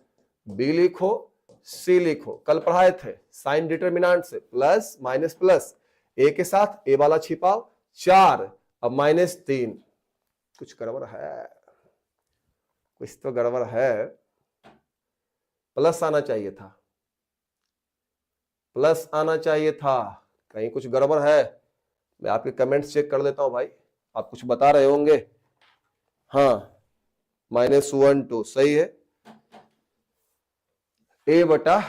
Speaker 1: B लिखो, C लिखो। कल पढ़ाए थे साइन डिटरमिनेंट से, प्लस माइनस प्लस, A के साथ A वाला छिपाओ 4, अब माइनस 3। कुछ गड़बड़ है, कुछ तो गड़बड़ है। प्लस आना चाहिए था, प्लस आना चाहिए था, कहीं कुछ गड़बड़ है। मैं आपके कमेंट्स चेक कर लेता हूं भाई, आप कुछ बता रहे होंगे। हाँ -1 2 सही है। A बटा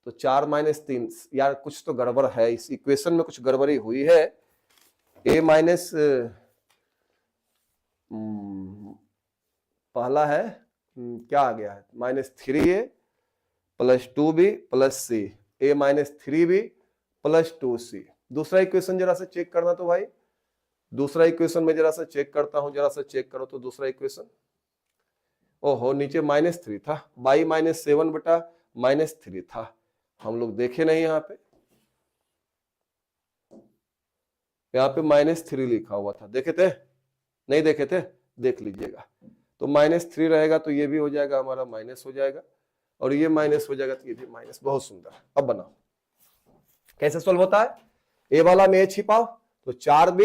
Speaker 1: तो 4 माइनस 3, यार कुछ तो गड़बड़ है इस इक्वेशन में, कुछ गड़बड़ी हुई है। A माइनस पहला है क्या आ गया है? -3A plus 2B plus C, A minus 3B plus 2C। दूसरा इक्वेशन जरा सा चेक करना तो भाई, दूसरा इक्वेशन में जरा सा चेक करता हूं, जरा सा चेक करो तो दूसरा इक्वेशन। ओहो नीचे -3 था, y माइनस 7 बटा -3 था, हम लोग देखे नहीं। यहाँ पे -3 लिखा हुआ था, देखे थे? नहीं देखे थे? देख लीजिएगा। तो -3 रहेगा तो ये भी हो जाएगा हमारा माइनस हो जाएगा, और ये माइनस हो जाएगा तो ये भी माइनस। बहुत सुंदर। अब बनाओ कैसे सोल्व होता है। ए वाला में ए छिपाओ तो 4B,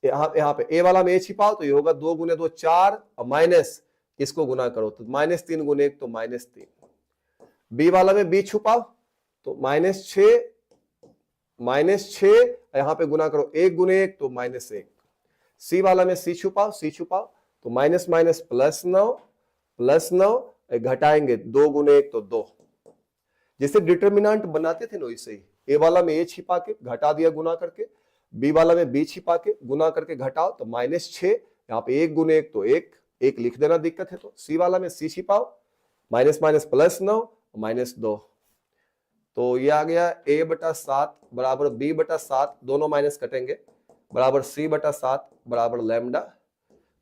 Speaker 1: यहाँ पे ए वाला में ए छिपाओ तो ये होगा 2 गुने 2 4, और माइनस इसको गुना करो तो -3 गुने 1 तो -3। बी वाला में बी छुपाओ तो -6 यहाँ पे गुना करो 1 गुने 1 तो -1। सी वाला में सी छुपाओ तो माइनस माइनस प्लस 9 घटाएंगे 2 गुने 1 तो 2। जैसे डिटरमिनेंट बनाते थे ना वैसे ही, ए वाला में ए छिपा के घटा दिया गुना करके, बी वाला में बी छिपा के गुना करके घटाओ तो -6, यहाँ पे 1 गुने 1 तो 1 लिख देना दिक्कत है तो। सी वाला में सी छिपाओ, माइनस माइनस प्लस 9 -2, तो ये आ गया A/7 बराबर B/7, दोनों माइनस कटेंगे, बराबर C/7 बराबर लैम्डा।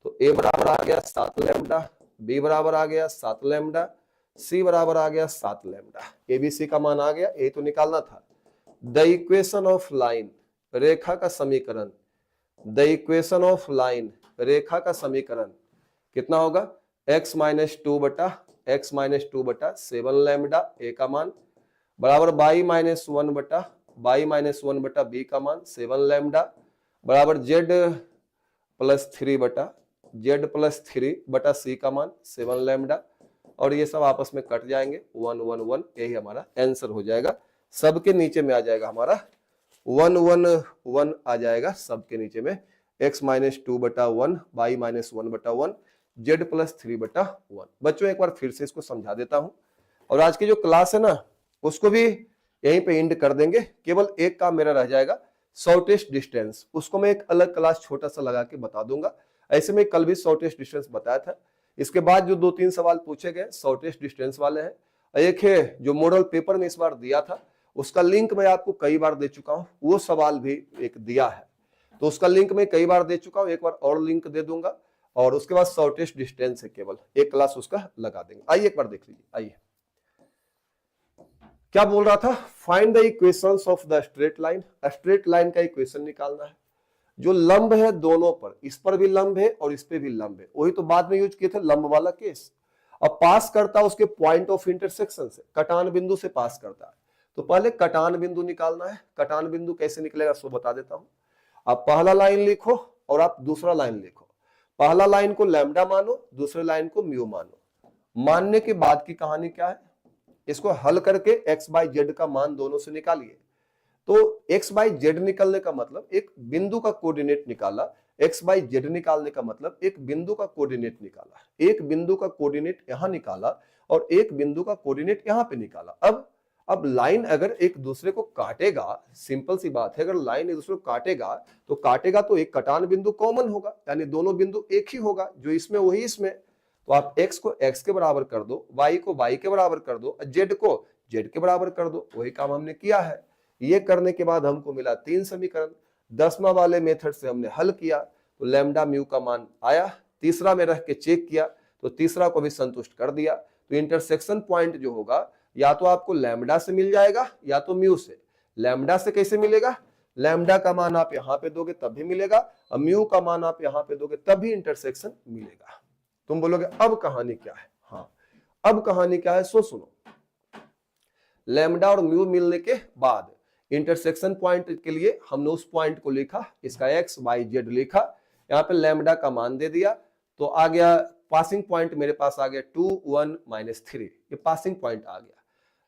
Speaker 1: तो A बराबर आ गया 7 लैम्डा, B बराबर आ गया 7 लैम्डा, C बराबर आ गया 7 लैम्डा। ABC का मान आ गया, A तो निकालना था। द इक्वेशन ऑफ लाइन, रेखा का समीकरण, द इक्वेशन ऑफ लाइन, रेखा का समीकरण कितना होगा? x माइनस 2 बटा 7 लैम्डा A का मान बराबर y माइनस 1 बटा B का मान 7 लैम्डा बराबर z प्लस 3 बटा C का मान 7 लैम्डा, और ये सब आपस में कट जाएंगे 1 1 1, यही हमारा आंसर हो जाएगा। सबके नीचे में आ जाएगा हमारा 1 1 1 आ जाएगा सबके नीचे में, x माइनस 2 बटा 1, y माइनस 1 बटा 1, z प्लस 3 बटा 1। बच्चों एक बार फिर से इसको समझा देता हूं, और आज की जो क्लास है ना उसको भी यहीं पे एंड कर देंगे। केवल एक काम मेरा रह जाएगा, शॉर्टेस्ट डिस्टेंस, उसको मैं एक अलग क्लास छोटा सा लगा के बता दूंगा। ऐसे में कल भी शॉर्टेस्ट डिस्टेंस बताया था। इसके बाद जो 2-3 सवाल पूछे गए शॉर्टेस्ट डिस्टेंस वाले हैं। एक है जो मॉडल पेपर में इस बार दिया था, उसका लिंक मैं आपको कई बार दे चुका हूं, वो सवाल भी एक दिया है। तो उसका लिंक मैं कई बार दे चुका हूं, एक बार और लिंक दे दूंगा, और उसके बाद शॉर्टेस्ट डिस्टेंस है, केवल एक क्लास उसका लगा देंगे। आइए एक बार देख लीजिए। आइए क्या बोल रहा था, find the equations of the straight line. Straight line का इक्वेशन निकालना है, जो लंब है दोनों पर, इस पर भी लंब है और इस पे भी लंब है, वही तो बाद में यूज किए थे लंब वाला केस। अब पास करता है उसके पॉइंट ऑफ इंटरसेक्शन से, कटान बिंदु से पास करता है, तो पहले कटान बिंदु निकालना है। कटान बिंदु कैसे निकलेगा सो बता देता हूं। आप पहला लाइन लिखो और आप दूसरा लाइन लिखो। पहला लाइन को लैम्डा मानो, दूसरे लाइन को म्यू मानो। मानने के बाद की कहानी क्या है, इसको हल करके एक्स बाई जेड का मान दोनों से निकालिए। तो एक्स बाई जेड निकलने का मतलब एक बिंदु का कोऑर्डिनेट निकाला, एक्स बाई जेड निकालने का मतलब एक बिंदु का कोऑर्डिनेट निकाला। एक बिंदु का कोऑर्डिनेट यहां निकाला और एक बिंदु का कोऑर्डिनेट यहां पे निकाला। अब लाइन अगर एक दूसरे को काटेगा, सिंपल सी बात है, अगर लाइन एक दूसरे को काटेगा तो एक कटान बिंदु कॉमन होगा, यानी दोनों बिंदु एक ही होगा, जो इसमें वही इसमें। तो आप x को x के बराबर कर दो, y को y के बराबर कर दो, z को z के बराबर कर दो। वही काम हमने किया है। ये करने के बाद हमको मिला 3 समीकरण। 10वां वाले मेथड से हमने हल किया तो लैम्डा म्यू का मान आया। तीसरा में रख के चेक किया तो तीसरा को भी संतुष्ट कर दिया। तो इंटरसेक्शन पॉइंट जो होगा या तो आपको लैम्डा से मिल जाएगा या तो म्यू से। लैम्डा से कैसे मिलेगा, लैम्डा का मान आप यहां पे दोगे तब भी मिलेगा, और म्यू का मान आप यहां पे दोगे तब भी इंटरसेक्शन मिलेगा। तुम बोलोगे अब कहानी क्या है, हाँ अब कहानी क्या है सो सुनो। लैम्डा और म्यू मिलने के बाद इंटरसेक्शन पॉइंट के लिए हमने उस पॉइंट को लिखा, इसका एक्स वाई जेड लिखा, यहाँ पे लैम्डा का मान दे दिया, तो आ गया पासिंग पॉइंट मेरे पास आ गया 2 1 -3, ये पासिंग पॉइंट आ गया।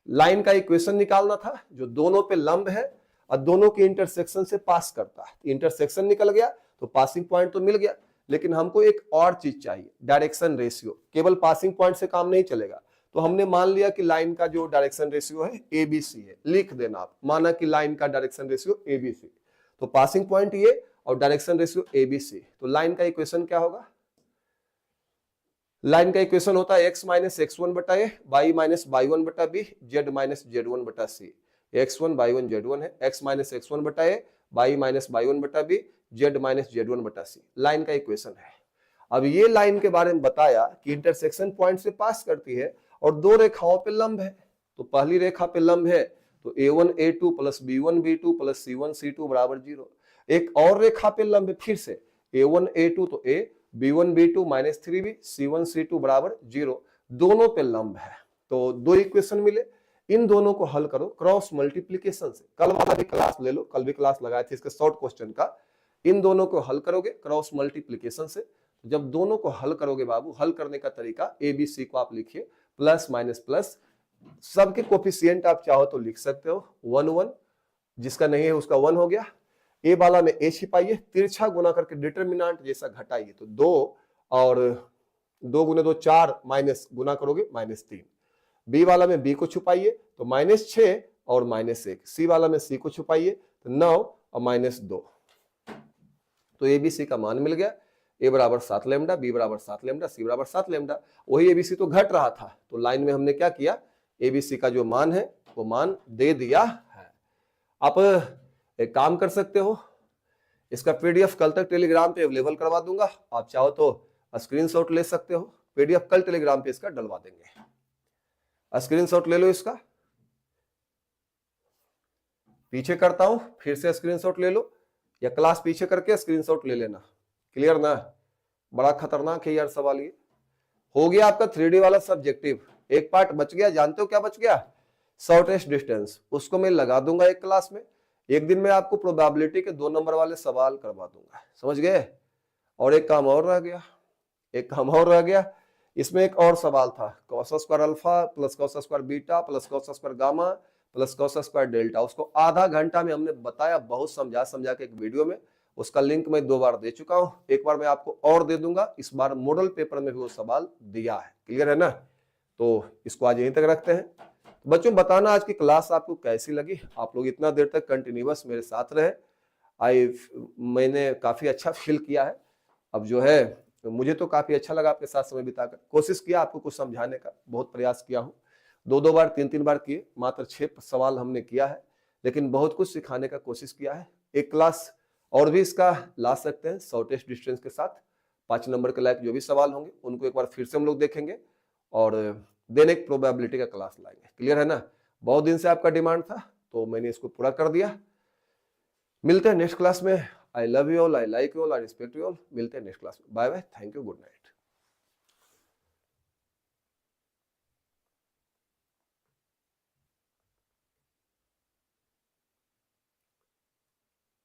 Speaker 1: लाइन का इक्वेशन निकालना था जो दोनों पे लंब है और दोनों के इंटरसेक्शन से पास करता है। इंटरसेक्शन निकल गया तो पासिंग पॉइंट तो मिल गया, लेकिन हमको एक और चीज चाहिए, डायरेक्शन रेशियो। केवल पासिंग पॉइंट से काम नहीं चलेगा, तो हमने मान लिया कि लाइन का जो डायरेक्शन रेशियो है ABC है, लिख देना आप, माना कि लाइन का डायरेक्शन रेशियो ABC, तो पासिंग पॉइंट ये और डायरेक्शन रेशियो ABC। तो लाइन का इक्वेशन क्या होगा, लाइन का इक्वेशन होता है x माइनस x1 बटा a, y माइनस y1 बटा b, z माइनस z1 बटा c। x1 y1 z1 है, x माइनस x1 बटा a, y माइनस y1 बटा b, z माइनस z1 बटा c, लाइन का इक्वेशन है। अब ये लाइन के बारे में बताया कि इंटरसेक्शन पॉइंट से पास करती है और दो रेखाओं पे लंब है। तो पहली रेखा पे लंब है तो a1 a2 plus b1 b2 plus c1 c2 बराबर 0। एक और रेखा पे लंब है, फिर से a1 a2 तो a, b1 b2 minus 3b, c1 c2 बराबर 0, दोनों पे लंब है। तो दो इक्वेशन मिले, इन दोनों को हल करो क्रॉस मल्टीप्लीकेशन से। कल वाला भी क्लास ले लो, कल भी क्लास लगाए थे इसके शॉर्ट क्वेश्चन का। इन दोनों को हल करोगे क्रॉस मल्टीप्लीकेशन से। जब दोनों को हल करोगे बाबू, हल करने का तरीका ABC को आप लिखिए प्लस माइनस प्लस, सबके कोफिशिएंट आप चाहो तो लिख सकते हो 1 1, जिसका नहीं है उसका 1 हो गया। ए वाला में ए छिपाइए, तिरछा गुना करके डिटरमिनेंट जैसा घटाइए, तो 2 और 2 गुने 2 4, माइनस गुना करोगे -3। बी वाला में बी को छुपाइए तो -6 और -1। सी वाला में सी को छुपाइए तो 9 और -2। तो ABC का मान मिल गया, ए बराबर 7 लैम्डा, बी बराबर 7 लैम्डा, सी बराबर 7 लैम्डा। वही ABC तो घट रहा था, तो लाइन में हमने क्या किया, ABC का जो मान है वो मान दे दिया है। आप एक काम कर सकते हो, इसका PDF कल तक टेलीग्राम पे अवेलेबल करवा दूंगा, आप चाहो तो स्क्रीनशॉट ले सकते हो। PDF कल टेलीग्राम पे इसका डलवा देंगे, स्क्रीनशॉट ले लो इसका। पीछे करता हूं, फिर से स्क्रीनशॉट ले लो, या क्लास पीछे करके स्क्रीनशॉट ले लेना। क्लियर ना, बड़ा खतरनाक है यार सवाल ये। हो गया आपका 3D वाला सब्जेक्टिव, एक पार्ट बच गया। जानते हो क्या बच गया, शॉर्टेस्ट डिस्टेंस। उसको मैं लगा दूंगा एक क्लास में, एक दिन में आपको प्रोबेबिलिटी के 2 नंबर वाले सवाल करवा दूंगा, समझ गए। और एक काम और रह गया, एक काम और रह गया, इसमें एक और सवाल था, cos square alpha plus cos square beta plus cos square gamma plus cos square delta. उसको आधा घंटा में हमने बताया, बहुत समझा के एक वीडियो में, उसका लिंक मैं 2 बार दे चुका हूं, एक बार मैं आपको और दे दूंगा। इस बार मॉडल पेपर में भी वो सवाल दिया है, क्लियर है ना। तो इसको आज यहीं तक रखते हैं। तो बच्चों बताना आज की क्लास आपको कैसी लगी, आप लोग इतना देर तक कंटिन्यूअस मेरे साथ रहे, मैंने काफी अच्छा फील किया है। अब जो है मुझे तो काफी अच्छा लगा आपके साथ समय बिताकर, कोशिश किया आपको कुछ समझाने का, बहुत प्रयास किया हूँ। 2 बार 3 बार किए, मात्र 6 सवाल हमने किया है, लेकिन बहुत कुछ सिखाने का कोशिश किया है। एक क्लास और भी इसका ला सकते हैं शॉर्टेस्ट डिस्टेंस के साथ। 5 नंबर के लायक जो भी सवाल होंगे उनको एक बार फिर से हम लोग देखेंगे और देन एक प्रोबेबिलिटी का क्लास लाएंगे। क्लियर है ना? बहुत दिन से आपका डिमांड था तो मैंने इसको पूरा कर दिया। मिलते हैं नेक्स्ट क्लास में। I love you all, I like you all, I respect you all. मिलते हैं नेक्स्ट क्लास में। Bye bye, thank you, good night.